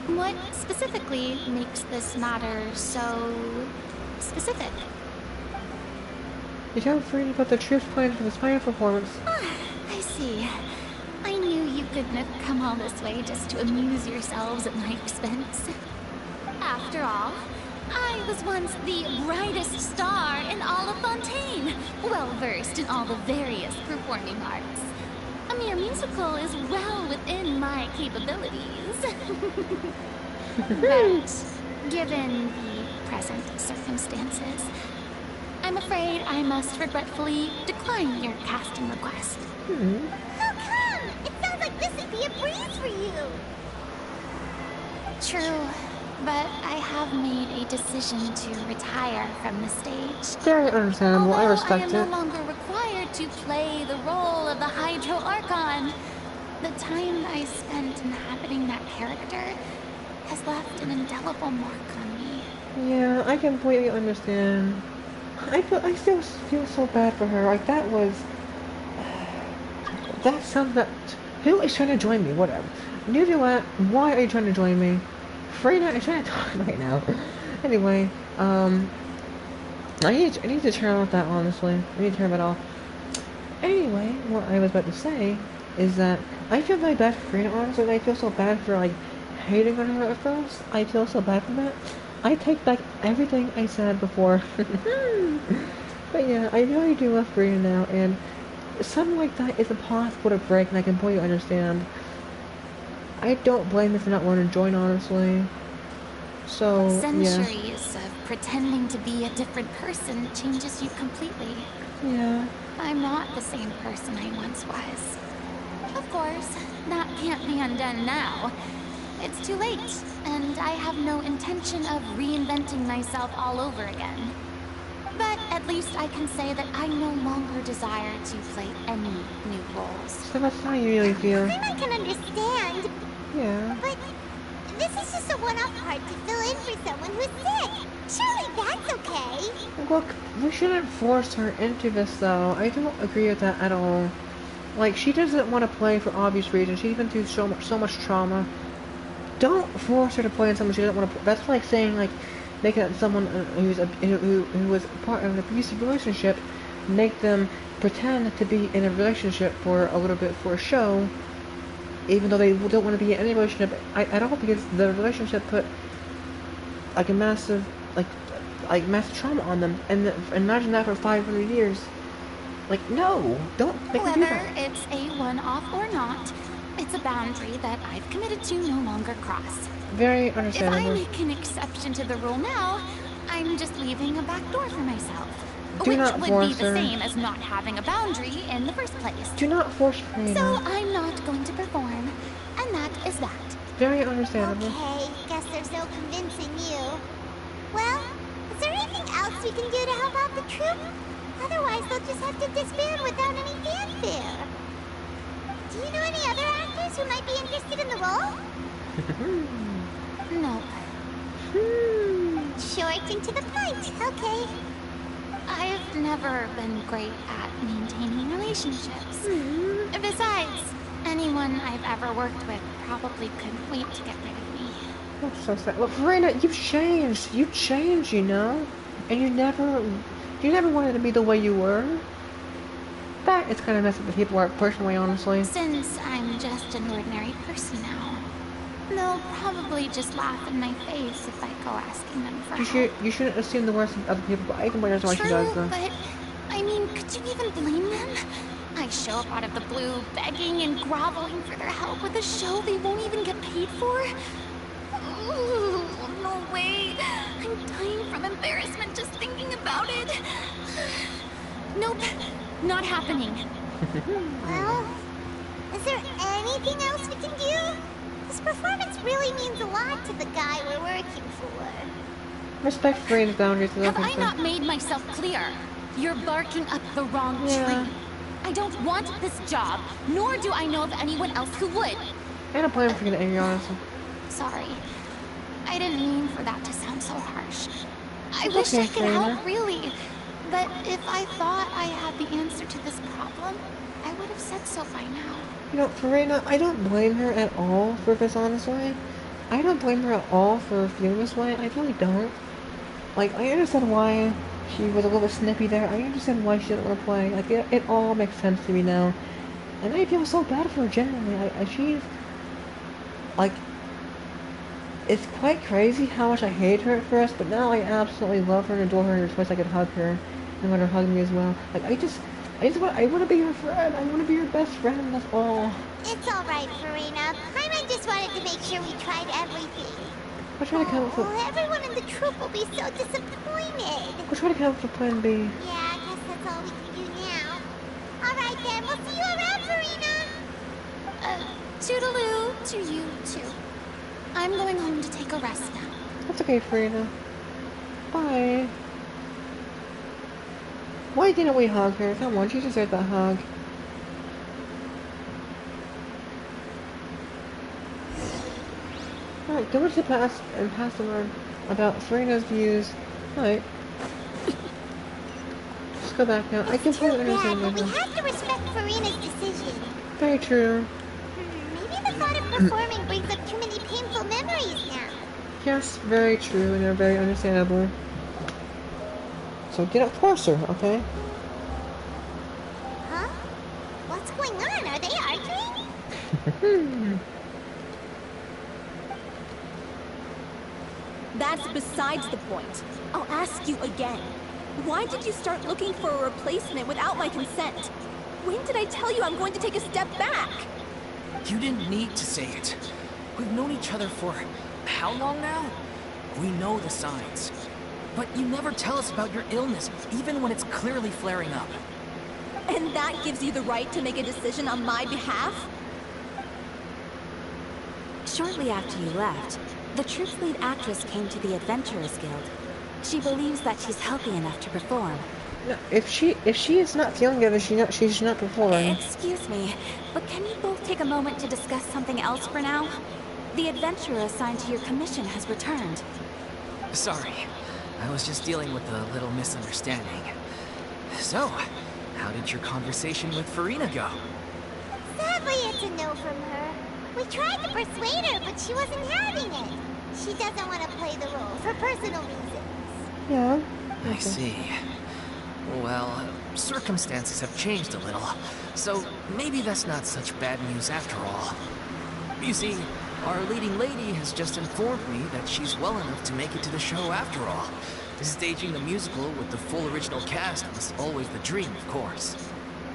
what specifically makes this matter so specific? You told Farina about the troops planned for the final performance. I see. I knew you couldn't have come all this way just to amuse yourselves at my expense. After all, I was once the brightest star in all of Fontaine, well-versed in all the various performing arts. A mere musical is well within my capabilities. But, given the present circumstances, I'm afraid I must regretfully decline your casting request. How come? It sounds like this would be a breeze for you. True, but I have made a decision to retire from the stage. Very understandable. I Although respect I am it. no longer required to play the role of the Hydro Archon, the time I spent inhabiting that character has left an indelible mark on me. Yeah, I completely understand. I still feel so bad for her. Like, that's something that... Who is trying to join me? Whatever. Nuvula, why are you trying to join me? Freyna is trying to talk right now. Anyway, I need to turn off that, honestly. I need to turn that off. Anyway, what I was about to say is that I feel very bad for Freyna, honestly. I feel so bad for, like, hating on her at first. I feel so bad for that. I take back everything I said before. But yeah, I really do love Freyna now, and something like that is impossible to break, and I completely understand. I don't blame her for not wanting to join, honestly. So, Centuries of pretending to be a different person changes you completely. Yeah. I'm not the same person I once was. Of course, that can't be undone now. It's too late, and I have no intention of reinventing myself all over again. But at least I can say that I no longer desire to play any new roles. So that's how you really feel. I can understand. Yeah. But this is just a one-off part to fill in for someone who's sick. Surely that's okay. Look, we shouldn't force her into this, though. I don't agree with that at all. Like, she doesn't want to play for obvious reasons. She's been through so much trauma. Don't force her to play in someone she doesn't want to. That's like saying, like, making it someone who was part of an abusive relationship, make them pretend to be in a relationship for a little bit for a show, even though they don't want to be in any relationship at all, because the relationship put like a massive massive trauma on them, and imagine that for 500 years. Like, no, don't make them do Whether that. it's a one-off or not, it's a boundary that I've committed to no longer cross. Very If understandable. I make an exception to the rule now, I'm just leaving a back door for myself. Do which not would force be the her. same as not having a boundary in the first place. Do not force Freyna. So I'm not going to perform, and that is that. Very understandable. Okay, guess there's no convincing you. Well, is there anything else we can do to help out the troupe? Otherwise, they'll just have to disband without any fanfare. Do you know any other actors who might be interested in the role? No. Short and to the point, okay. I've never been great at maintaining relationships. Besides, anyone I've ever worked with probably couldn't wait to get rid of me. That's so sad. Look, Freyna, you've changed. You've changed, you know? And you never wanted to be the way you were. That is kind of messed up with people are personally, honestly. Since I'm just an ordinary person now, they'll probably just laugh in my face if I go asking them for help. You shouldn't assume the worst of other people, but I can understand why she does, though. But, I mean, could you even blame them? I show up out of the blue, begging and groveling for their help with a show they won't even get paid for? Ooh, no way. I'm dying from embarrassment just thinking about it. Nope, not happening. Well, is there anything else we can do? This performance really means a lot to the guy we're working for. Respect Freyna's boundaries. Have I not made myself clear? You're barking up the wrong Yeah. tree. I don't want this job, nor do I know of anyone else who would. I don't blame her for getting angry, honestly. Sorry. I didn't mean for that to sound so harsh. I It's wish okay, I could Freyna. help, really. But if I thought I had the answer to this problem, I would have said so by now. You know, Freyna, I don't blame her at all for this, honestly. I don't blame her at all for feeling this way. I really don't. Like, I understand why she was a little bit snippy there. I understand why she didn't want to play. Like, it all makes sense to me now. And I feel so bad for her, genuinely. She's... Like... It's quite crazy how much I hated her at first, but now I absolutely love her and adore her, and there's twice I could hug her and let her hug me as well. Like, I want to be her friend. I want to be her best friend, that's all. It's alright, Farina. Paimon just wanted to make sure we tried everything. We're trying to come up with... everyone in the troop will be so disappointed. We're trying to come up with plan B. Yeah, I guess that's all we can do now. Alright then, we'll see you around, Farina. Toodaloo to you too. I'm going home to take a rest now. That's okay, Farina. Bye. Why didn't we hug her? Come on, she deserved that hug. Alright, go to pass and pass the word about Farina's views. Alright. Let's go back now. I can totally understand but we have to respect Farina's decision. Very true. Maybe the thought of performing brings up too many painful memories now. Yes, very true, and they're very understandable. So get up closer, okay? Huh? What's going on? Are they arguing? That's besides the point. I'll ask you again. Why did you start looking for a replacement without my consent? When did I tell you I'm going to take a step back? You didn't need to say it. We've known each other for how long now? We know the signs. But you never tell us about your illness, even when it's clearly flaring up. And that gives you the right to make a decision on my behalf? Shortly after you left, the troop's lead actress came to the Adventurers Guild. She believes that she's healthy enough to perform. No, if she is not feeling good, she's not performing. Excuse me, but can you both take a moment to discuss something else for now? The adventurer assigned to your commission has returned. Sorry, I was just dealing with a little misunderstanding. So, how did your conversation with Farina go? Sadly, it's a no from her. We tried to persuade her, but she wasn't having it. She doesn't want to play the role for personal reasons. Yeah. I see. Well, circumstances have changed a little, so maybe that's not such bad news after all. You see, our leading lady has just informed me that she's well enough to make it to the show after all. Staging the musical with the full original cast was always the dream, of course.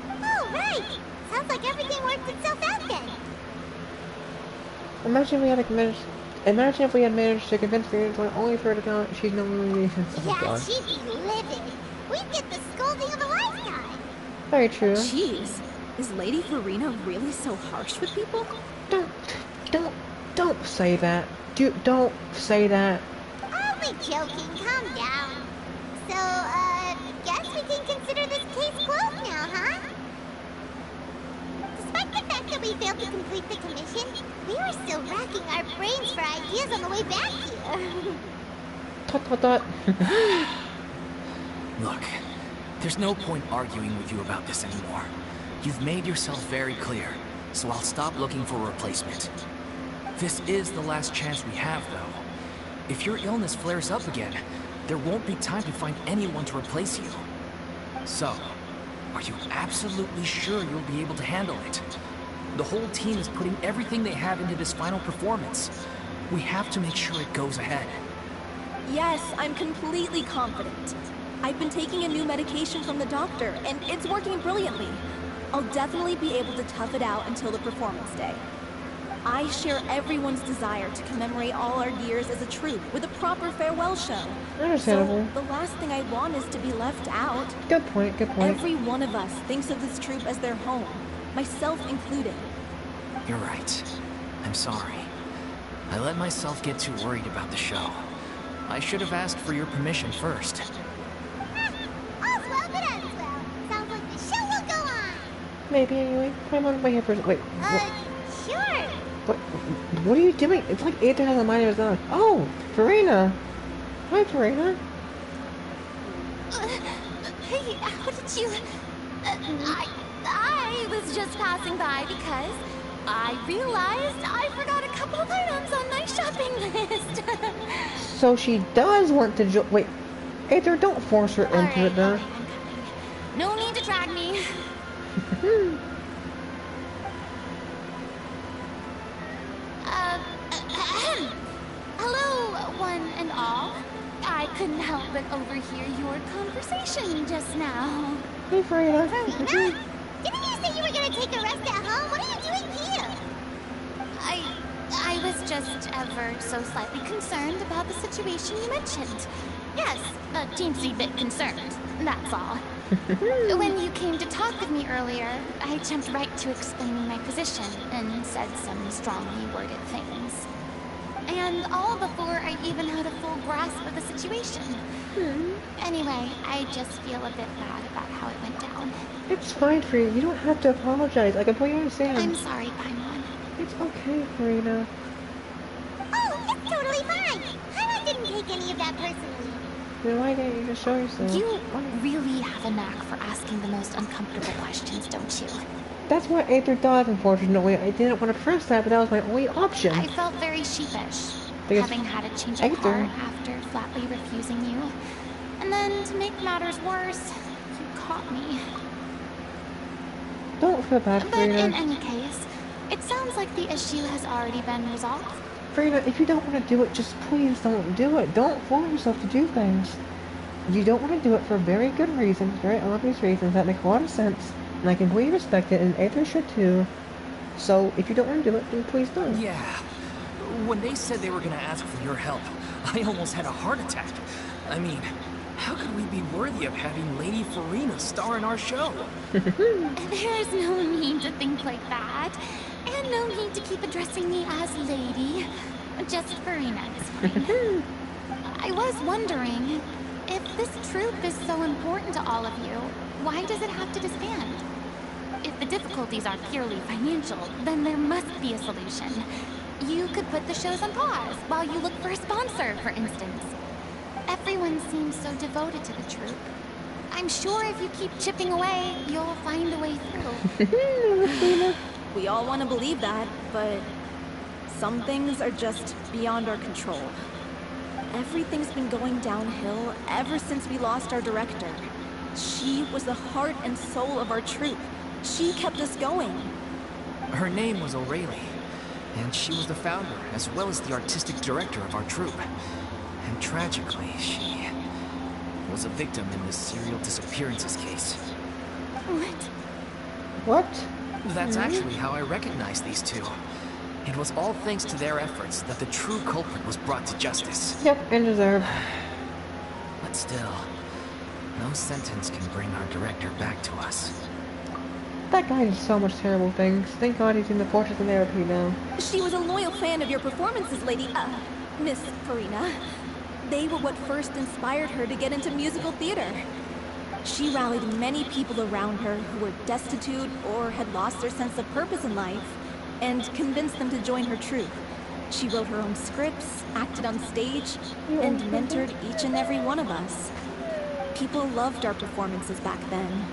Oh, right! Sounds like everything worked itself out then. Imagine if we had managed to convince Farina to only for her to go. She's no movie. Yeah, she'd be livid. We'd get the scolding of a lifetime. Very true. Jeez, is Lady Farina really so harsh with people? Don't say that. Don't say that. I'll be joking. Calm down. So, guess we can consider this case closed now, huh? Despite the fact that we failed to complete the commission, we were still racking our brains for ideas on the way back here. Dot. Look, there's no point arguing with you about this anymore. You've made yourself very clear, so I'll stop looking for a replacement. This is the last chance we have, though. If your illness flares up again, there won't be time to find anyone to replace you. So, are you absolutely sure you'll be able to handle it? The whole team is putting everything they have into this final performance. We have to make sure it goes ahead. Yes, I'm completely confident. I've been taking a new medication from the doctor, and it's working brilliantly. I'll definitely be able to tough it out until the performance day. I share everyone's desire to commemorate all our years as a troupe with a proper farewell show. Understandable. So the last thing I want is to be left out. Good point, good point. Every one of us thinks of this troupe as their home, myself included. You're right. I'm sorry. I let myself get too worried about the show. I should have asked for your permission first. All's well that ends well. Sounds like the show will go on. Maybe anyway. I'm on my here for wait. Sure. What are you doing? It's like Ethan has a mind of his own. Oh, Farina. Hi, Farina. Hey, how did you... I was just passing by because I realized I forgot a couple of items on my shopping list. So she does want to wait. Aether, don't force her into it, though. No need to drag me. One and all, I couldn't help but overhear your conversation just now. Hey, Farina. Farina? Didn't you say you were gonna take a rest at home? What are you doing here? I was just ever so slightly concerned about the situation you mentioned. Yes, a teensy bit concerned, that's all. When you came to talk with me earlier, I jumped right to explaining my position and said some strongly worded things. And all before I even had a full grasp of the situation. Anyway, I just feel a bit bad about how it went down. It's fine, Farina. You don't have to apologize. I completely understand. I'm sorry, Paimon. It's okay, Farina. Oh, it's totally fine. Paimon didn't take any of that personally. Then why didn't you just show yourself? You really have a knack for asking the most uncomfortable questions, don't you? That's what Aether does, unfortunately. I didn't want to press that, but that was my only option. I felt very sheepish, Because having had a change of heart after flatly refusing you. And then, to make matters worse, you caught me. Don't feel bad, But Farina. in any case, it sounds like the issue has already been resolved. Farina, if you don't want to do it, just please don't do it. Don't force yourself to do things. You don't want to do it for very good reasons, very obvious reasons that make a lot of sense, and I completely respect it, and Aether should too. So, if you don't want to do it, then please don't. Yeah. When they said they were gonna ask for your help, I almost had a heart attack. I mean, how could we be worthy of having Lady Farina star in our show? There's no need to think like that. And no need to keep addressing me as lady. Just Farina is fine. I was wondering, if this troupe is so important to all of you, why does it have to disband? If the difficulties are purely financial, then there must be a solution. You could put the shows on pause while you look for a sponsor, for instance. Everyone seems so devoted to the troupe. I'm sure if you keep chipping away, you'll find a way through. We all want to believe that, but some things are just beyond our control. Everything's been going downhill ever since we lost our director. She was the heart and soul of our troupe. She kept us going. Her name was O'Reilly, and she was the founder as well as the artistic director of our troupe. And tragically, she was a victim in this serial disappearances case. What? That's actually how I recognized these two. It was all thanks to their efforts that the true culprit was brought to justice. Yep, and deserved. But still, no sentence can bring our director back to us. That guy did so much terrible things. Thank God he's in the Fortress of Therapy now. She was a loyal fan of your performances, Miss Farina. They were what first inspired her to get into musical theater. She rallied many people around her who were destitute or had lost their sense of purpose in life, and convinced them to join her troupe. She wrote her own scripts, acted on stage, and mentored each and every one of us. People loved our performances back then.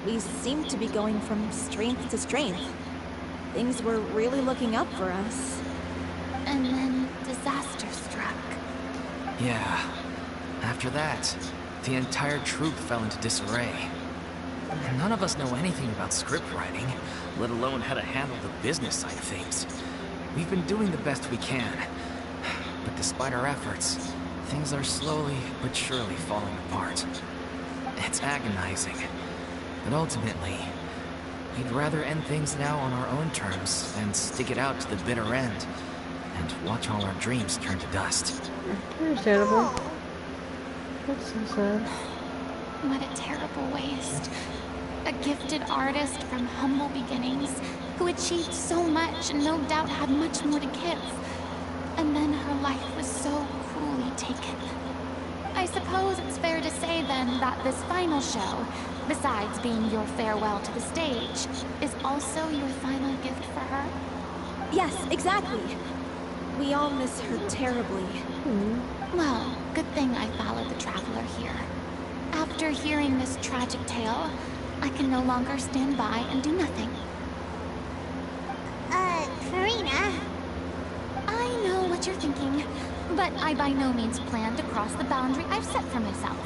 We seemed to be going from strength to strength. Things were really looking up for us. And then disaster struck. Yeah. After that, the entire troupe fell into disarray. None of us know anything about script writing, let alone how to handle the business side of things. We've been doing the best we can, but despite our efforts, things are slowly but surely falling apart. It's agonizing, but ultimately, we'd rather end things now on our own terms and stick it out to the bitter end, and watch all our dreams turn to dust. Understandable. That's so sad. What a terrible waste. A gifted artist from humble beginnings who achieved so much and no doubt had much more to give. And then her life was so cruelly taken. I suppose it's fair to say then that this final show, besides being your farewell to the stage, is also your final gift for her? Yes, exactly. We all miss her terribly. Well, good thing I followed the Traveler here. After hearing this tragic tale, I can no longer stand by and do nothing. Farina? I know what you're thinking, but I by no means plan to cross the boundary I've set for myself.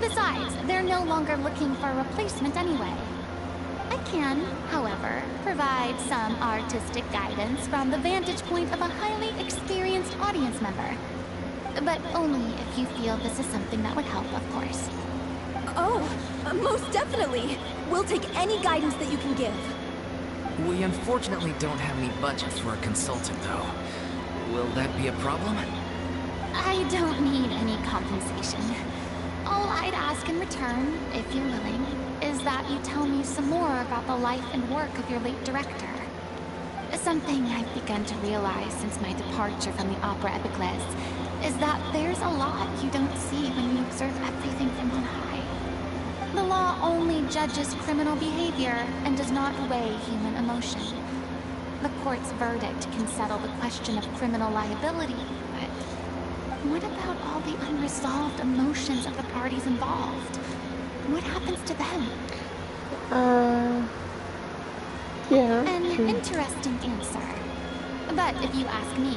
Besides, they're no longer looking for a replacement anyway. I can, however, provide some artistic guidance from the vantage point of a highly experienced audience member. But only if you feel this is something that would help, of course. Oh, most definitely. We'll take any guidance that you can give. We unfortunately don't have any budget for a consultant, though. Will that be a problem? I don't need any compensation. All I'd ask in return, if you're willing, is that you tell me some more about the life and work of your late director. Something I've begun to realize since my departure from the Opera Epicles is that there's a lot you don't see when you observe everything from on high. The law only judges criminal behavior and does not weigh human emotion. The court's verdict can settle the question of criminal liability, but what about all the unresolved emotions of the parties involved? What happens to them? Yeah. An interesting answer. But if you ask me,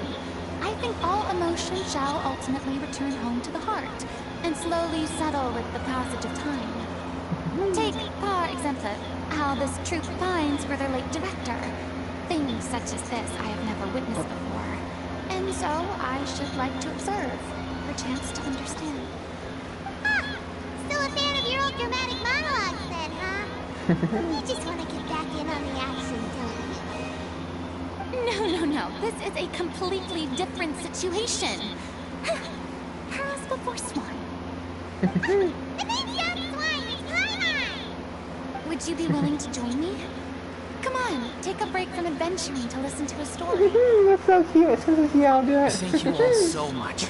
I think all emotion shall ultimately return home to the heart and slowly settle with the passage of time. Take, par exemple, how this troupe finds for their late director. Things such as this I have never witnessed before. And so I should like to observe, perchance to understand. Ah! Still a fan of your old dramatic monologues then, huh? You just want to get back in on the action, don't you? No. This is a completely different situation. Pearls before swine. The name's not swine, it's Paimon! Would you be willing to join me? Come on, take a break from adventuring to listen to a story. That's so cute. As soon as I'll do it. Thank you all so much.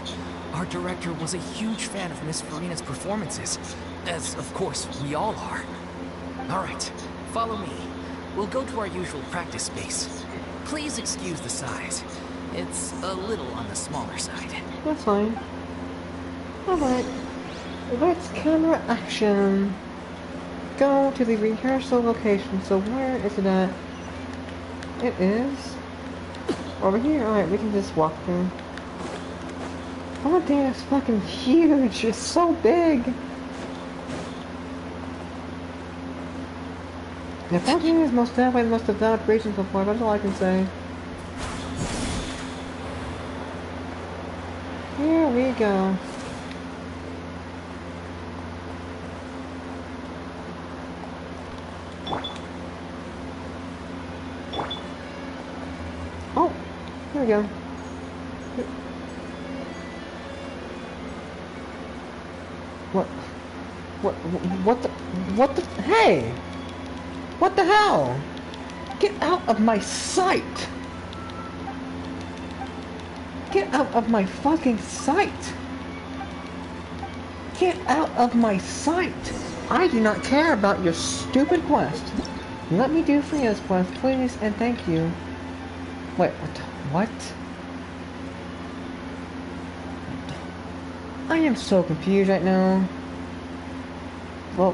Our director was a huge fan of Miss Farina's performances, as of course we all are. All right, follow me. We'll go to our usual practice space. Please excuse the size. It's a little on the smaller side. That's fine. Alright. Let's camera action. Go to the rehearsal location. So where is it at? It is over here. Alright, we can just walk through. Oh damn, it's fucking huge. It's so big. The Fontaine is most definitely the most devout creation so far, that's all I can say. Here we go. Oh, here we go. What the, hey! What the hell? Get out of my sight! Get out of my fucking sight! Get out of my sight! I do not care about your stupid quest. Let me do Frina's quest, please, and thank you. Wait, what? I am so confused right now. Well,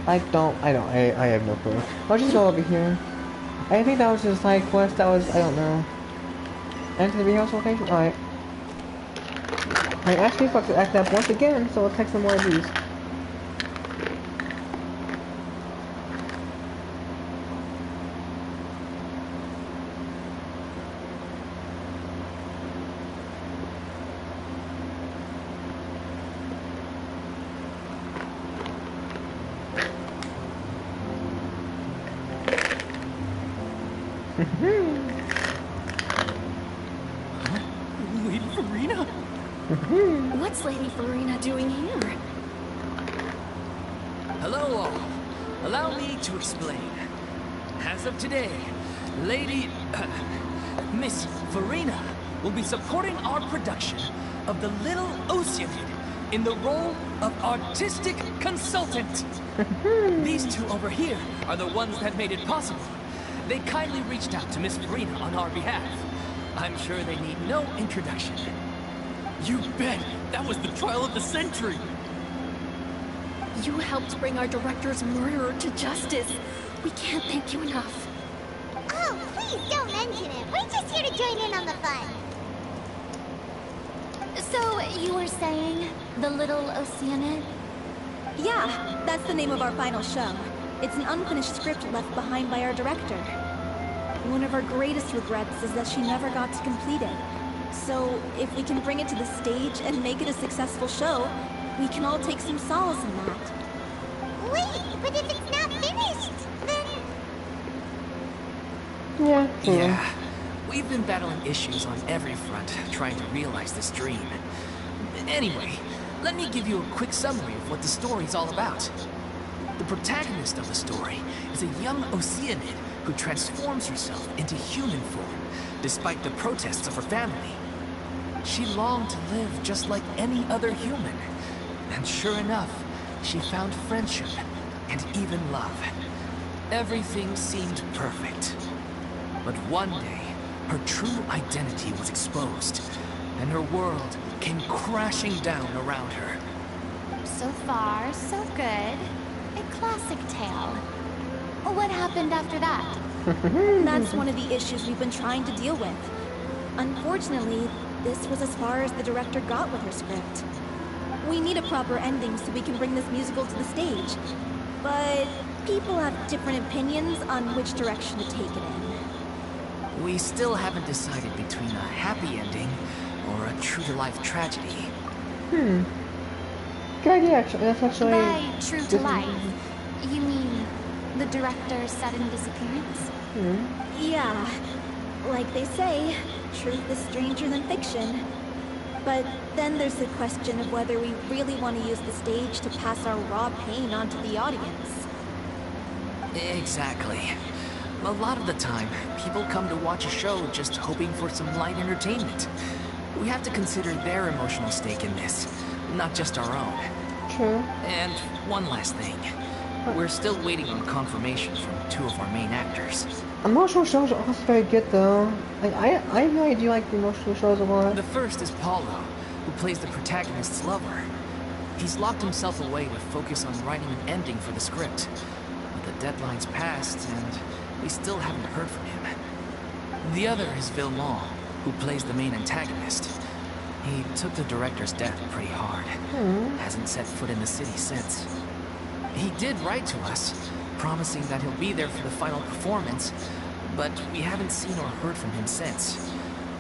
I have no clue. I'll just go over here. I think that was just a side quest, that was, I don't know. Enter the rehearsal location? Alright. I actually fucked the act up once again, so let's take some more of these. Lady Farina? What's Lady Farina doing here? Hello all. Allow me to explain. As of today, Miss Farina will be supporting our production of The Little Oceanid in the role of artistic consultant. These two over here are the ones that made it possible. They kindly reached out to Miss Farina on our behalf. I'm sure they need no introduction. You bet! That was the trial of the century! You helped bring our director's murderer to justice. We can't thank you enough. Oh, please don't mention it. We're just here to join in on the fun. So, you were saying The Little Oceanid? Yeah, that's the name of our final show. It's an unfinished script left behind by our director. One of our greatest regrets is that she never got to complete it. So, if we can bring it to the stage and make it a successful show, we can all take some solace in that. Wait, but if it's not finished, then... Yeah, true. Yeah. We've been battling issues on every front, trying to realize this dream. Anyway, let me give you a quick summary of what the story's all about. The protagonist of the story is a young Oceanid who transforms herself into human form, despite the protests of her family. She longed to live just like any other human. And sure enough, she found friendship and even love. Everything seemed perfect. But one day, her true identity was exposed, and her world came crashing down around her. So far, so good. A classic tale. What happened after that? That's one of the issues we've been trying to deal with. Unfortunately, this was as far as the director got with her script. We need a proper ending so we can bring this musical to the stage. But people have different opinions on which direction to take it in. We still haven't decided between a happy ending or a true-to-life tragedy. Good idea, actually. That's actually... By true to life, you mean the director's sudden disappearance? Yeah. Like they say, truth is stranger than fiction. But then there's the question of whether we really want to use the stage to pass our raw pain onto the audience. Exactly. A lot of the time, people come to watch a show just hoping for some light entertainment. We have to consider their emotional stake in this, not just our own. True. And one last thing. We're still waiting on confirmation from 2 of our main actors. Emotional shows are also very good, though. Like, I really do like the emotional shows a lot. The first is Paulo, who plays the protagonist's lover. He's locked himself away to focus on writing an ending for the script. But the deadline's passed, and we still haven't heard from him. The other is Villemont, who plays the main antagonist. He took the director's death pretty hard. Hasn't set foot in the city since. He did write to us, promising that he'll be there for the final performance, but we haven't seen or heard from him since.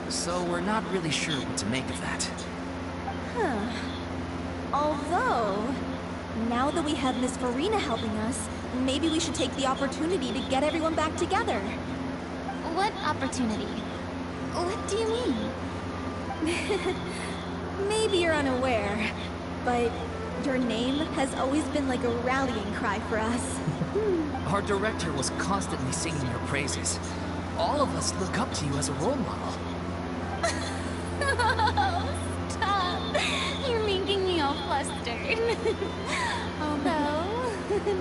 So we're not really sure what to make of that. Although, now that we have Miss Farina helping us, maybe we should take the opportunity to get everyone back together. What opportunity? What do you mean? Maybe you're unaware, but your name has always been like a rallying cry for us. Our director was constantly singing your praises. All of us look up to you as a role model. Stop! You're making me all flustered. Although,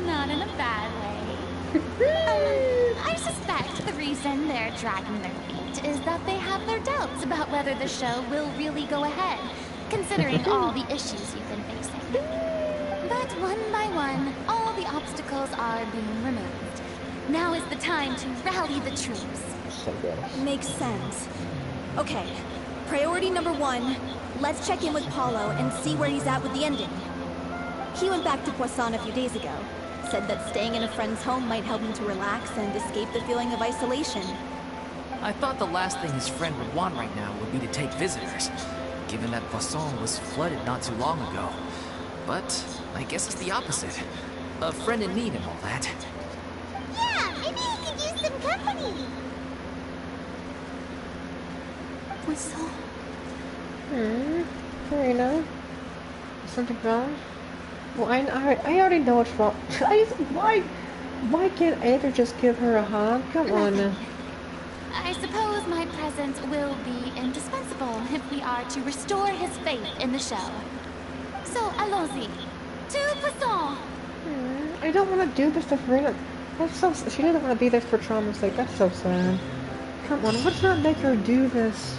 not in a bad way. I suspect the reason they're dragging their feet is that they have their doubts about whether the show will really go ahead, considering all the issues you've been facing. But one by one, all the obstacles are being removed. Now is the time to rally the troops. Makes sense. Okay, priority number 1, let's check in with Paulo and see where he's at with the ending. He went back to Poisson a few days ago. Said that staying in a friend's home might help him to relax and escape the feeling of isolation. I thought the last thing his friend would want right now would be to take visitors, given that Poisson was flooded not too long ago. But I guess it's the opposite. A friend in need and all that. Yeah, maybe he could use some company. Poisson. Farina? Something wrong? Well, I already know what's wrong. Why can't Aether just give her a hug? Come on. I suppose my presence will be indispensable if we are to restore his faith in the show. So, allons-y. To Poisson! I don't want to do this to Farina. That's so... She doesn't want to be there for trauma's sake. That's so sad. Come on, let's not make her do this.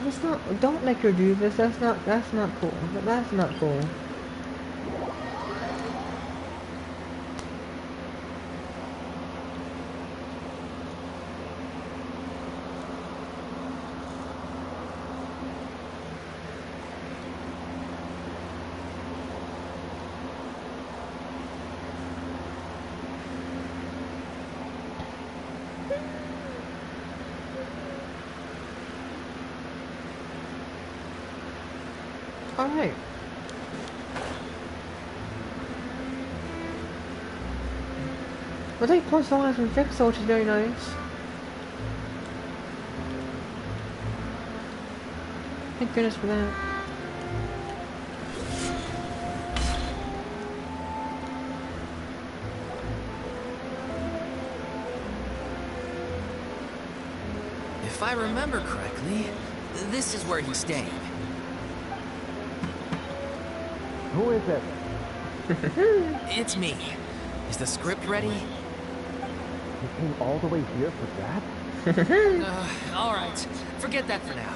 Let's not... Don't make her do this. That's not cool. That's not cool. Alright. Well, they personalized from Fixo, which is very nice. Thank goodness for that. If I remember correctly, this is where he's staying. Who is it? It's me. Is the script ready? You came all the way here for that? All right. Forget that for now.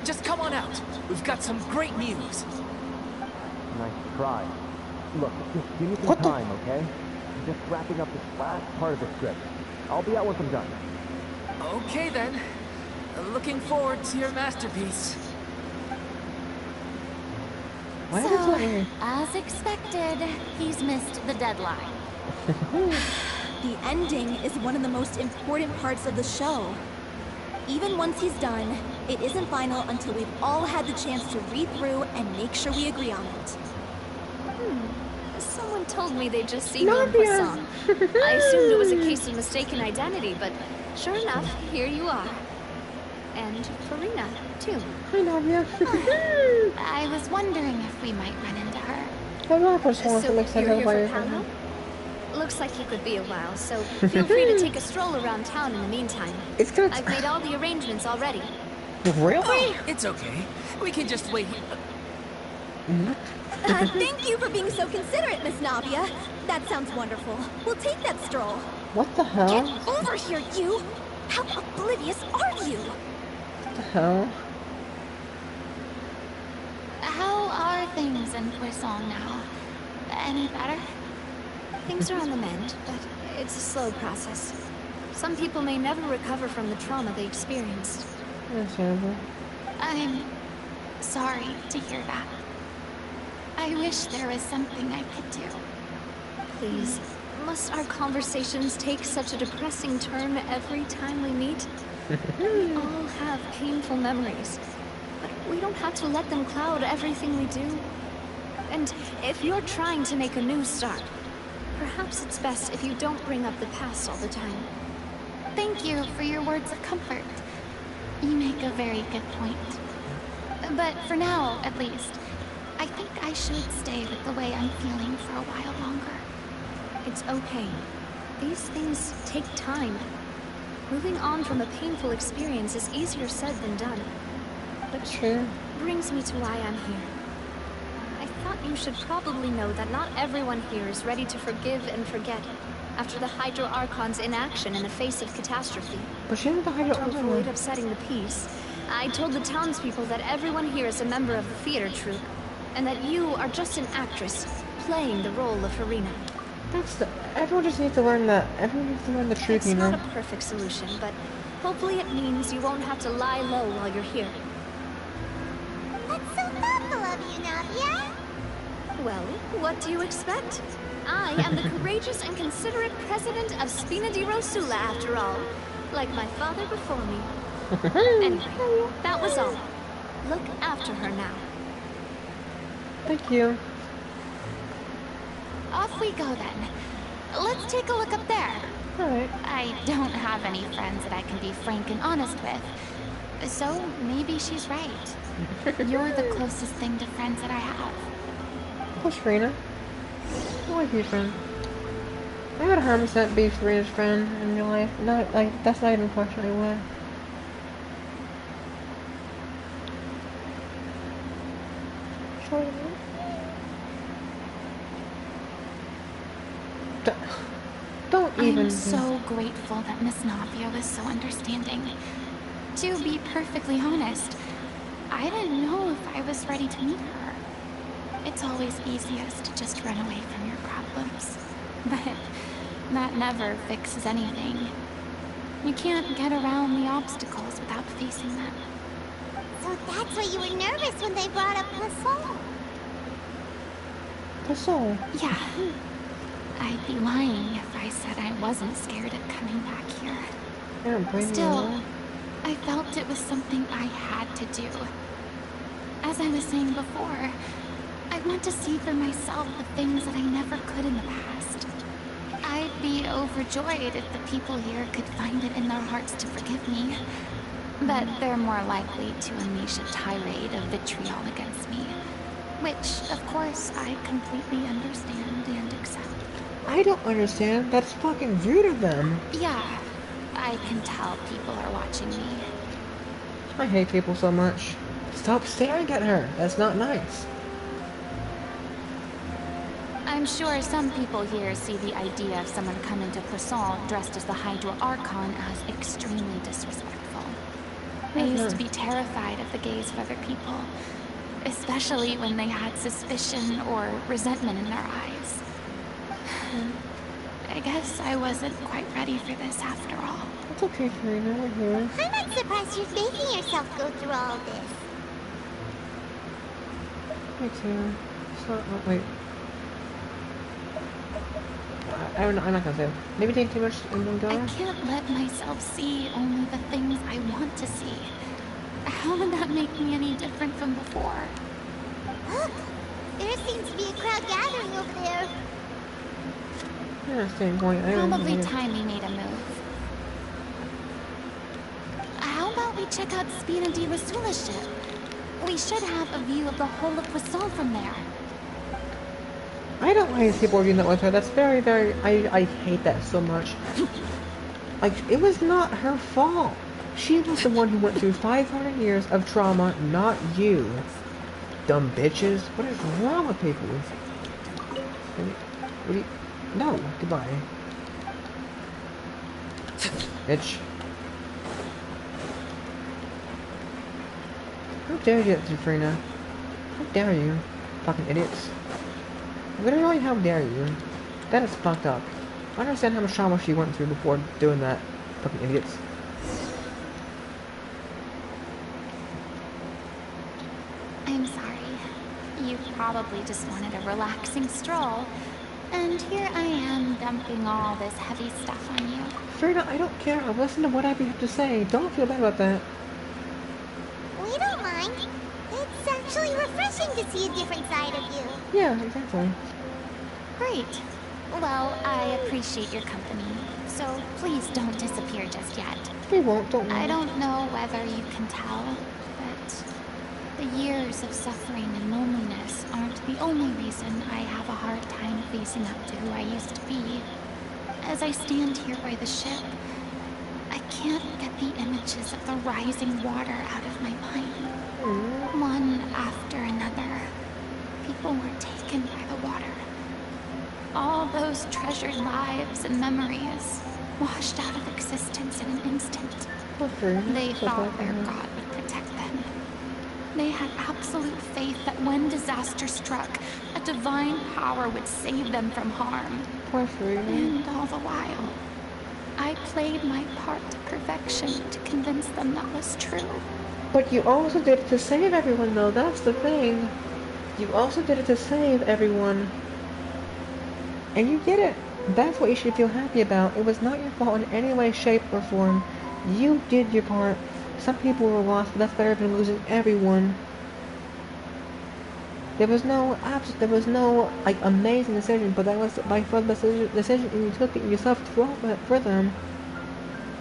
Just come on out. We've got some great news. Nice try. Look, just give me some time, okay? I'm just wrapping up this last part of the script. I'll be out once I'm done. Okay then. Looking forward to your masterpiece. So, as expected, he's missed the deadline. The ending is one of the most important parts of the show. Even once he's done, it isn't final until we've all had the chance to read through and make sure we agree on it. Someone told me they'd just seen you in Poisson. I assumed it was a case of mistaken identity, but sure enough, here you are. And Farina, too. Hi, Navia. I was wondering if we might run into her. I'm not for someone So to make sense you're of here why for you're Palo? Looks like you could be a while, so feel free to take a stroll around town in the meantime. I've made all the arrangements already. Really? Oh, it's okay. We can just wait. Thank you for being so considerate, Miss Navia. That sounds wonderful. We'll take that stroll. What the hell? Get over here, you! How oblivious are you? What the hell? How are things in Poisson now? Any better? Things are on the mend, but it's a slow process. Some people may never recover from the trauma they experienced. Understandable. I'm sorry to hear that. I wish there was something I could do. Please, must our conversations take such a depressing turn every time we meet? We all have painful memories, but we don't have to let them cloud everything we do. And if you're trying to make a new start, perhaps it's best if you don't bring up the past all the time. Thank you for your words of comfort. You make a very good point. But for now, at least, I think I should stay with the way I'm feeling for a while longer. It's okay. These things take time. Moving on from a painful experience is easier said than done. But brings me to why I'm here. I thought you should probably know that not everyone here is ready to forgive and forget after the Hydro Archon's inaction in the face of catastrophe. But shouldn't the Hydro To Archon... avoid upsetting the peace, I told the townspeople that everyone here is a member of the theater troupe, and that you are just an actress playing the role of Farina. That's the... Everyone just needs to learn that. Everyone needs to learn the truth, It's you know? not a perfect solution, but hopefully it means you won't have to lie low while you're here. That's so thoughtful of you, Navia. Well, what do you expect? I am the courageous and considerate president of Spina di Rosula, after all. Like my father before me. Anyway, that was all. Look after her now. Thank you. Off we go then. Let's take a look up there. Alright. I don't have any friends that I can be frank and honest with. So maybe she's right. You're the closest thing to friends that I have. Who's Farina? I like you, friend. I would 100% be Farina's friend in real life. Not, like, that's not even a question I would. Don't even... I'm so grateful that Miss Navia was so understanding. To be perfectly honest, I didn't know if I was ready to meet her. It's always easiest to just run away from your problems. But that never fixes anything. You can't get around the obstacles without facing them. So that's why you were nervous when they brought up Poisson. Poisson? Yeah. I'd be lying if I said I wasn't scared of coming back here. I don't blame Still, you. I felt it was something I had to do. As I was saying before, I want to see for myself the things that I never could in the past. I'd be overjoyed if the people here could find it in their hearts to forgive me. But they're more likely to unleash a tirade of vitriol against me. Which, of course, I completely understand and accept. I don't understand. That's fucking rude of them. Yeah, I can tell people are watching me. I hate people so much. Stop staring at her. That's not nice. I'm sure some people here see the idea of someone coming to Croissant dressed as the Hydra Archon as extremely disrespectful. I used to be terrified of the gaze of other people, especially when they had suspicion or resentment in their eyes. I guess I wasn't quite ready for this after all. It's okay, Karina, we're here. I'm not surprised you're making yourself go through all this. Me too. So, wait. I'm not gonna say it. Maybe take too much in one go? I can't let myself see only the things I want to see. How would that make me any different from before? Look! There seems to be a crowd gathering over there. Yeah, staying going. Probably time we made a move. How about we check out Spina di Rasula's ship? We should have a view of the whole of Croissant from there. I don't like people doing that with her. That's very, very... I hate that so much. Like, it was not her fault. She was the one who went through 500 years of trauma, not you. Dumb bitches. What is wrong with people? What do you... No, goodbye. Bitch. How dare you, Zafrina? How dare you? Fucking idiots. Literally, how dare you? That is fucked up. I understand how much trauma she went through before doing that. Fucking idiots. I'm sorry. You probably just wanted a relaxing stroll. And here I am dumping all this heavy stuff on you. Frida, I don't care. I'll listen to what I have to say. Don't feel bad about that. We don't mind. It's actually refreshing to see a different side of you. Yeah, exactly. Great. Well, I appreciate your company, so please don't disappear just yet. We won't, don't worry. I don't know whether you can tell, but the years of suffering and loneliness aren't the only reason I have a hard time facing up to who I used to be. As I stand here by the ship, I can't get the images of the rising water out of my mind. One after another, people were taken by the water. All those treasured lives and memories washed out of existence in an instant. They thought their God would protect them. They had absolute faith that when disaster struck, a divine power would save them from harm. And all the while, I played my part to perfection to convince them that was true. But you also did it to save everyone, though. That's the thing. You also did it to save everyone. And you did it. That's what you should feel happy about. It was not your fault in any way, shape, or form. You did your part. Some people were lost, but that's better than losing everyone. There was no like amazing decision, but that was by far the best decision you took it yourself for them.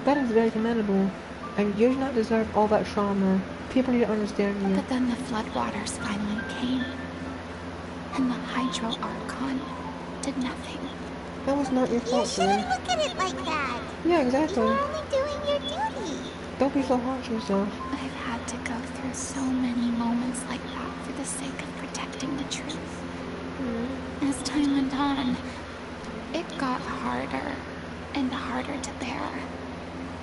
That is very commendable. And you do not deserve all that trauma. People need to understand you. But then the floodwaters finally came. And the Hydro Archon did nothing. That was not your fault, You shouldn't look at it like that. Yeah, exactly. You're only doing your duty. Don't be so hard on yourself. I've had to go through so many moments like that for the sake of protecting the truth. As time went on, it got harder and harder to bear.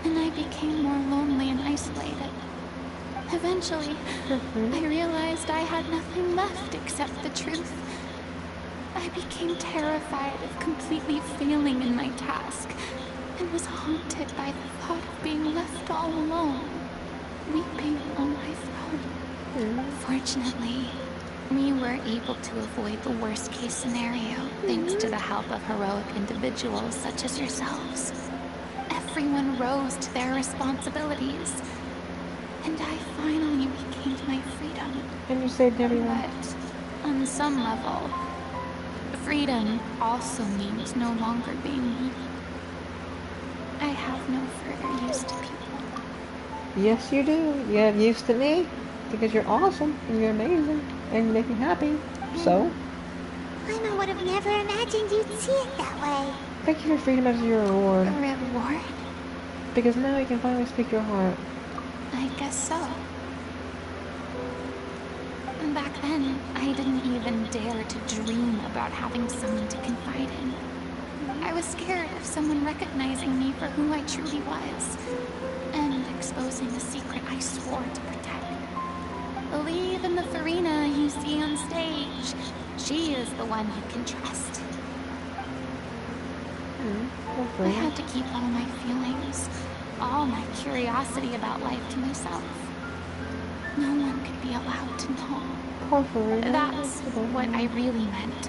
And I became more lonely and isolated. Eventually, I realized I had nothing left except the truth. I became terrified of completely failing in my task, and was haunted by the thought of being left all alone, weeping on my throne. Fortunately, we were able to avoid the worst-case scenario thanks to the help of heroic individuals such as yourselves. Everyone rose to their responsibilities. And I finally regained my freedom. And you saved everyone. But on some level, freedom also means no longer being me. I have no further use to people. Yes, you do. You have use to me. Because you're awesome, and you're amazing, and you make me happy. So? I would have never imagined you'd see it that way. Thank you for freedom as your reward. A reward? Because now you can finally speak your heart. I guess so. Back then, I didn't even dare to dream about having someone to confide in. I was scared of someone recognizing me for who I truly was, and exposing a secret I swore to protect. Believe in the Farina you see on stage. She is the one you can trust. I had to keep all my feelings, all my curiosity about life to myself. No one could be allowed to know. That's what I really meant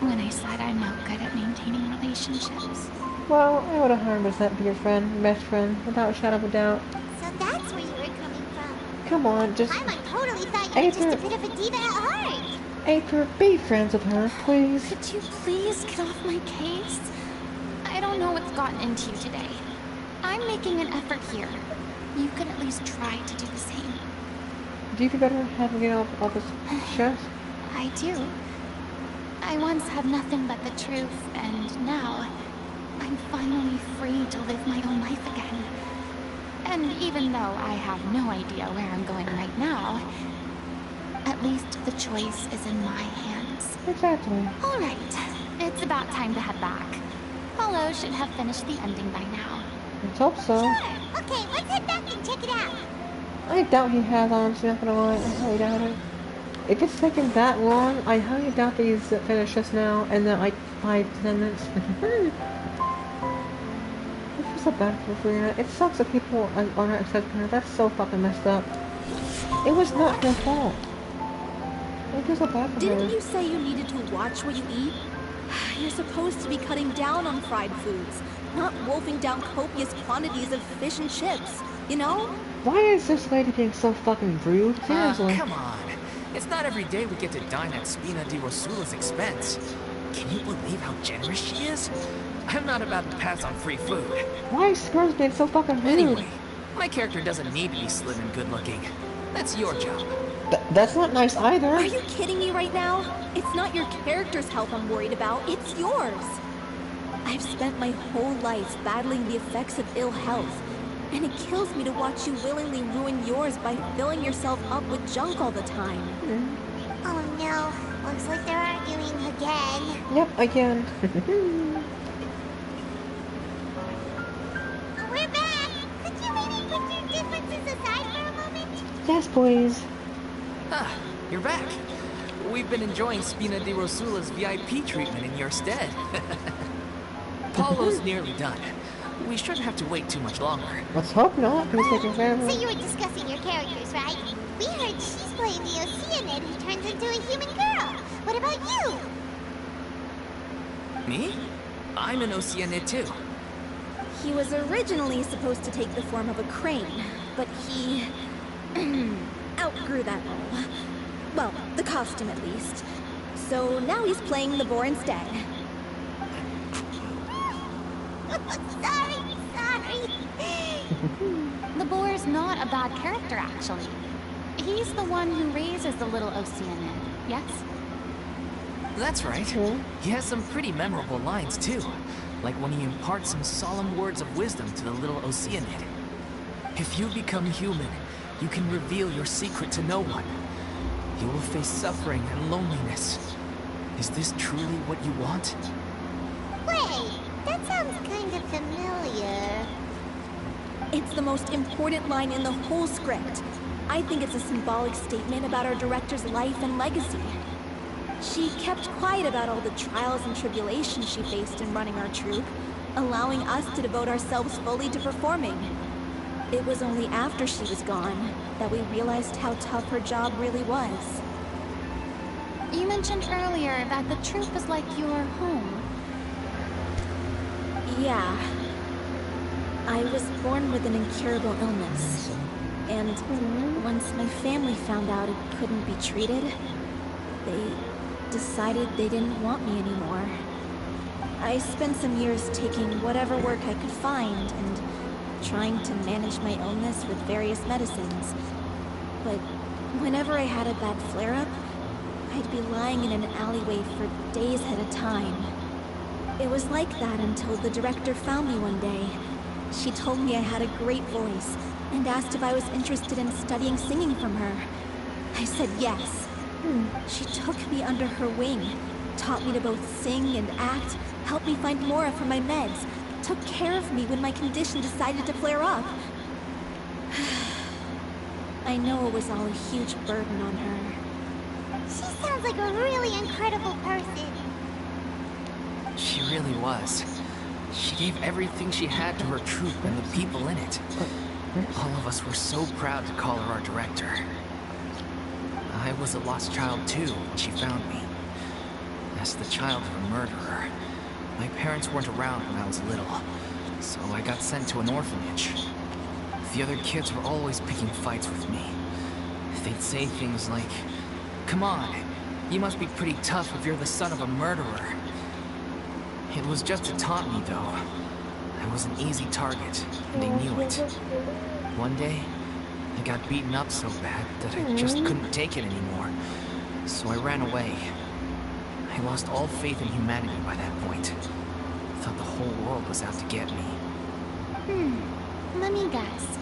when I said I'm not good at maintaining relationships. Well, I would 100% be your friend, best friend, without a shadow of a doubt. So that's where you were coming from. Come on, just... I totally thought you were just a bit of a diva at heart. Aether, be friends with her, please. Could you please get off my case? I don't know what's gotten into you today. I'm making an effort here. You could at least try to do the same. Do you feel better having it off his chest? I do. I once had nothing but the truth, and now I'm finally free to live my own life again. And even though I have no idea where I'm going right now, at least the choice is in my hands. Exactly. All right, it's about time to head back. Paulo should have finished the ending by now. Let's hope so. Sure. Okay, let's head back and check it out. I doubt he has, honestly, not gonna lie. I highly doubt it. If it's taking that long, I highly doubt that he's finished just now, and then like 5-10 minutes. It's just so bad for Farina. It sucks that people aren't accepting her. That's so fucking messed up. It was not her fault. I feel so bad for her. Didn't you say you needed to watch what you eat? You're supposed to be cutting down on fried foods, not wolfing down copious quantities of fish and chips, you know? Why is this lady being so fucking rude? Seriously. Come on. It's not every day we get to dine at Spina di Rosula's expense. Can you believe how generous she is? I'm not about to pass on free food. Why is Skirls being so fucking rude? Anyway, my character doesn't need to be slim and good looking. That's your job. That's not nice either. Are you kidding me right now? It's not your character's health I'm worried about, it's yours. I've spent my whole life battling the effects of ill health, and it kills me to watch you willingly ruin yours by filling yourself up with junk all the time. Oh no, looks like they're arguing again. Yep, again. We're back! Could you maybe put your differences aside for a moment? Yes, please. Ah, you're back. We've been enjoying Spina di Rosula's VIP treatment in your stead. Paulo's nearly done. We shouldn't have to wait too much longer. Let's hope not. Who's taking forever? So you were discussing your characters, right? We heard she's playing the Oceanid who turns into a human girl. What about you? Me? I'm an Oceanid too. He was originally supposed to take the form of a crane, but he outgrew that role. Well, the costume at least. So now he's playing the boar instead. Sorry. The boar's not a bad character, actually. He's the one who raises the little Oceanid, yes? That's right. He has some pretty memorable lines too. Like when he imparts some solemn words of wisdom to the little Oceanid. If you become human, you can reveal your secret to no one. You will face suffering and loneliness. Is this truly what you want? Wait, that sounds kind of familiar. It's the most important line in the whole script. I think it's a symbolic statement about our director's life and legacy. She kept quiet about all the trials and tribulations she faced in running our troupe, allowing us to devote ourselves fully to performing. It was only after she was gone that we realized how tough her job really was. You mentioned earlier that the troupe is like your home. Yeah. I was born with an incurable illness. And once my family found out it couldn't be treated, they decided they didn't want me anymore. I spent some years taking whatever work I could find and trying to manage my illness with various medicines. But whenever I had a bad flare-up, I'd be lying in an alleyway for days at a time. It was like that until the director found me one day. She told me I had a great voice and asked if I was interested in studying singing from her. I said yes. She took me under her wing, taught me to both sing and act, helped me find Mora for my meds, took care of me when my condition decided to flare up. I know it was all a huge burden on her. She sounds like a really incredible person. She really was. She gave everything she had to her troupe and the people in it. All of us were so proud to call her our director. I was a lost child too when she found me. As the child of a murderer, my parents weren't around when I was little, so I got sent to an orphanage. The other kids were always picking fights with me. They'd say things like, "Come on, you must be pretty tough if you're the son of a murderer." It was just to taunt me, though. I was an easy target, and they knew it. One day, I got beaten up so bad that I just couldn't take it anymore, so I ran away. I lost all faith in humanity by that point. I thought the whole world was out to get me. Let me guess.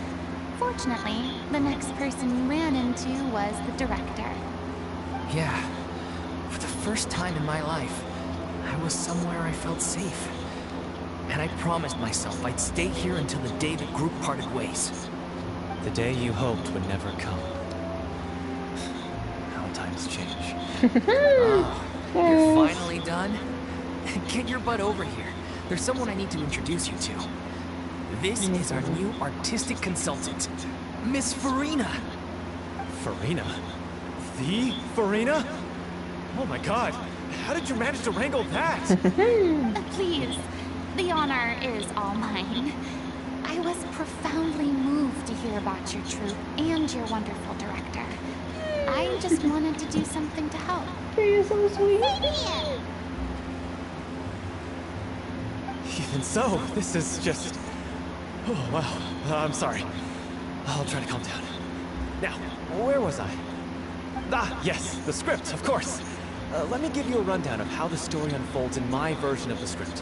Fortunately, the next person you ran into was the director. Yeah. For the first time in my life, I was somewhere I felt safe. And I promised myself I'd stay here until the day the group parted ways. The day you hoped would never come. How times change. Oh, you're finally done? Get your butt over here. There's someone I need to introduce you to. This is our new artistic consultant, Miss Farina. Farina? The Farina? Oh my god, how did you manage to wrangle that? Please, the honor is all mine. I was profoundly moved to hear about your troupe and your wonderful director. I just wanted to do something to help. You're so sweet. Even so, this is just... Oh, wow. I'm sorry. I'll try to calm down. Now, where was I? Ah, yes, the script, of course. Let me give you a rundown of how the story unfolds in my version of the script.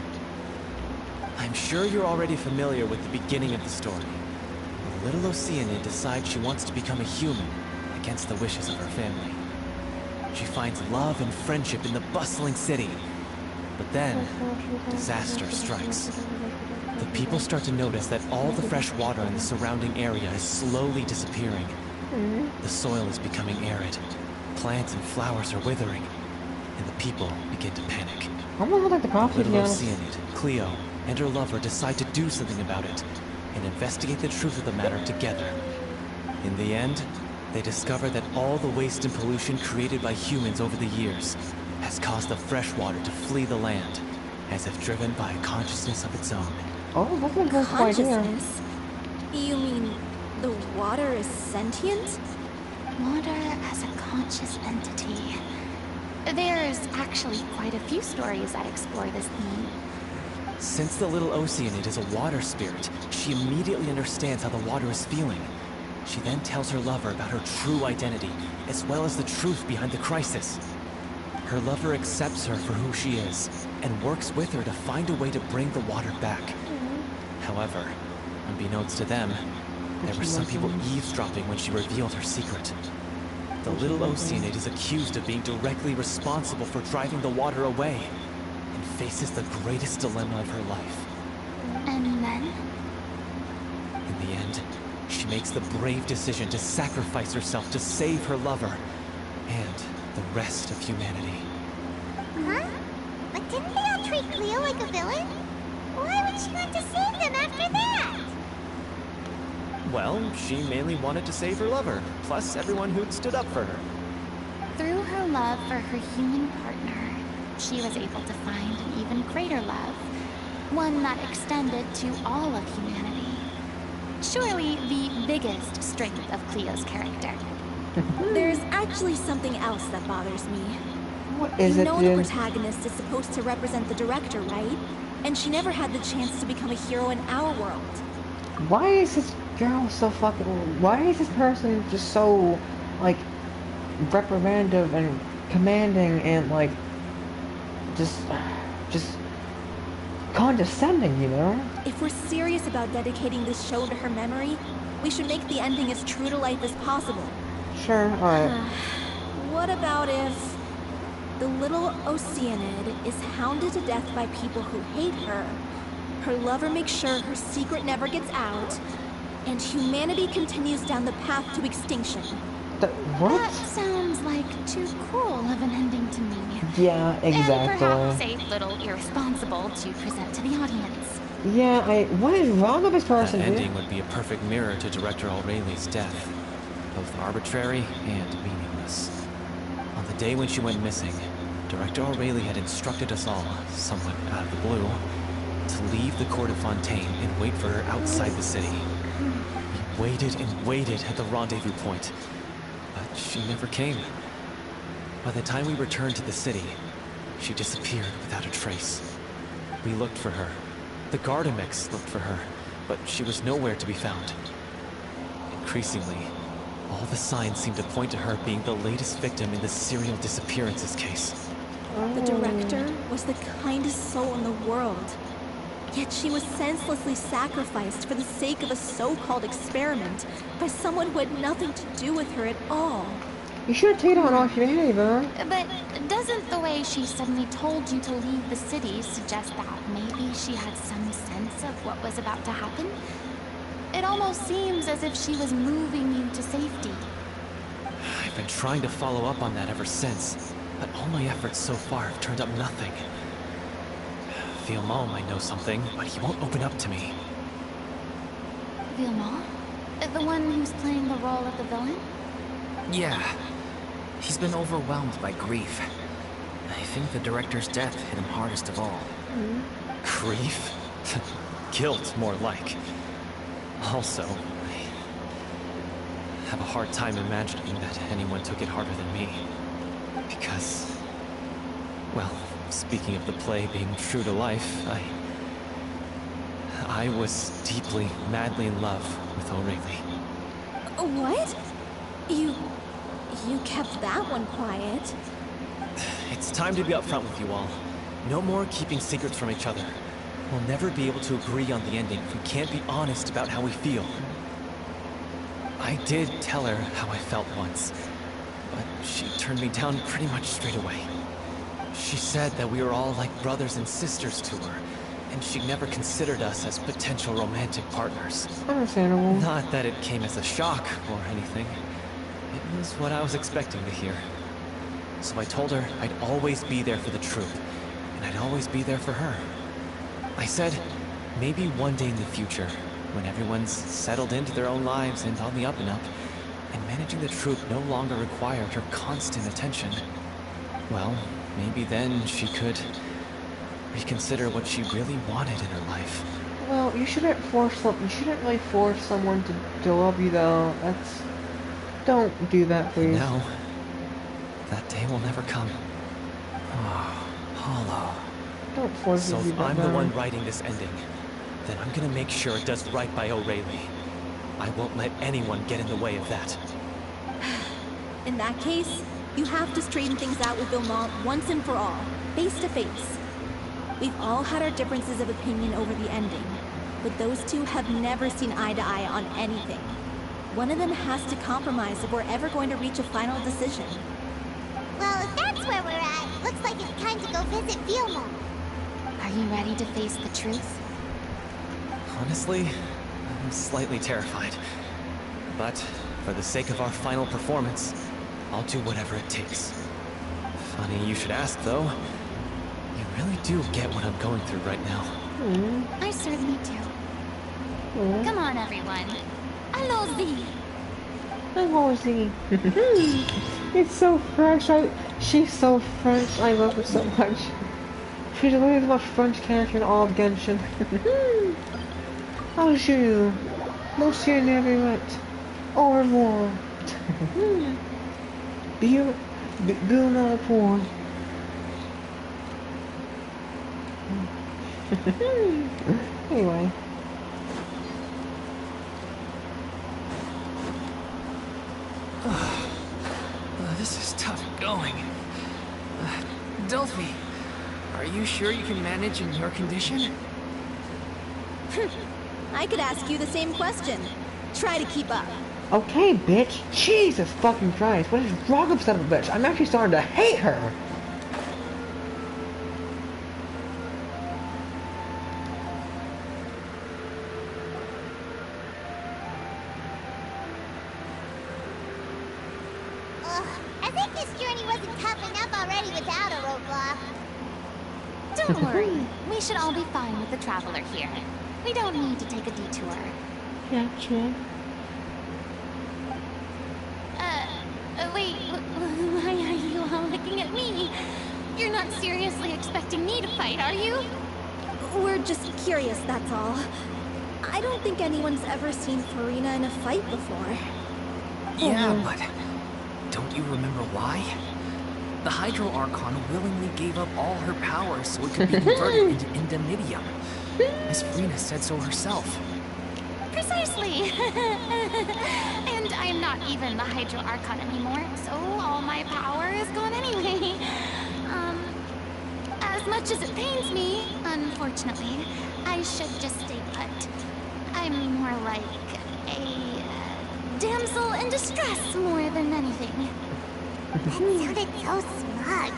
I'm sure you're already familiar with the beginning of the story. The little Oceanid decides she wants to become a human against the wishes of her family. She finds love and friendship in the bustling city. But then, disaster strikes. The people start to notice that all the fresh water in the surrounding area is slowly disappearing. The soil is becoming arid. Plants and flowers are withering. And the people begin to panic. I'm gonna like the coffee Little again. Oceanid, Cleo, and her lover decide to do something about it and investigate the truth of the matter together. In the end, they discover that all the waste and pollution created by humans over the years has caused the fresh water to flee the land, as if driven by a consciousness of its own. Oh, that's a good idea. Consciousness? You mean the water is sentient? Water as a conscious entity. There's actually quite a few stories that explore this theme. Since the little Oceanid is a water spirit, she immediately understands how the water is feeling. She then tells her lover about her true identity, as well as the truth behind the crisis. Her lover accepts her for who she is, and works with her to find a way to bring the water back. However, unbeknownst to them, there were some people eavesdropping when she revealed her secret. The little Oceanid is accused of being directly responsible for driving the water away, and faces the greatest dilemma of her life. And then? In the end, she makes the brave decision to sacrifice herself to save her lover, and the rest of humanity. Huh? But didn't they all treat Cleo like a villain? Why would she want to save them after that? Well, she mainly wanted to save her lover, plus everyone who'd stood up for her. Through her love for her human partner, she was able to find an even greater love. One that extended to all of humanity. surely the biggest strength of Cleo's character. There's actually something else that bothers me. What is you it, know Jin? the protagonist is supposed to represent the director, right? And she never had the chance to become a hero in our world. Why is this girl so fucking... Why is this person just so, like, reprimandative and commanding and, like, just condescending, you know? If we're serious about dedicating this show to her memory, we should make the ending as true to life as possible. Sure, alright. What about if the little Oceanid is hounded to death by people who hate her, her lover makes sure her secret never gets out, and humanity continues down the path to extinction? What? That sounds like too cruel of an ending to me. Yeah, exactly. And perhaps a little irresponsible to present to the audience. Yeah, what is wrong with this person, That dude? ending would be a perfect mirror to Director O'Reilly's death. Both arbitrary and meaningless. On the day when she went missing, Director O'Reilly had instructed us all, somewhat out of the blue, to leave the court of Fontaine and wait for her outside the city. We waited and waited at the rendezvous point, but she never came. By the time we returned to the city, she disappeared without a trace. We looked for her. The Gardamex looked for her, but she was nowhere to be found. Increasingly, all the signs seemed to point to her being the latest victim in the serial disappearances case. The director was the kindest soul in the world. Yet she was senselessly sacrificed for the sake of a so-called experiment by someone who had nothing to do with her at all. You should have taken on all humanity, bro. But doesn't the way she suddenly told you to leave the city suggest that maybe she had some sense of what was about to happen? It almost seems as if she was moving you to safety. I've been trying to follow up on that ever since, but all my efforts so far have turned up nothing. Villemont might know something, but he won't open up to me. Villemont? The one who's playing the role of the villain? Yeah. He's been overwhelmed by grief. I think the director's death hit him hardest of all. Grief? Guilt, more like. Also, I have a hard time imagining that anyone took it harder than me. Because, well, speaking of the play being true to life, I was deeply, madly in love with O'Reilly. What? You kept that one quiet. It's time to be upfront with you all. No more keeping secrets from each other. We'll never be able to agree on the ending if we can't be honest about how we feel. I did tell her how I felt once, but she turned me down pretty much straight away. She said that we were all like brothers and sisters to her, and she never considered us as potential romantic partners. Understandable. Not that it came as a shock or anything. It was what I was expecting to hear. So I told her I'd always be there for the truth, and I'd always be there for her. I said, maybe one day in the future, when everyone's settled into their own lives and on the up and up, and managing the truth no longer required her constant attention, well, maybe then she could reconsider what she really wanted in her life. Well, you shouldn't really force someone to love you, though. Don't do that, please. No. That day will never come. Oh, Hollow. Don't force So me to if do that. I'm the one writing this ending, then I'm gonna make sure it does right by O'Reilly. I won't let anyone get in the way of that. In that case, you have to straighten things out with Villemont once and for all, face to face. We've all had our differences of opinion over the ending, but those two have never seen eye to eye on anything. One of them has to compromise if we're ever going to reach a final decision. Well, if that's where we're at, looks like it's time to go visit Villemont. Are you ready to face the truth? Honestly, I'm slightly terrified. But for the sake of our final performance, I'll do whatever it takes. Funny you should ask, though. You really do get what I'm going through right now. I certainly do. Come on, everyone. Allons-y! Allons-y. It's so French. She's so French. I love her so much. She's literally the most French character in all of Genshin. Oh, shoot. Monsieur Neverett. Au revoir. Bill not poor. Anyway. This is tough going. Delphi, are you sure you can manage in your condition? I could ask you the same question. Try to keep up. Okay, bitch. Jesus fucking Christ. What is wrong with son of a bitch? I'm actually starting to hate her. I think this journey wasn't tough enough already without a roadblock. Don't worry. We should all be fine with the traveler here. We don't need to take a detour. Yeah, true. Wait, why are you all looking at me? You're not seriously expecting me to fight, are you? We're just curious, that's all. I don't think anyone's ever seen Farina in a fight before. Yeah, but don't you remember why? The Hydro Archon willingly gave up all her powers so it could be converted into indemnitium. Miss Farina said so herself. Precisely. And I'm not even the Hydro Archon anymore, so all my power is gone anyway. As much as it pains me, unfortunately, I should just stay put. I'm more like a damsel in distress more than anything. That sounded so smug.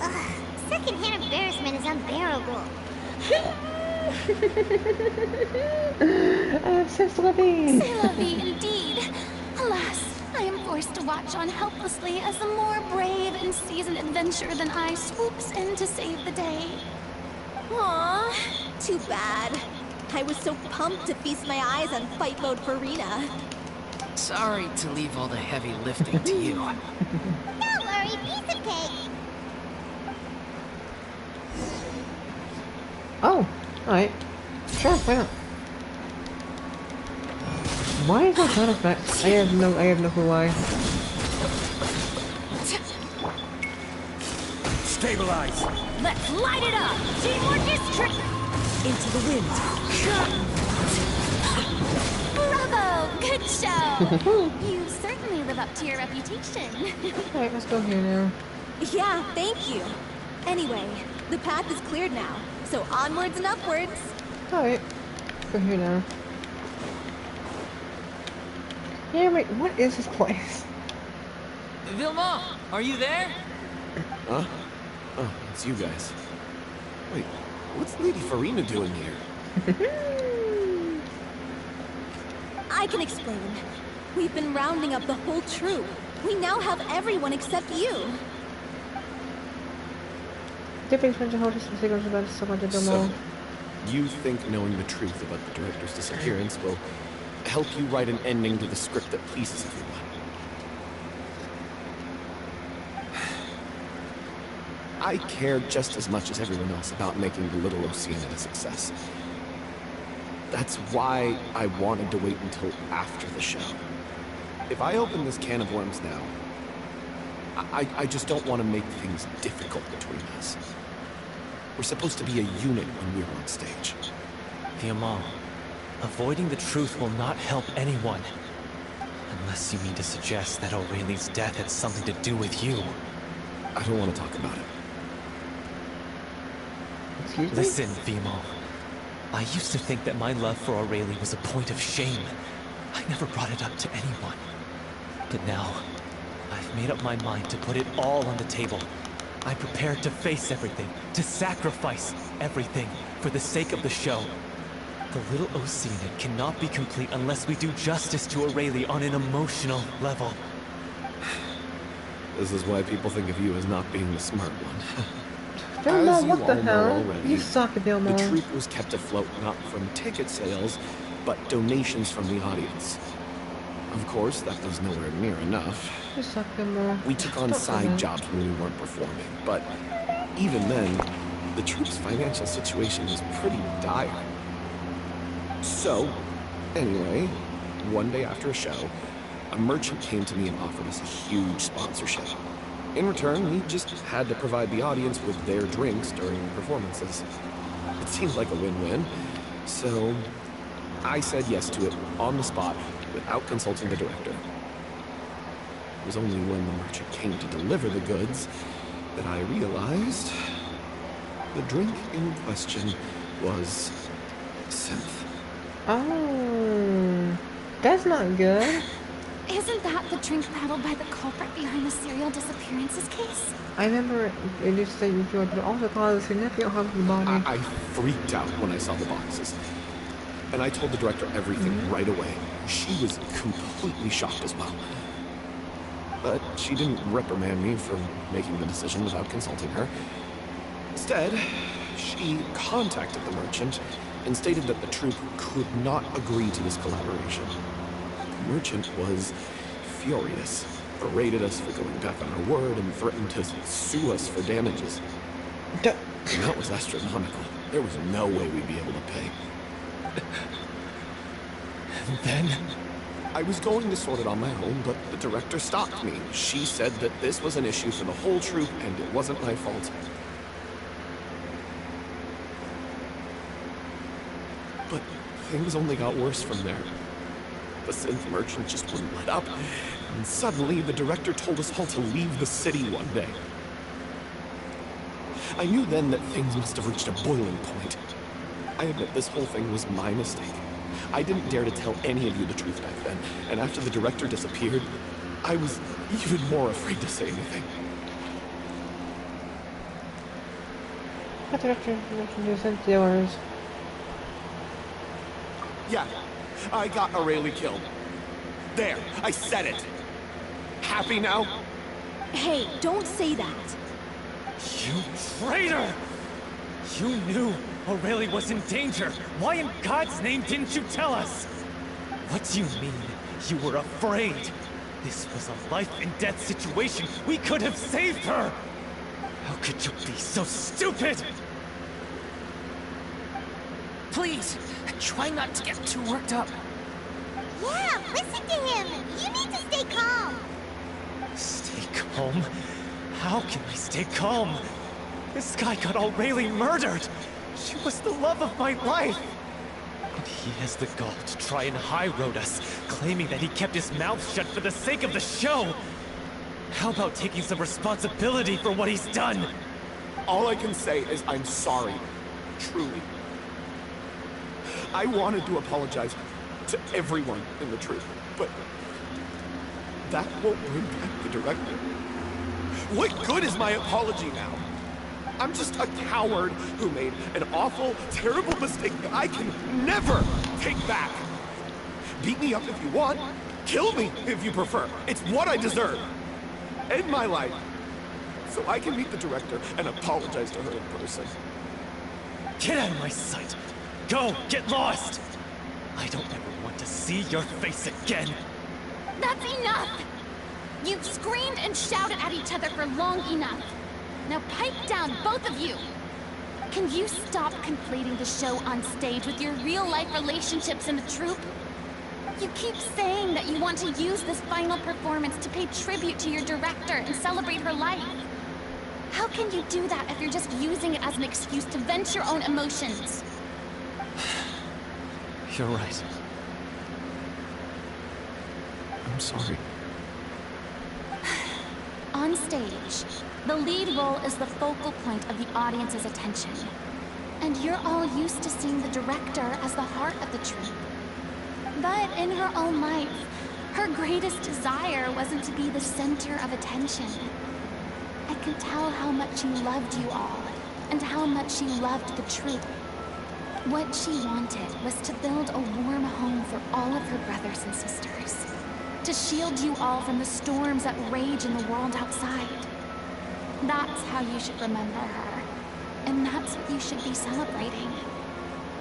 Ugh, secondhand embarrassment is unbearable. C'est la vie. C'est la vie indeed. Alas, I am forced to watch on helplessly as a more brave and seasoned adventurer than I swoops in to save the day. Aww, too bad. I was so pumped to feast my eyes on fight mode Farina. Sorry to leave all the heavy lifting to you. Don't worry, piece of cake. Oh, alright. Sure, why not? Why is there sound effects? I have no clue why. Stabilize! Let's light it up! Teamwork is trick! Into the wind! Bravo! Good show! You certainly live up to your reputation. Alright, let's go here now. Yeah, thank you. Anyway, the path is cleared now, so onwards and upwards. Alright, go here now. Yeah, wait, what is this place? Vilma, are you there? Huh? Oh, it's you guys. Wait, what's Lady Farina doing here? I can explain. We've been rounding up the whole troop. We now have everyone except you. Different expensive hostess and secrets about someone to do more. You think knowing the truth about the director's disappearance will help you write an ending to the script that pleases everyone? I care just as much as everyone else about making the Little Oceanid a success. That's why I wanted to wait until after the show. If I open this can of worms now, I just don't want to make things difficult between us. We're supposed to be a unit when we're on stage. Vilma, avoiding the truth will not help anyone. Unless you mean to suggest that Aurelie's death had something to do with you. I don't want to talk about it. Excuse me? Listen, Vilma. I used to think that my love for Aurelie was a point of shame. I never brought it up to anyone. But now, I've made up my mind to put it all on the table. I'm prepared to face everything, to sacrifice everything for the sake of the show. The Little Oceanid cannot be complete unless we do justice to Aurelie on an emotional level. This is why people think of you as not being the smart one. Vilma, what the hell? You suck, Vilma. The truth was kept afloat not from ticket sales, but donations from the audience. Of course, that was nowhere near enough. You suck, Vilma. We took on side jobs when we weren't performing, but even then, the troupe's financial situation was pretty dire. So, Anyway, one day after a show, a merchant came to me and offered us a huge sponsorship. In return, we just had to provide the audience with their drinks during the performances. It seemed like a win-win, so I said yes to it on the spot without consulting the director. It was only when the merchant came to deliver the goods that I realized the drink in question was synth. Oh, that's not good. Isn't that the drink battled by the culprit behind the serial disappearances case? I remember it used to say before, but it also caused significant harm to the body. I freaked out when I saw the boxes. And I told the director everything right away. She was completely shocked as well. But she didn't reprimand me for making the decision without consulting her. Instead, she contacted the merchant and stated that the troupe could not agree to this collaboration. The merchant was furious, berated us for going back on our word, and threatened to sue us for damages. The amount was astronomical. There was no way we'd be able to pay. And then I was going to sort it on my own, but the director stopped me. She said that this was an issue for the whole troupe, and it wasn't my fault. But things only got worse from there. The synth merchant just wouldn't let up, and suddenly the director told us all to leave the city one day. I knew then that things must have reached a boiling point. I admit this whole thing was my mistake. I didn't dare to tell any of you the truth back then, and after the director disappeared, I was even more afraid to say anything. What director isn't yours? Yeah, I got Aurelie killed. There, I said it. Happy now? Hey, don't say that. You traitor! You knew Aurelie was in danger. Why in God's name didn't you tell us? What do you mean, you were afraid? This was a life-and-death situation. We could have saved her! How could you be so stupid? Please, try not to get too worked up. Yeah, listen to him. You need to stay calm. Stay calm? How can I stay calm? This guy got Aurelie murdered! She was the love of my life! And he has the gall to try and high-road us, claiming that he kept his mouth shut for the sake of the show! How about taking some responsibility for what he's done? All I can say is I'm sorry. Truly. I wanted to apologize to everyone in the troupe, but that won't bring back the director. What good is my apology now? I'm just a coward who made an awful, terrible mistake that I can never take back. Beat me up if you want. Kill me if you prefer. It's what I deserve. End my life so I can meet the director and apologize to her in person. Get out of my sight! Go! Get lost! I don't ever want to see your face again! That's enough! You've screamed and shouted at each other for long enough. Now pipe down, both of you! Can you stop conflating the show on stage with your real-life relationships in the troupe? You keep saying that you want to use this final performance to pay tribute to your director and celebrate her life. How can you do that if you're just using it as an excuse to vent your own emotions? You're right. I'm sorry. On stage, the lead role is the focal point of the audience's attention. And you're all used to seeing the director as the heart of the troupe. But in her own life, her greatest desire wasn't to be the center of attention. I could tell how much she loved you all, and how much she loved the troupe. What she wanted was to build a warm home for all of her brothers and sisters. To shield you all from the storms that rage in the world outside. That's how you should remember her. And that's what you should be celebrating.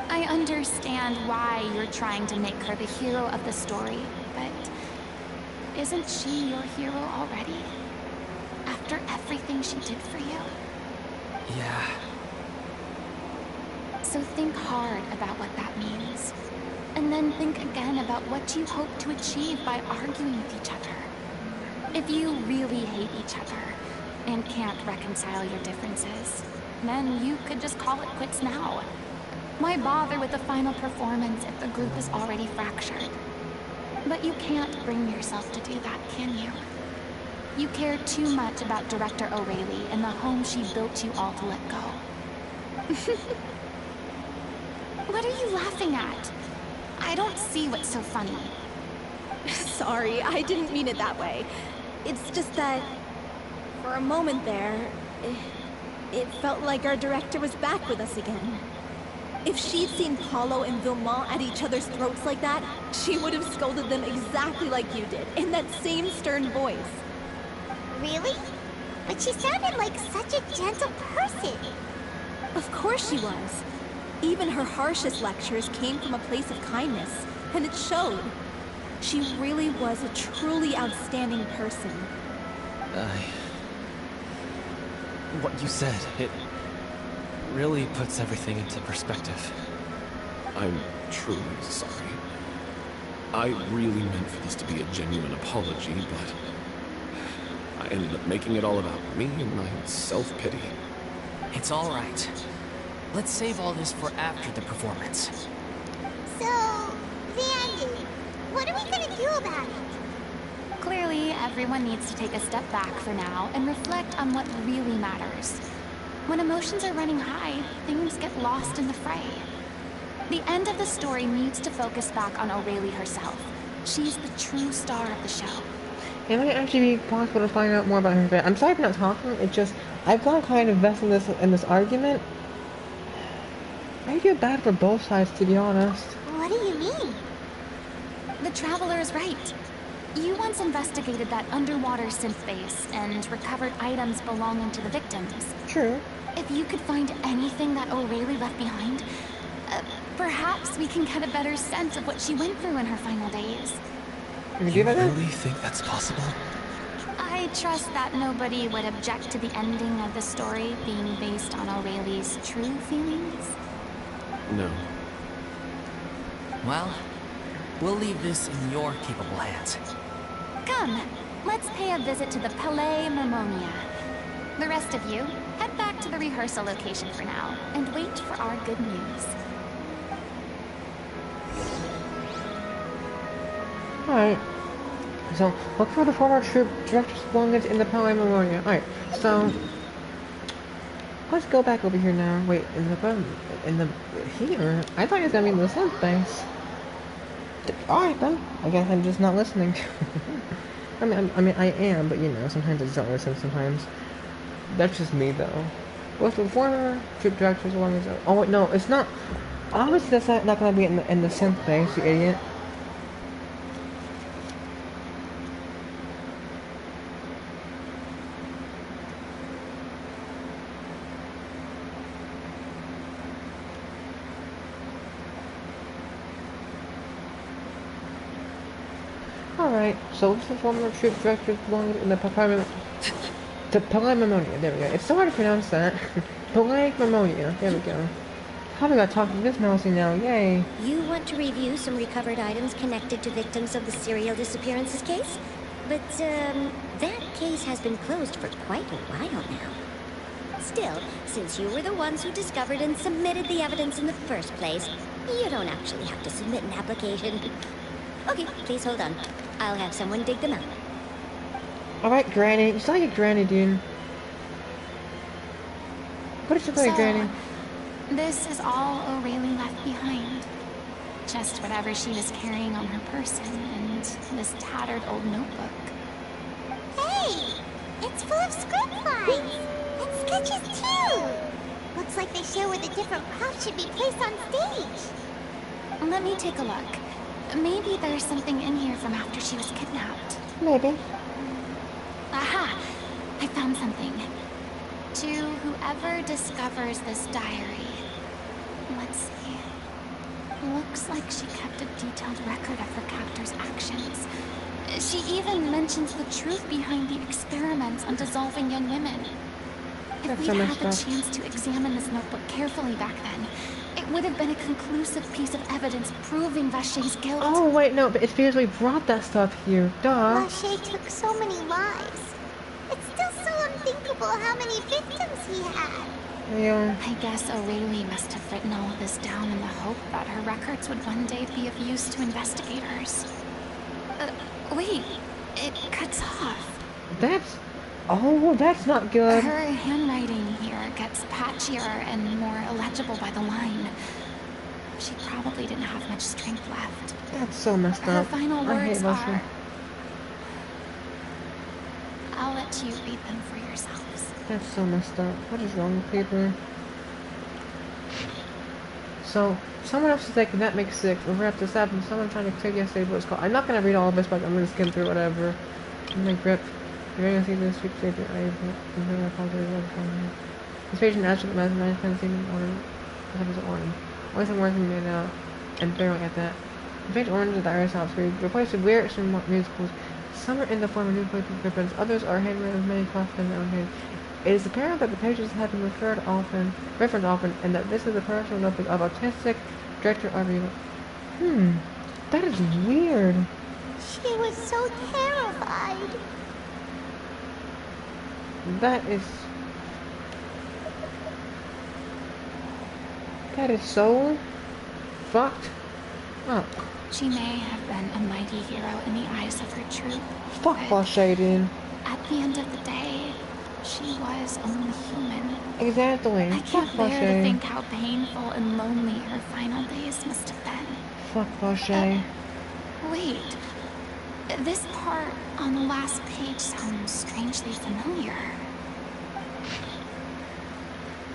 I understand why you're trying to make her the hero of the story, but isn't she your hero already? After everything she did for you? Yeah. So think hard about what that means. and then think again about what you hope to achieve by arguing with each other. If you really hate each other and can't reconcile your differences, then you could just call it quits now. Why bother with the final performance if the group is already fractured? But you can't bring yourself to do that, can you? You care too much about Director O'Reilly and the home she built you all to let go. What are you laughing at? I don't see what's so funny. Sorry, I didn't mean it that way. It's just that, for a moment there, it felt like our director was back with us again. If she'd seen Paulo and Vilmont at each other's throats like that, she would have scolded them exactly like you did, in that same stern voice. Really? But she sounded like such a gentle person. Of course she was. Even her harshest lectures came from a place of kindness, and it showed. She really was a truly outstanding person. What you said, it really puts everything into perspective. I'm truly sorry. I really meant for this to be a genuine apology, but I ended up making it all about me and my self-pity. It's all right. Let's save all this for after the performance. So, Vandy, what are we gonna do about it? Clearly, everyone needs to take a step back for now and reflect on what really matters. When emotions are running high, things get lost in the fray. The end of the story needs to focus back on O'Reilly herself. She's the true star of the show. It might actually be possible to find out more about her. I'm sorry for not talking. It's just I've got kind of invested in this argument. I feel bad for both sides, to be honest. What do you mean? The Traveler is right. You once investigated that underwater synth base and recovered items belonging to the victims. True. If you could find anything that O'Reilly left behind, perhaps we can get a better sense of what she went through in her final days. You really think that's possible? I trust that nobody would object to the ending of the story being based on O'Reilly's true feelings. No. Well, we'll leave this in your capable hands. Come, let's pay a visit to the Palais Mermonia. The rest of you, head back to the rehearsal location for now, and wait for our good news. Alright. So, look for the former troop director's belongings in the Palais Mermonia. Alright, so let's go back over here now. Wait, here? I thought he was gonna be in the synth base. Alright then. I guess I'm just not listening. I mean, I am, but you know, sometimes I just don't listen. Sometimes that's just me, though. What's the former troop director's belongings? Oh wait, no, it's not. Obviously, that's not gonna be in the synth base, you idiot. Alright, so what's the former troop director belongs in the Palais Mermonia, there we go. It's so hard to pronounce that. Palais Mermonia, there we go. How we got talking to this mousy now, yay. You want to review some recovered items connected to victims of the serial disappearances case? But, that case has been closed for quite a while now. Still, since you were the ones who discovered and submitted the evidence in the first place, you don't actually have to submit an application. Okay, please hold on. I'll have someone dig them out. Alright, Granny. You sound like a granny, dude. What is your Granny? This is all O'Reilly left behind. Just whatever she was carrying on her person and this tattered old notebook. Hey! It's full of script lines! And sketches too! Looks like they show where the different props should be placed on stage. Let me take a look. Maybe there's something in here from after she was kidnapped. Maybe. Aha! I found something. To whoever discovers this diary. Let's see. Looks like she kept a detailed record of her captor's actions. She even mentions the truth behind the experiments on dissolving young women. If we'd had the chance to examine this notebook carefully back then, it would have been a conclusive piece of evidence proving Vacher's guilt. Oh, wait, no, but it's because we brought that stuff here. Duh. Vacher took so many lives. It's still so unthinkable how many victims he had. Yeah. I guess O'Reilly must have written all of this down in the hope that her records would one day be of use to investigators. Wait, it cuts off. That's... Oh, that's not good. Her handwriting here gets patchier and more illegible by the line. She probably didn't have much strength left. That's so messed Her up. final I hate words Vacher. are... I'll let you read them for yourselves. That's so messed up. What is wrong with people? So, someone else is like, that makes 6. We'll wrap this up, and someone trying to say yesterday what it's called. I'm not going to read all of this, but I'm going to skim through whatever. I'm like, rip. You're going to see this week, say that I apologize. This page is actually the mastermind kind of thing in order. This episode orange. Only some working made out, and barely at that. The page orange is the iris hops. We replaced with lyrics and musicals. Some are in the form of new places reference, others are handwritten with many crossfits and okay. It is apparent that the pages have been referenced often, and that this is the personal notebook of artistic director Ariel. That is weird. She was so terrified. That is so fucked up. She may have been a mighty hero in the eyes of her troop. Fuck Vacher, dude. At the end of the day, she was only human. Exactly. I can't Fuck bear to Vacher. think how painful and lonely her final days must have been. Fuck Vacher. Wait. This part on the last page sounds strangely familiar.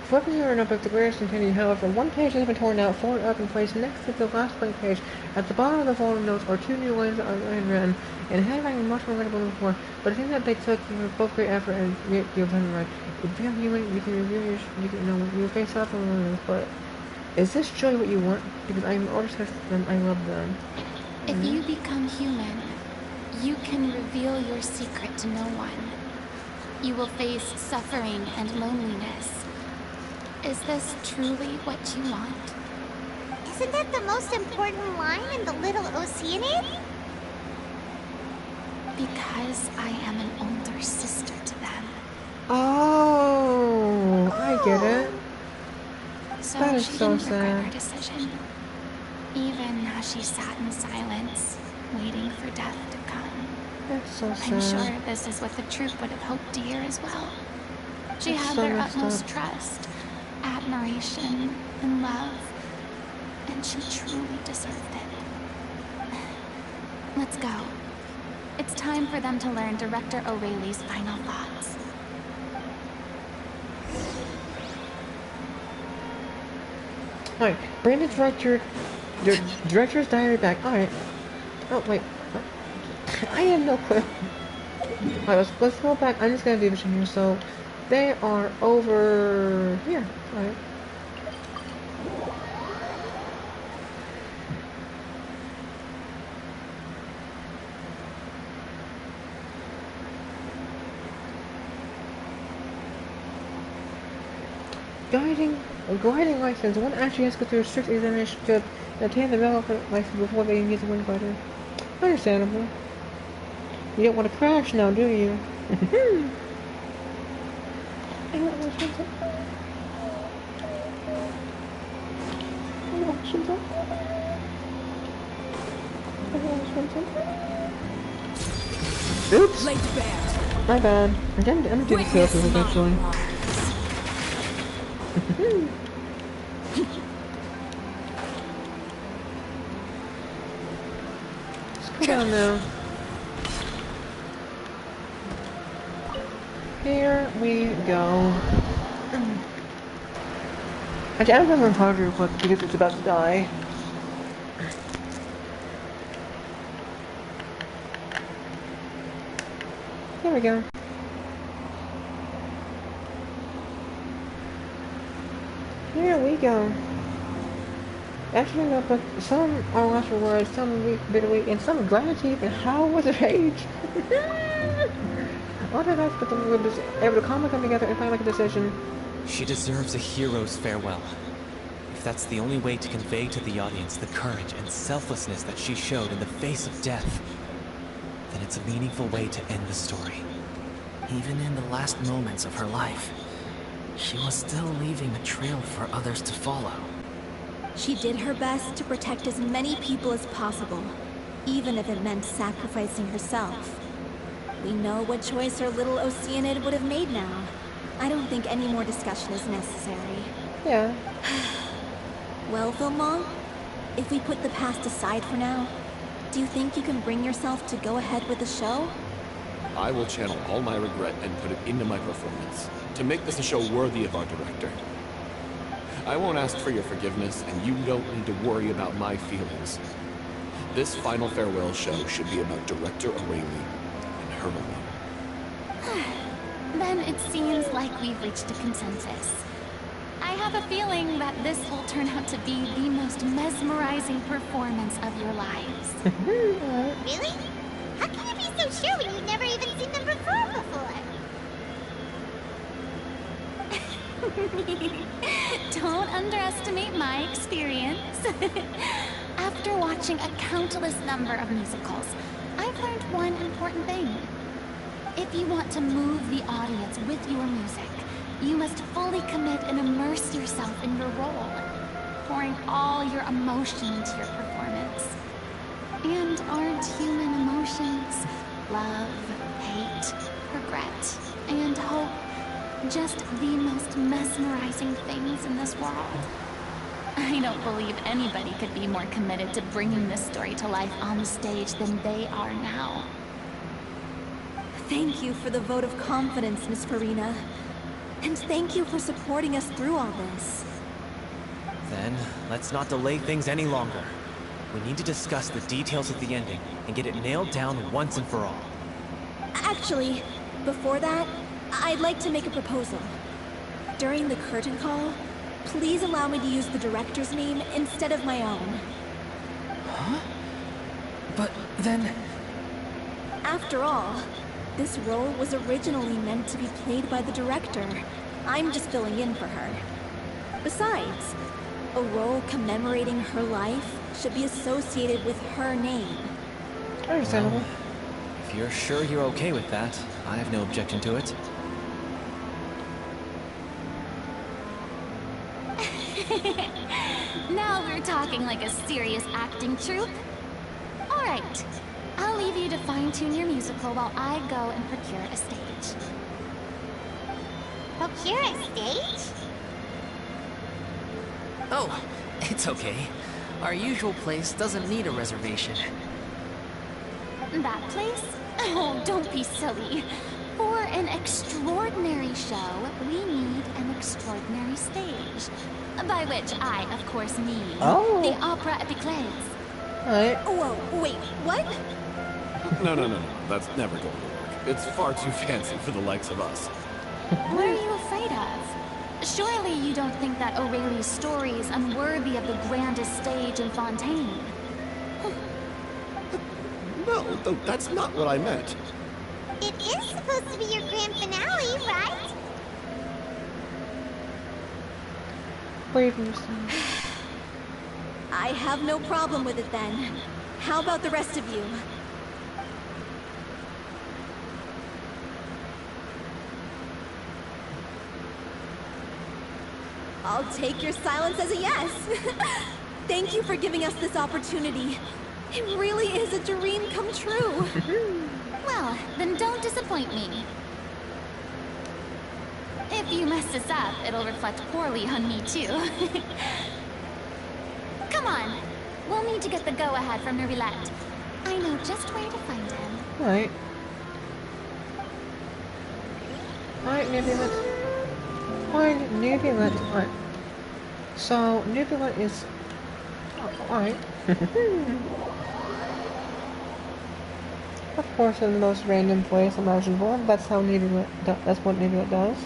Flipping through her notebook, the lyrics continue. However, one page has been torn out, folded up, and placed next to the last blank page. At the bottom of the folded notes are 2 new lines that are handwritten, and handwriting much more legible than before. But I think that they took both great effort and great deal of time to write. If you're human, you can review you can know you face off on one of this, but is this truly what you want? Because I am obsessed with them, I love them. If you become human, you can reveal your secret to no one. You will face suffering and loneliness. Is this truly what you want? Isn't that the most important line in the Little Oceanid? Because I am an older sister to them. Oh, I get it. So That is she so didn't regret sad. her decision. Even as she sat in silence, waiting for death to come. That's so sad. I'm sure this is what the troop would have hoped to hear as well. She That's had so their messed utmost up. trust, admiration, and love. And she truly deserved it. Let's go. It's time for them to learn Director O'Reilly's final thoughts. Alright, bring the director's diary back. Alright. Oh, wait. What? I have no clue. Alright, let's go back. I'm just gonna do this here. So, they are over here. Alright. Guiding license. One actually has to go through a strict examination to obtain the relevant license before they can get the wind glider. Understandable. You don't want to crash now, do you? I want to watch Oops! My bad. I'm doing selfies actually. Let's go down now. Here we go. Actually, I'm going to pause real quick because it's about to die. Here we go. Here we go. Actually, no, but some are lost for words, some bitterly, and some gratitude, and how was it age? All that but the group able to calmly come together and finally make a decision. She deserves a hero's farewell. If If that's the only way to convey to the audience the courage and selflessness that she showed in the face of death, then it's a meaningful way to end the story. Even in the last moments of her life, she was still leaving a trail for others to follow. She did her best to protect as many people as possible, even if it meant sacrificing herself. We know what choice her little Oceanid would have made now. I don't think any more discussion is necessary. Yeah. Well, Filmon, if we put the past aside for now, do you think you can bring yourself to go ahead with the show? I will channel all my regret and put it into my performance, to make this a show worthy of our director. I won't ask for your forgiveness, and you don't need to worry about my feelings. This final farewell show should be about Director O'Reilly and her alone. Then it seems like we've reached a consensus. I have a feeling that this will turn out to be the most mesmerizing performance of your lives. Really? How can you be so sure when you've never even seen them perform before? Don't underestimate my experience. After watching a countless number of musicals, I've learned one important thing. If you want to move the audience with your music, you must fully commit and immerse yourself in your role, pouring all your emotion into your performance. And aren't human emotions, love, hate, regret, and hope, just the most mesmerizing things in this world? I don't believe anybody could be more committed to bringing this story to life on the stage than they are now. Thank you for the vote of confidence, Miss Farina. And thank you for supporting us through all this. Then, let's not delay things any longer. We need to discuss the details of the ending and get it nailed down once and for all. Actually, before that, I'd like to make a proposal. During the curtain call, please allow me to use the director's name instead of my own. Huh? But then... After all, this role was originally meant to be played by the director. I'm just filling in for her. Besides, a role commemorating her life should be associated with her name. Understandable. Well, if you're sure you're okay with that, I have no objection to it. Now we're talking like a serious acting troupe. All right, I'll leave you to fine-tune your musical while I go and procure a stage. Procure a stage? Oh, it's okay. Our usual place doesn't need a reservation. That place? Oh, don't be silly. For an extraordinary show, we need an extraordinary stage. By which I, of course, mean the Opera Epiclese. Alright. Whoa, wait, what? No. That's never going to work. It's far too fancy for the likes of us. What are you afraid of? Surely you don't think that O'Reilly's story is unworthy of the grandest stage in Fontaine. No, that's not what I meant. It is supposed to be your grand finale, right? Brave yourself. I have no problem with it then. How about the rest of you? I'll take your silence as a yes. Thank you for giving us this opportunity. It really is a dream come true. Well, then don't disappoint me. If you mess this up, it'll reflect poorly on me too. Come on, we'll need to get the go-ahead from Nervilette. I know just where to find him. Alright. Alright, Nervilette. Find Nervilette. Alright. So, Nervilette is... Alright. Of course, in the most random place imaginable. That's how that's what Nervilette does.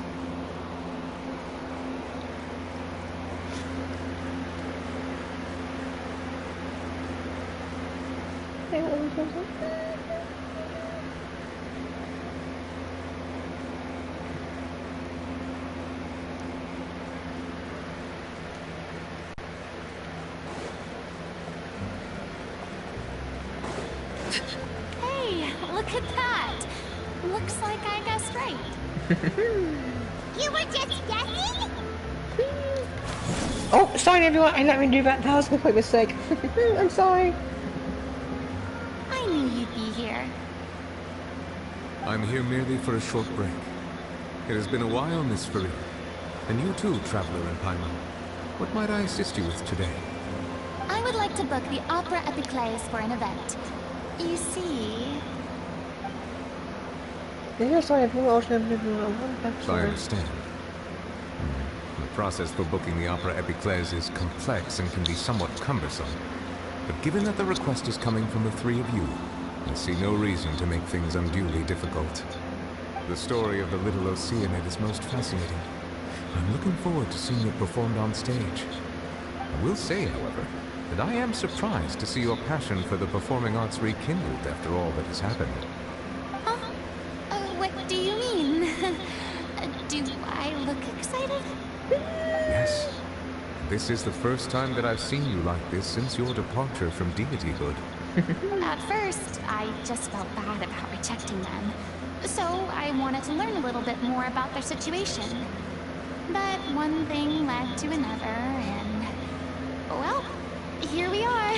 Look at that! Looks like I guessed right. You were just guessing? Oh, sorry everyone, I didn't mean to do that. That was a complete mistake. I'm sorry. I knew you'd be here. I'm here merely for a short break. It has been a while, Miss Farina. And you too, Traveler and Paimon. What might I assist you with today? I would like to book the Opera Epiclese for an event. You see... So I understand. The process for booking the Opera Epiclese is complex and can be somewhat cumbersome. But given that the request is coming from the three of you, I see no reason to make things unduly difficult. The story of the Little Oceanid is most fascinating. I'm looking forward to seeing it performed on stage. I will say, however, that I am surprised to see your passion for the performing arts rekindled after all that has happened. What do you mean? Do I look excited? Yes. This is the first time that I've seen you like this since your departure from deityhood. At first, I just felt bad about rejecting them. So I wanted to learn a little bit more about their situation. But one thing led to another, and... well, here we are.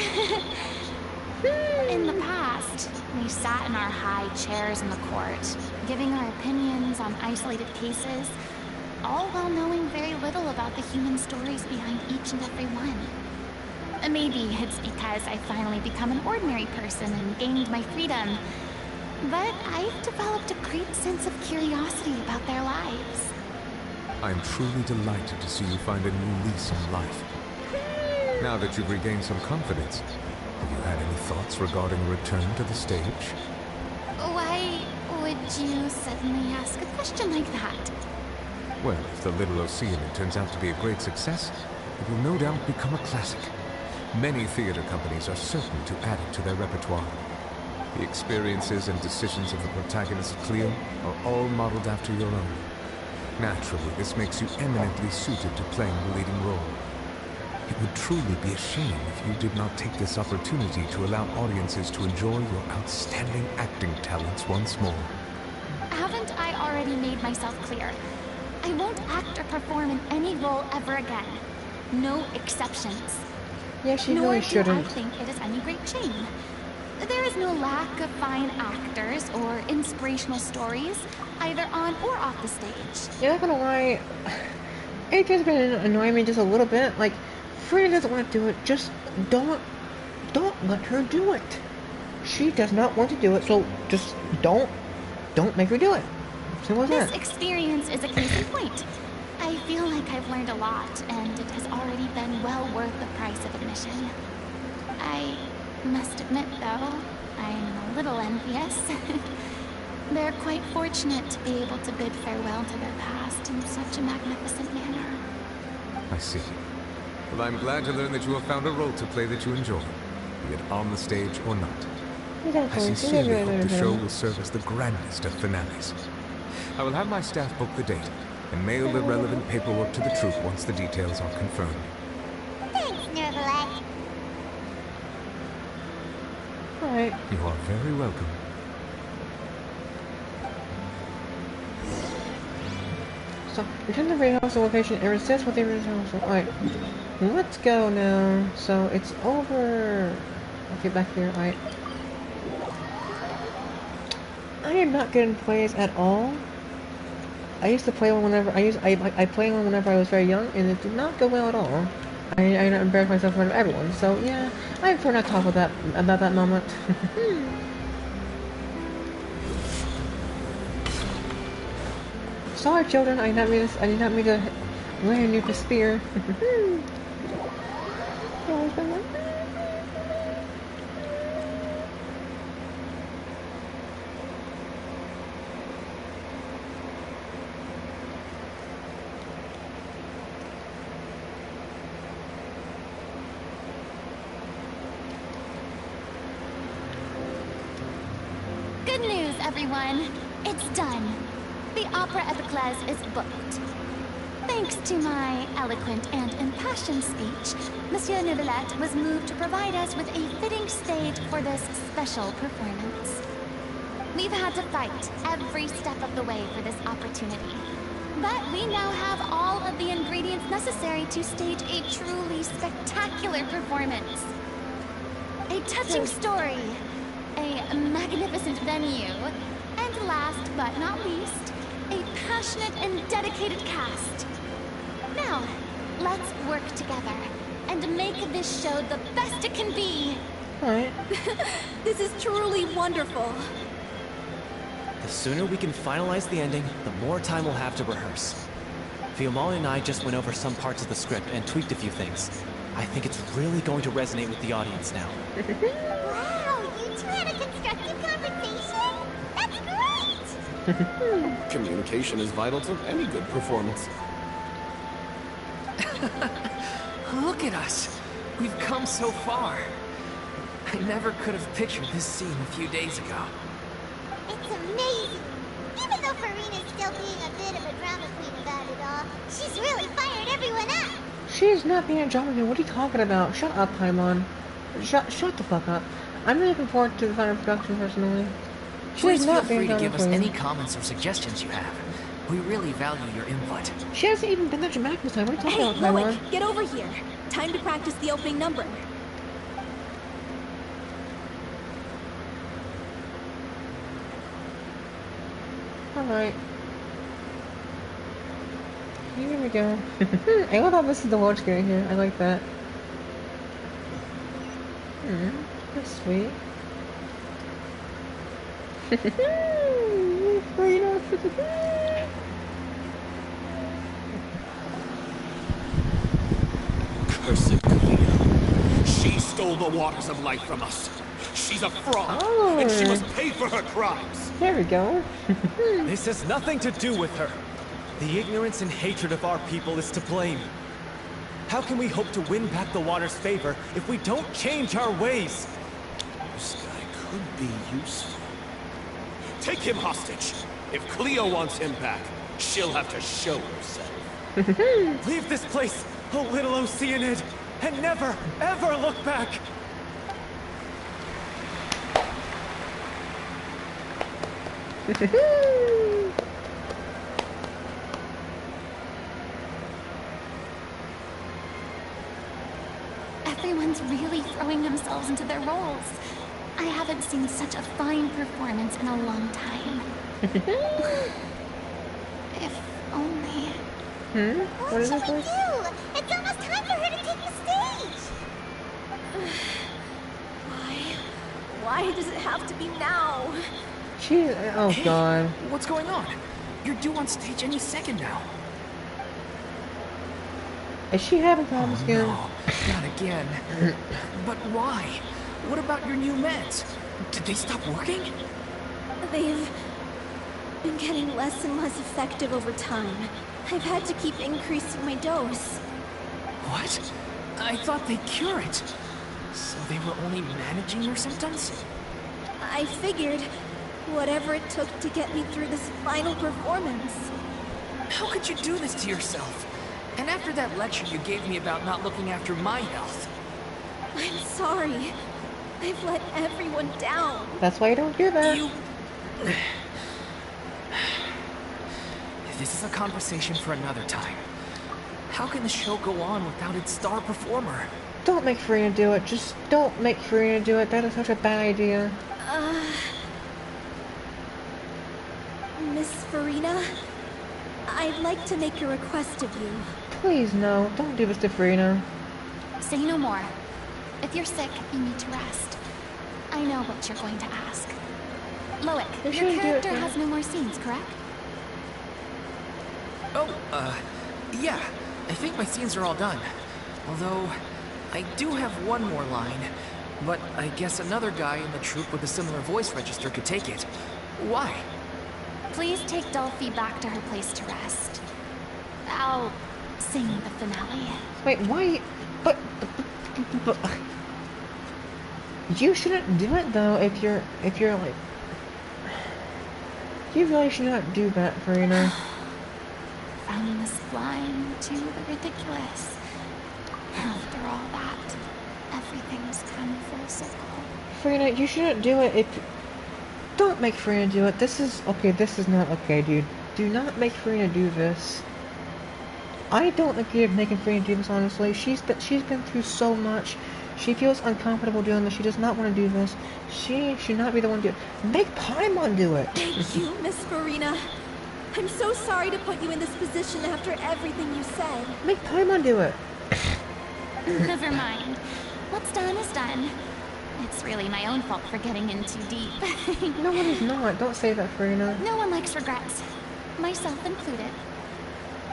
In the past, we sat in our high chairs in the court, giving our opinions on isolated cases, all while knowing very little about the human stories behind each and every one. Maybe it's because I finally become an ordinary person and gained my freedom, but I've developed a great sense of curiosity about their lives. I am truly delighted to see you find a new lease on life. Now that you've regained some confidence, have you had any thoughts regarding a return to the stage? Why would you suddenly ask a question like that? Well, if the Little Oceanid turns out to be a great success, it will no doubt become a classic. Many theater companies are certain to add it to their repertoire. The experiences and decisions of the protagonist Cleo are all modeled after your own. Naturally, this makes you eminently suited to playing the leading role. It would truly be a shame if you did not take this opportunity to allow audiences to enjoy your outstanding acting talents once more. Haven't I already made myself clear? I won't act or perform in any role ever again. No exceptions. Yeah, she Nor really shouldn't. do I think it is any great shame. There is no lack of fine actors or inspirational stories, either on or off the stage. You're not gonna lie, it has been annoying me just a little bit. Like, Frida doesn't want to do it, just don't let her do it. She does not want to do it, so just don't make her do it. Simple as that. This experience is a case in point. I feel like I've learned a lot, and it has already been well worth the price of admission. I must admit, though, I'm a little envious. They're quite fortunate to be able to bid farewell to their past in such a magnificent manner. I see. Well, I'm glad to learn that you have found a role to play that you enjoy, be it on the stage or not. I sincerely hope the show will serve as the grandest of finales. I will have my staff book the date and mail the relevant paperwork to the troupe once the details are confirmed. Thanks, Nervalet. Alright. You are very welcome. So, return to the rehearsal location and resist with the rehearsal. Alright. Let's go now. So, it's over. Okay, back here. Alright. I am not good in plays at all. I used to play one whenever I played one whenever I was very young, and it did not go well at all. I embarrassed myself in front of everyone. So yeah, I prefer not to talk about that moment. Sorry, children. I did not mean to land you the spear. Good news, everyone. It's done. The Opera Epiclese is booked. Thanks to my eloquent and impassioned speech, Monsieur Neuvillette was moved to provide us with a fitting stage for this special performance. We We've had to fight every step of the way for this opportunity. But we now have all of the ingredients necessary to stage a truly spectacular performance. A touching story, a magnificent venue, and last but not least, a passionate and dedicated cast. Now, let's work together and make this show the best it can be. Alright. This is truly wonderful. The sooner we can finalize the ending, the more time we'll have to rehearse. Fiumali and I just went over some parts of the script and tweaked a few things. I think it's really going to resonate with the audience now. Wow, you two had a constructive conversation? That's great! Communication is vital to any good performance. Look at us. We've come so far. I never could have pictured this scene a few days ago. It's amazing. Even though Farina's still being a bit of a drama queen about it all, she's really fired everyone up. She's not being a drama queen. What are you talking about? Shut up, Paimon. Shut the fuck up. I'm really looking forward to the final production personally. Please feel free to give us any comments or suggestions you have. We really value your input. She hasn't even been that dramatic this time. What are you talking Hey, about, Loic, Paimon? get over here. Time to practice the opening number. Alright. Here we go. I love how this is the launch getting here. I like that. That's sweet. Freedom. Cursed Cleo. She stole the waters of life from us. She's a fraud, and she must pay for her crimes. There we go. This has nothing to do with her. The ignorance and hatred of our people is to blame. How can we hope to win back the water's favor if we don't change our ways? This guy could be useful. Take him hostage. If Cleo wants him back, she'll have to show herself. Leave this place, O little Oceanid, and never, ever look back! Everyone's really throwing themselves into their roles. I haven't seen such a fine performance in a long time. If only... What is What it shall we for? do? It's almost time for her to take the stage. Why does it have to be now? She... Oh, Hey, God. What's going on? You're due on stage any second now. Is she having problems again? No, not again. But why? What about your new meds? Did they stop working? They've been getting less and less effective over time. I've had to keep increasing my dose. What? I thought they'd cure it. So they were only managing your symptoms? I figured whatever it took to get me through this final performance. How could you do this to yourself? And after that lecture you gave me about not looking after my health. I'm sorry. I've let everyone down. That's why you don't do that. This is a conversation for another time. How can the show go on without its star performer? Don't make Farina do it. Just don't make Farina do it. That is such a bad idea. Miss Farina, I'd like to make a request of you. Please, no. Don't do this to Farina. Say no more. If you're sick, you need to rest. I know what you're going to ask. Loic, You your shouldn't do it, character man. has no more scenes, correct? Oh, yeah. I think my scenes are all done. Although, I do have one more line. But I guess another guy in the troupe with a similar voice register could take it. Why? Please take Delphi back to her place to rest. I'll sing the finale. Wait, why? But you shouldn't do it though. If you're like, you really should not do that, Farina. From the sublime to the ridiculous. After all that, everything's come full circle. Farina, you shouldn't do it. Don't make Farina do it. This is okay. This is not okay, dude. Do not make Farina do this. I don't agree with making Farina do this. Honestly, she's been through so much. She feels uncomfortable doing this. She does not want to do this. She should not be the one to do it. Make Paimon do it. Thank you, Miss Farina. I'm so sorry to put you in this position after everything you said. Make Paimon do it. Never mind. What's done is done. It's really my own fault for getting in too deep. No, it is not. Don't say that, Farina. No one likes regrets. Myself included.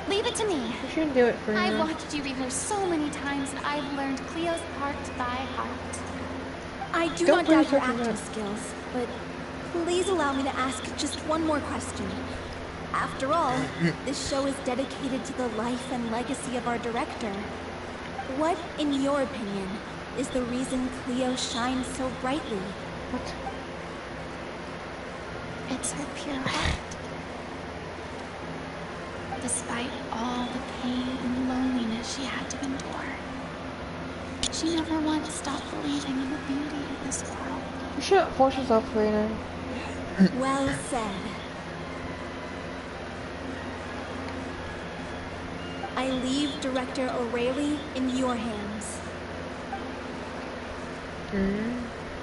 Leave it to me. You shouldn't do it, Farina. I've watched you rehearse so many times that I've learned Cleo's part by heart. I do not doubt your acting skills, but please allow me to ask just one more question. After all, this show is dedicated to the life and legacy of our director. What, in your opinion, is the reason Cleo shines so brightly? What? It's her pure heart. Despite all the pain and loneliness she had to endure, she never once stopped believing in the beauty of this world. You shouldn't force yourself, Farina. Well said. I leave Director O'Reilly in your hands.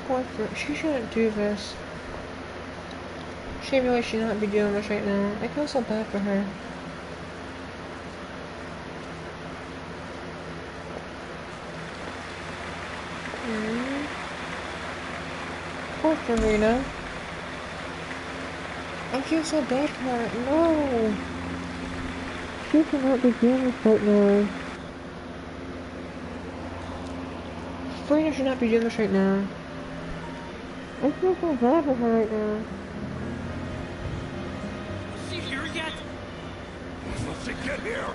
Poor Farina. She shouldn't do this. She really should not be doing this right now. I feel so bad for her. Poor Farina. I feel so bad for her. No! She should not be doing this right now. Farina should not be doing this right now. I feel so bad for her right now. Is she here yet? Will she get here?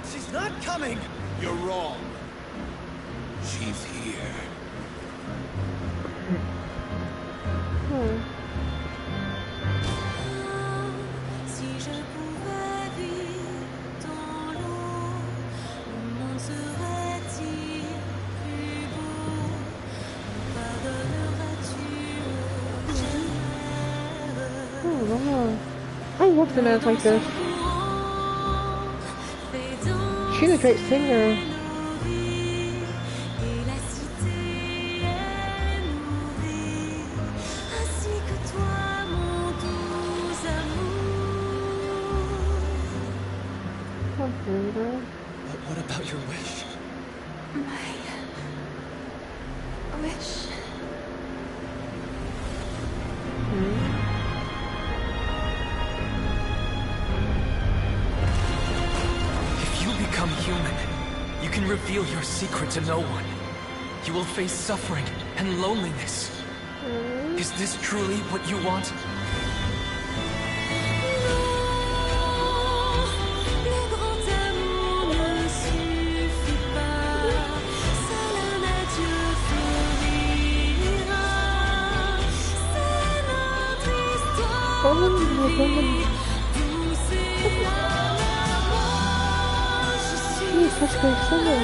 She's not coming! You're wrong. She's here. I love the dance like this. She's a great singer. But what about your wish? My wish. If you become human, you can reveal your secret to no one. You will face suffering and loneliness. Is this truly what you want? She's such a great singer.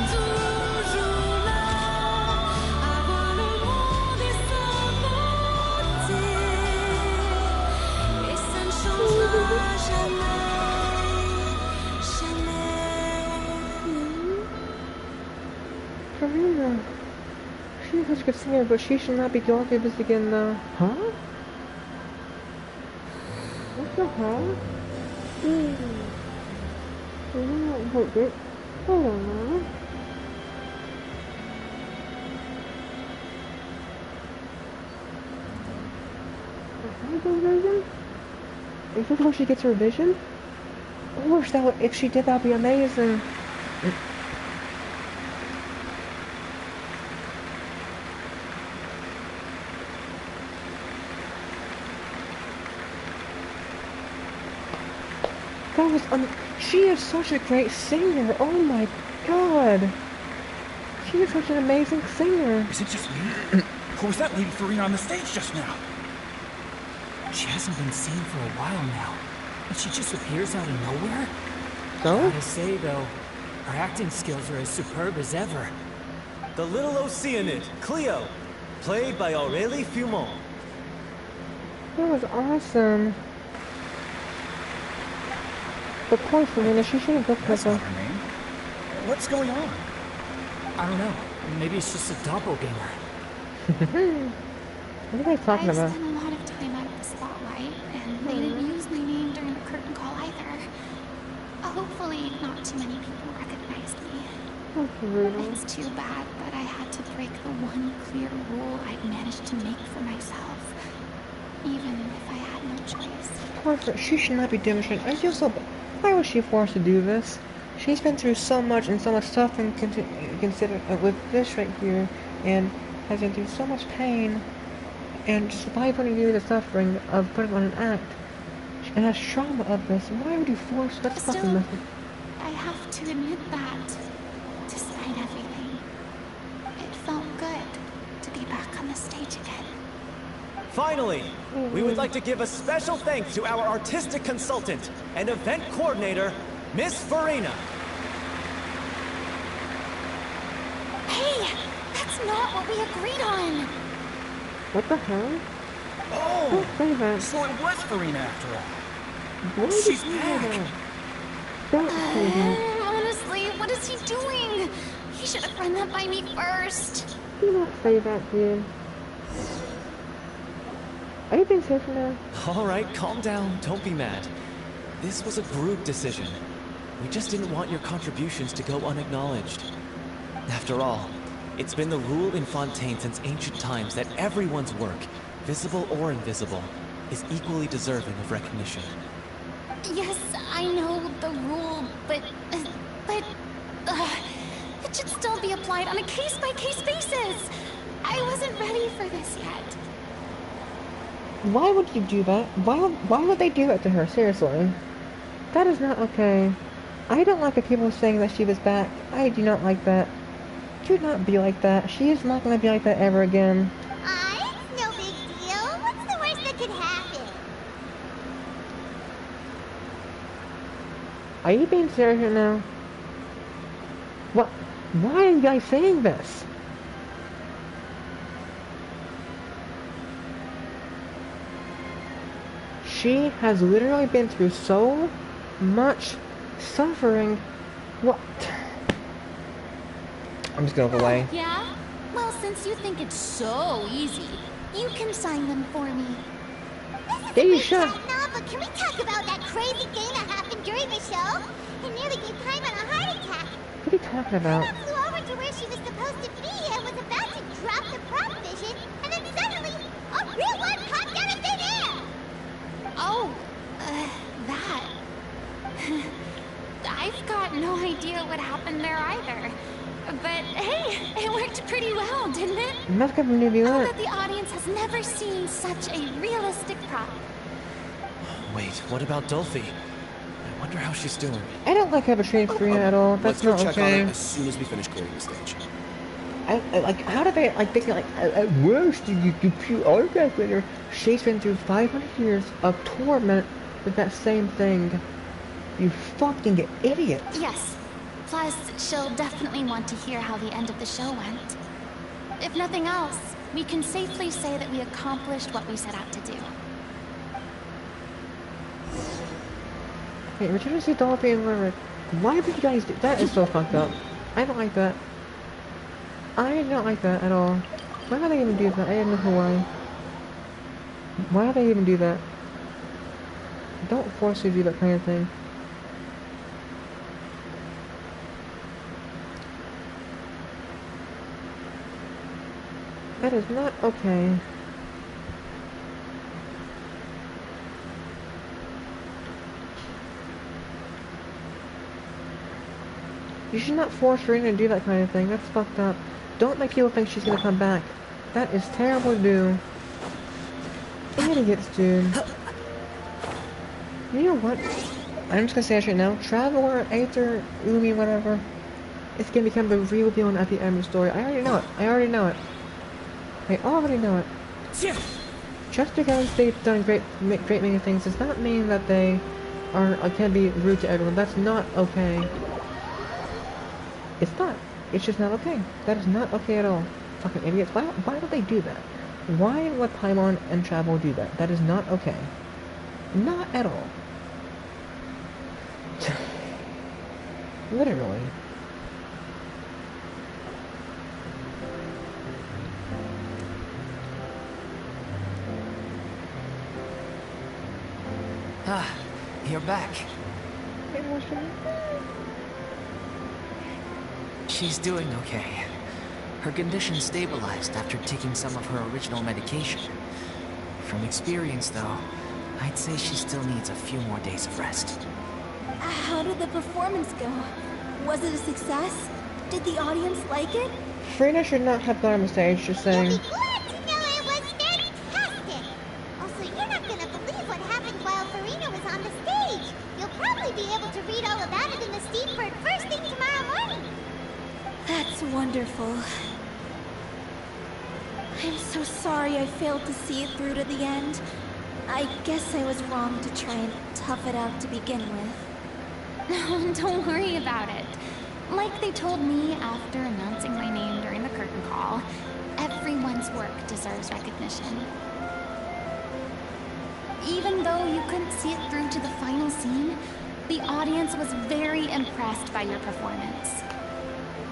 Farina. She's such a good singer, but she should not be going through this again though. Huh? What the hell? Hold it. Hold on now. Vision? Is this where she gets her vision? Or if she did, that'd be amazing. That was she is such a great singer. Oh my god. She is such an amazing singer. Is it just me? Or was that Lady Farina on the stage just now? She hasn't been seen for a while now, and she just appears out of nowhere? So? Gotta say, though, her acting skills are as superb as ever. The little Oceanid, Cleo, played by Aurélie Fumont. That was awesome. But poor Serena, she should have booked That's with not her. her name. What's going on? I don't know. Maybe it's just a doppelganger. What are they talking I about? spent a lot of time out of the spotlight, and they didn't use my name during the curtain call either. Hopefully, not too many people recognized me. Oh, Serena. It's too bad, but I had to break the one clear rule I'd managed to make for myself, even if I had no choice. Poor Serena, she should not be doing this. I feel so bad. Why was she forced to do this? She's been through so much and so much suffering considered with this right here, and has been through so much pain, and just by putting you the suffering of putting on an act, and has trauma of this. Why would you force that fucking Still, method? I have to admit that, despite everything, it felt good to be back on the stage again. Finally, we would like to give a special thanks to our artistic consultant and event coordinator, Miss Farina. Hey, that's not what we agreed on. What the hell? Oh, Don't say that. so it was Farina after all. Why did She's you say back. that? Don't say that. Honestly, what is he doing? He should have run that by me first. Do not say that, dude. Are you being serious now? All right, calm down. Don't be mad. This was a group decision. We just didn't want your contributions to go unacknowledged. After all, it's been the rule in Fontaine since ancient times that everyone's work, visible or invisible, is equally deserving of recognition. Yes, I know the rule, but it should still be applied on a case-by-case basis. I wasn't ready for this yet. Why would you do that? Why would they do that to her? Seriously. That is not okay. I don't like the people saying that she was back. I do not like that. Do not be like that. She is not going to be like that ever again. It's no big deal. What's the worst that could happen? Are you being serious right now? What? Why are you guys saying this? She has literally been through so much suffering. What? I'm just gonna go away. Yeah? Well, since you think it's so easy, you can sign them for me. Yeah, you should. No, but can we talk about that crazy thing that happened during the show? It nearly gave Paimon a heart attack. What are you talking about? Paimon flew over to where she was supposed to be and was about to drop the prop vision, and then suddenly, a real one popped out of thin air! Oh, that. I've got no idea what happened there either. But hey, it worked pretty well, didn't it? Must come from New I'll Zealand. bet the audience has never seen such a realistic prop. Wait, what about Dolphy? I wonder how she's doing. I don't like how betrayed Free at all. That's Let's go not check on okay. her as soon as we finish clearing the stage. I like, how do they, like, think, like, at worst, you pure autograph with her. She's been through 500 years of torment with that same thing. You fucking idiot. Yes. Plus, she'll definitely want to hear how the end of the show went. If nothing else, we can safely say that we accomplished what we set out to do. Hey, Return to see Dolphy and Lyric. Why would you guys do that? Is so fucked up. I don't like that. I don't like that at all. Why would they even do that? I have no clue why. Why would they even do that? Don't force you to do that kind of thing. That is not okay. You should not force Farina to do that kind of thing. That's fucked up. Don't make people think she's gonna come back. That is terrible to do. Idiots, dude. You know what? I'm just gonna say this right now. Traveler, Aether, Umi, whatever. It's gonna become the real villain at the end of the story. I already know it. I already know it. I already know it. Just because they've done great many things does not mean that they can be rude to everyone. That's not okay. It's not. It's just not okay. That is not okay at all. Fucking idiots. Why would they do that? Why would Paimon and Travel do that? That is not okay. Not at all. Literally. Ah, you're back. She's doing okay. Her condition stabilized after taking some of her original medication. From experience, though, I'd say she still needs a few more days of rest. How did the performance go? Was it a success? Did the audience like it? Frina should not have gone on the stage, just saying. You'll be glad to know it was fantastic! Also, you're not gonna believe what happened while Farina was on the stage. You'll probably be able to read all about it in the Steamford first thing tomorrow morning. That's wonderful. I'm so sorry I failed to see it through to the end. I guess I was wrong to try and tough it out to begin with. Don't worry about it. Like they told me after announcing my name during the curtain call, everyone's work deserves recognition. Even though you couldn't see it through to the final scene, the audience was very impressed by your performance.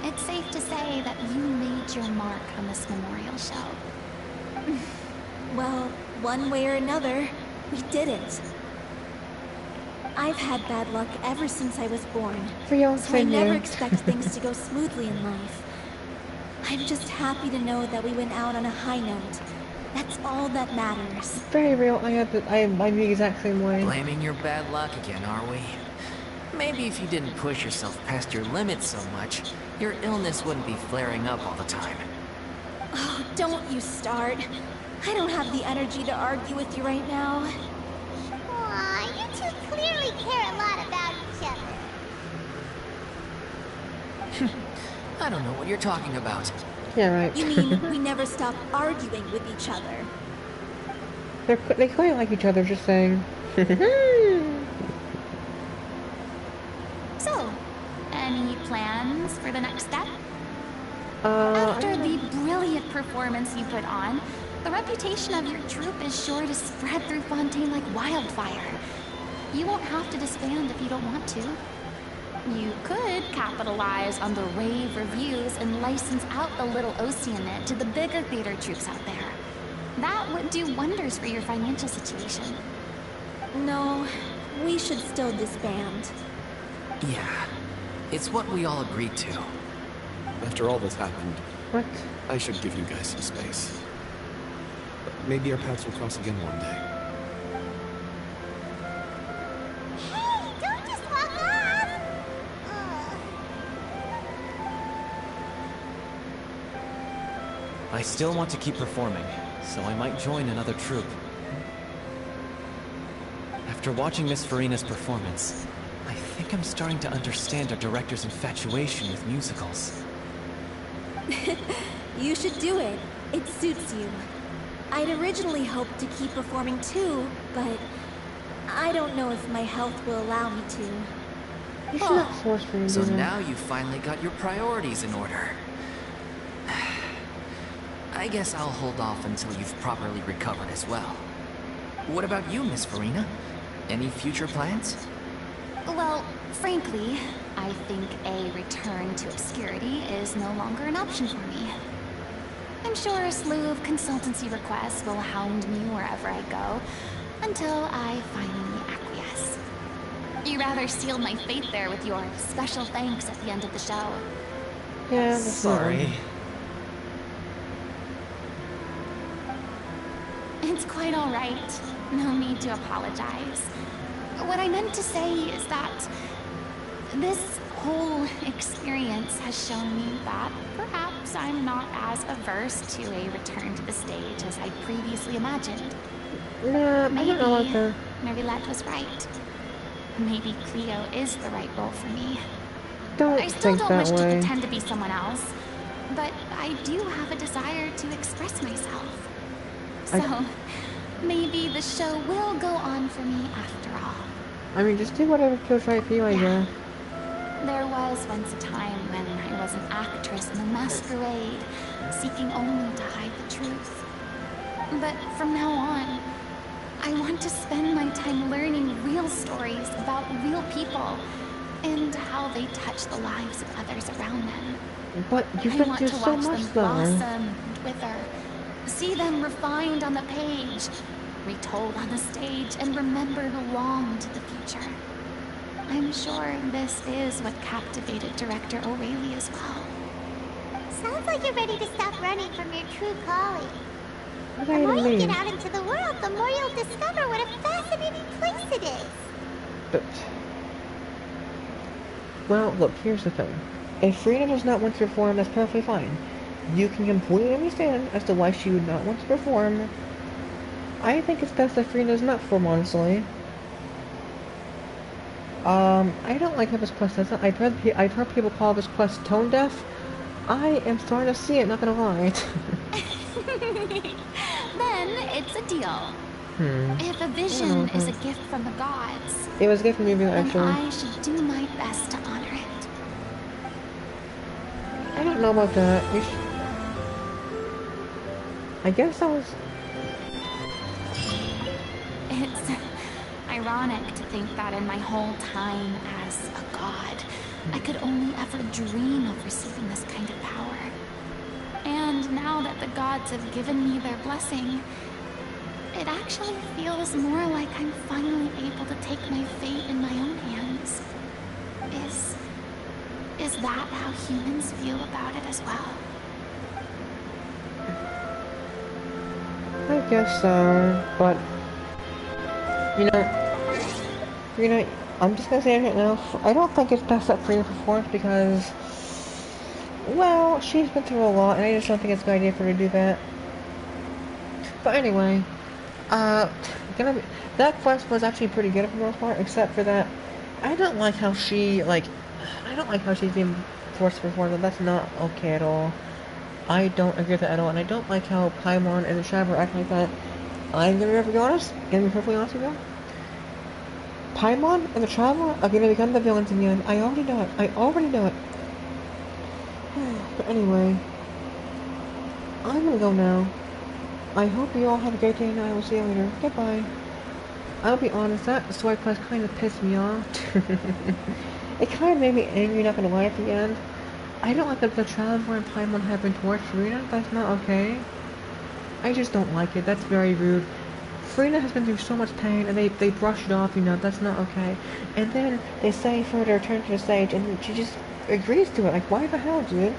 It's safe to say that you made your mark on this memorial show. Well, one way or another, we did it. I've had bad luck ever since I was born, so I never expect things to go smoothly in life. I'm just happy to know that we went out on a high note. That's all that matters. Very real. I'm the exact same way. Blaming your bad luck again, are we? Maybe if you didn't push yourself past your limits so much, your illness wouldn't be flaring up all the time. Oh, don't you start. I don't have the energy to argue with you right now. Aw, you two clearly care a lot about each other. I don't know what you're talking about. Yeah, right. You mean we never stop arguing with each other? They quite like each other, just saying. So, any plans for the next step? After the brilliant performance you put on, the reputation of your troupe is sure to spread through Fontaine like wildfire. You won't have to disband if you don't want to. You could capitalize on the rave reviews and license out the Little Oceanid to the bigger theater troupes out there. That would do wonders for your financial situation. No, we should still disband. Yeah, it's what we all agreed to. After all that's happened, what? I should give you guys some space. But maybe our paths will cross again one day. Hey, don't just walk off! I still want to keep performing, so I might join another troupe. After watching Miss Farina's performance, I think I'm starting to understand our director's infatuation with musicals. You should do it. It suits you. I'd originally hoped to keep performing too, but I don't know if my health will allow me to. You should not force me to So do that. now you finally got your priorities in order. I guess I'll hold off until you've properly recovered as well. What about you, Miss Farina? Any future plans? Well, frankly, I think a return to obscurity is no longer an option for me. I'm sure a slew of consultancy requests will hound me wherever I go, until I finally acquiesce. You rather sealed my fate there with your special thanks at the end of the show. Yeah, sorry. It's quite all right. No need to apologize. What I meant to say is that this whole experience has shown me that perhaps I'm not as averse to a return to the stage as I previously imagined. Nah, Maybe I don't know what the... Nervilette was right. Maybe Cleo is the right role for me. Don't I still think don't that wish to way. pretend to be someone else, but I do have a desire to express myself. So, maybe the show will go on for me after all. I mean, just do whatever feels right for you, I guess. There was once a time when I was an actress in a masquerade, seeking only to hide the truth. But from now on, I want to spend my time learning real stories about real people and how they touch the lives of others around them. But you've been through so much, them though. blossom and wither, see them refined on the page, retold on the stage, and remembered long to the future. I'm sure this is what captivated director O'Reilly as well. Sounds like you're ready to stop running from your true calling. What The do more you you mean? get out into the world, the more you'll discover what a fascinating place it is. But... Well, look, here's the thing. If Frida does not want to perform, that's perfectly fine. You can completely understand as to why she would not want to perform. I think it's best that Frida does not perform, honestly. I don't like how this quest does it. I've heard people call this quest tone deaf. I am starting to see it, not gonna lie. Then it's a deal. If a vision is a gift from the gods, it was a gift from you, then actually. I should do my best to honor it. I don't know about that. I guess I was... It's ironic to think that in my whole time as a god, I could only ever dream of receiving this kind of power. And now that the gods have given me their blessing, it actually feels more like I'm finally able to take my fate in my own hands. Is that how humans feel about it as well? I guess so, but... You know, I'm just gonna say it right now, I don't think it's best that Frida performs because... Well, she's been through a lot, and I just don't think it's a good idea for her to do that. But anyway, that quest was actually pretty good for the most part, except for that, I don't like how she's being forced to perform that. That's not okay at all. I don't agree with that at all, and I don't like how Paimon and the Traveler act like that. I'm gonna be perfectly honest with you. Paimon and the Traveler are gonna become the villains in the end. I already know it. But anyway, I'm gonna go now. I hope you all have a great day, and I will see you later. Goodbye. I'll be honest, that story quest kind of pissed me off. It kind of made me angry, not gonna lie, at the end. I don't like that the Traveler and Paimon have been towards Frida. That's not okay. I just don't like it. That's very rude. Frida has been through so much pain, and they brush it off, that's not okay. And then they say for her to return to the stage, and she just agrees to it. Like, why the hell, dude?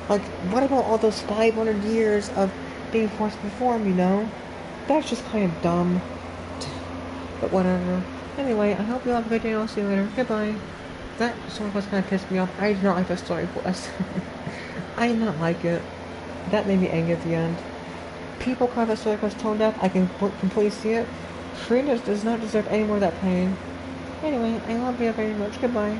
Like, what about all those 500 years of being forced to perform, That's just kind of dumb. But whatever. Anyway, I hope you all have a good day, and I'll see you later. Goodbye. That story quest kind of pissed me off. I do not like that story quest. I did not like it. That made me angry at the end. People call that story quest tone deaf. I can completely see it. Frida does not deserve any more of that pain. Anyway, I love you very much. Goodbye.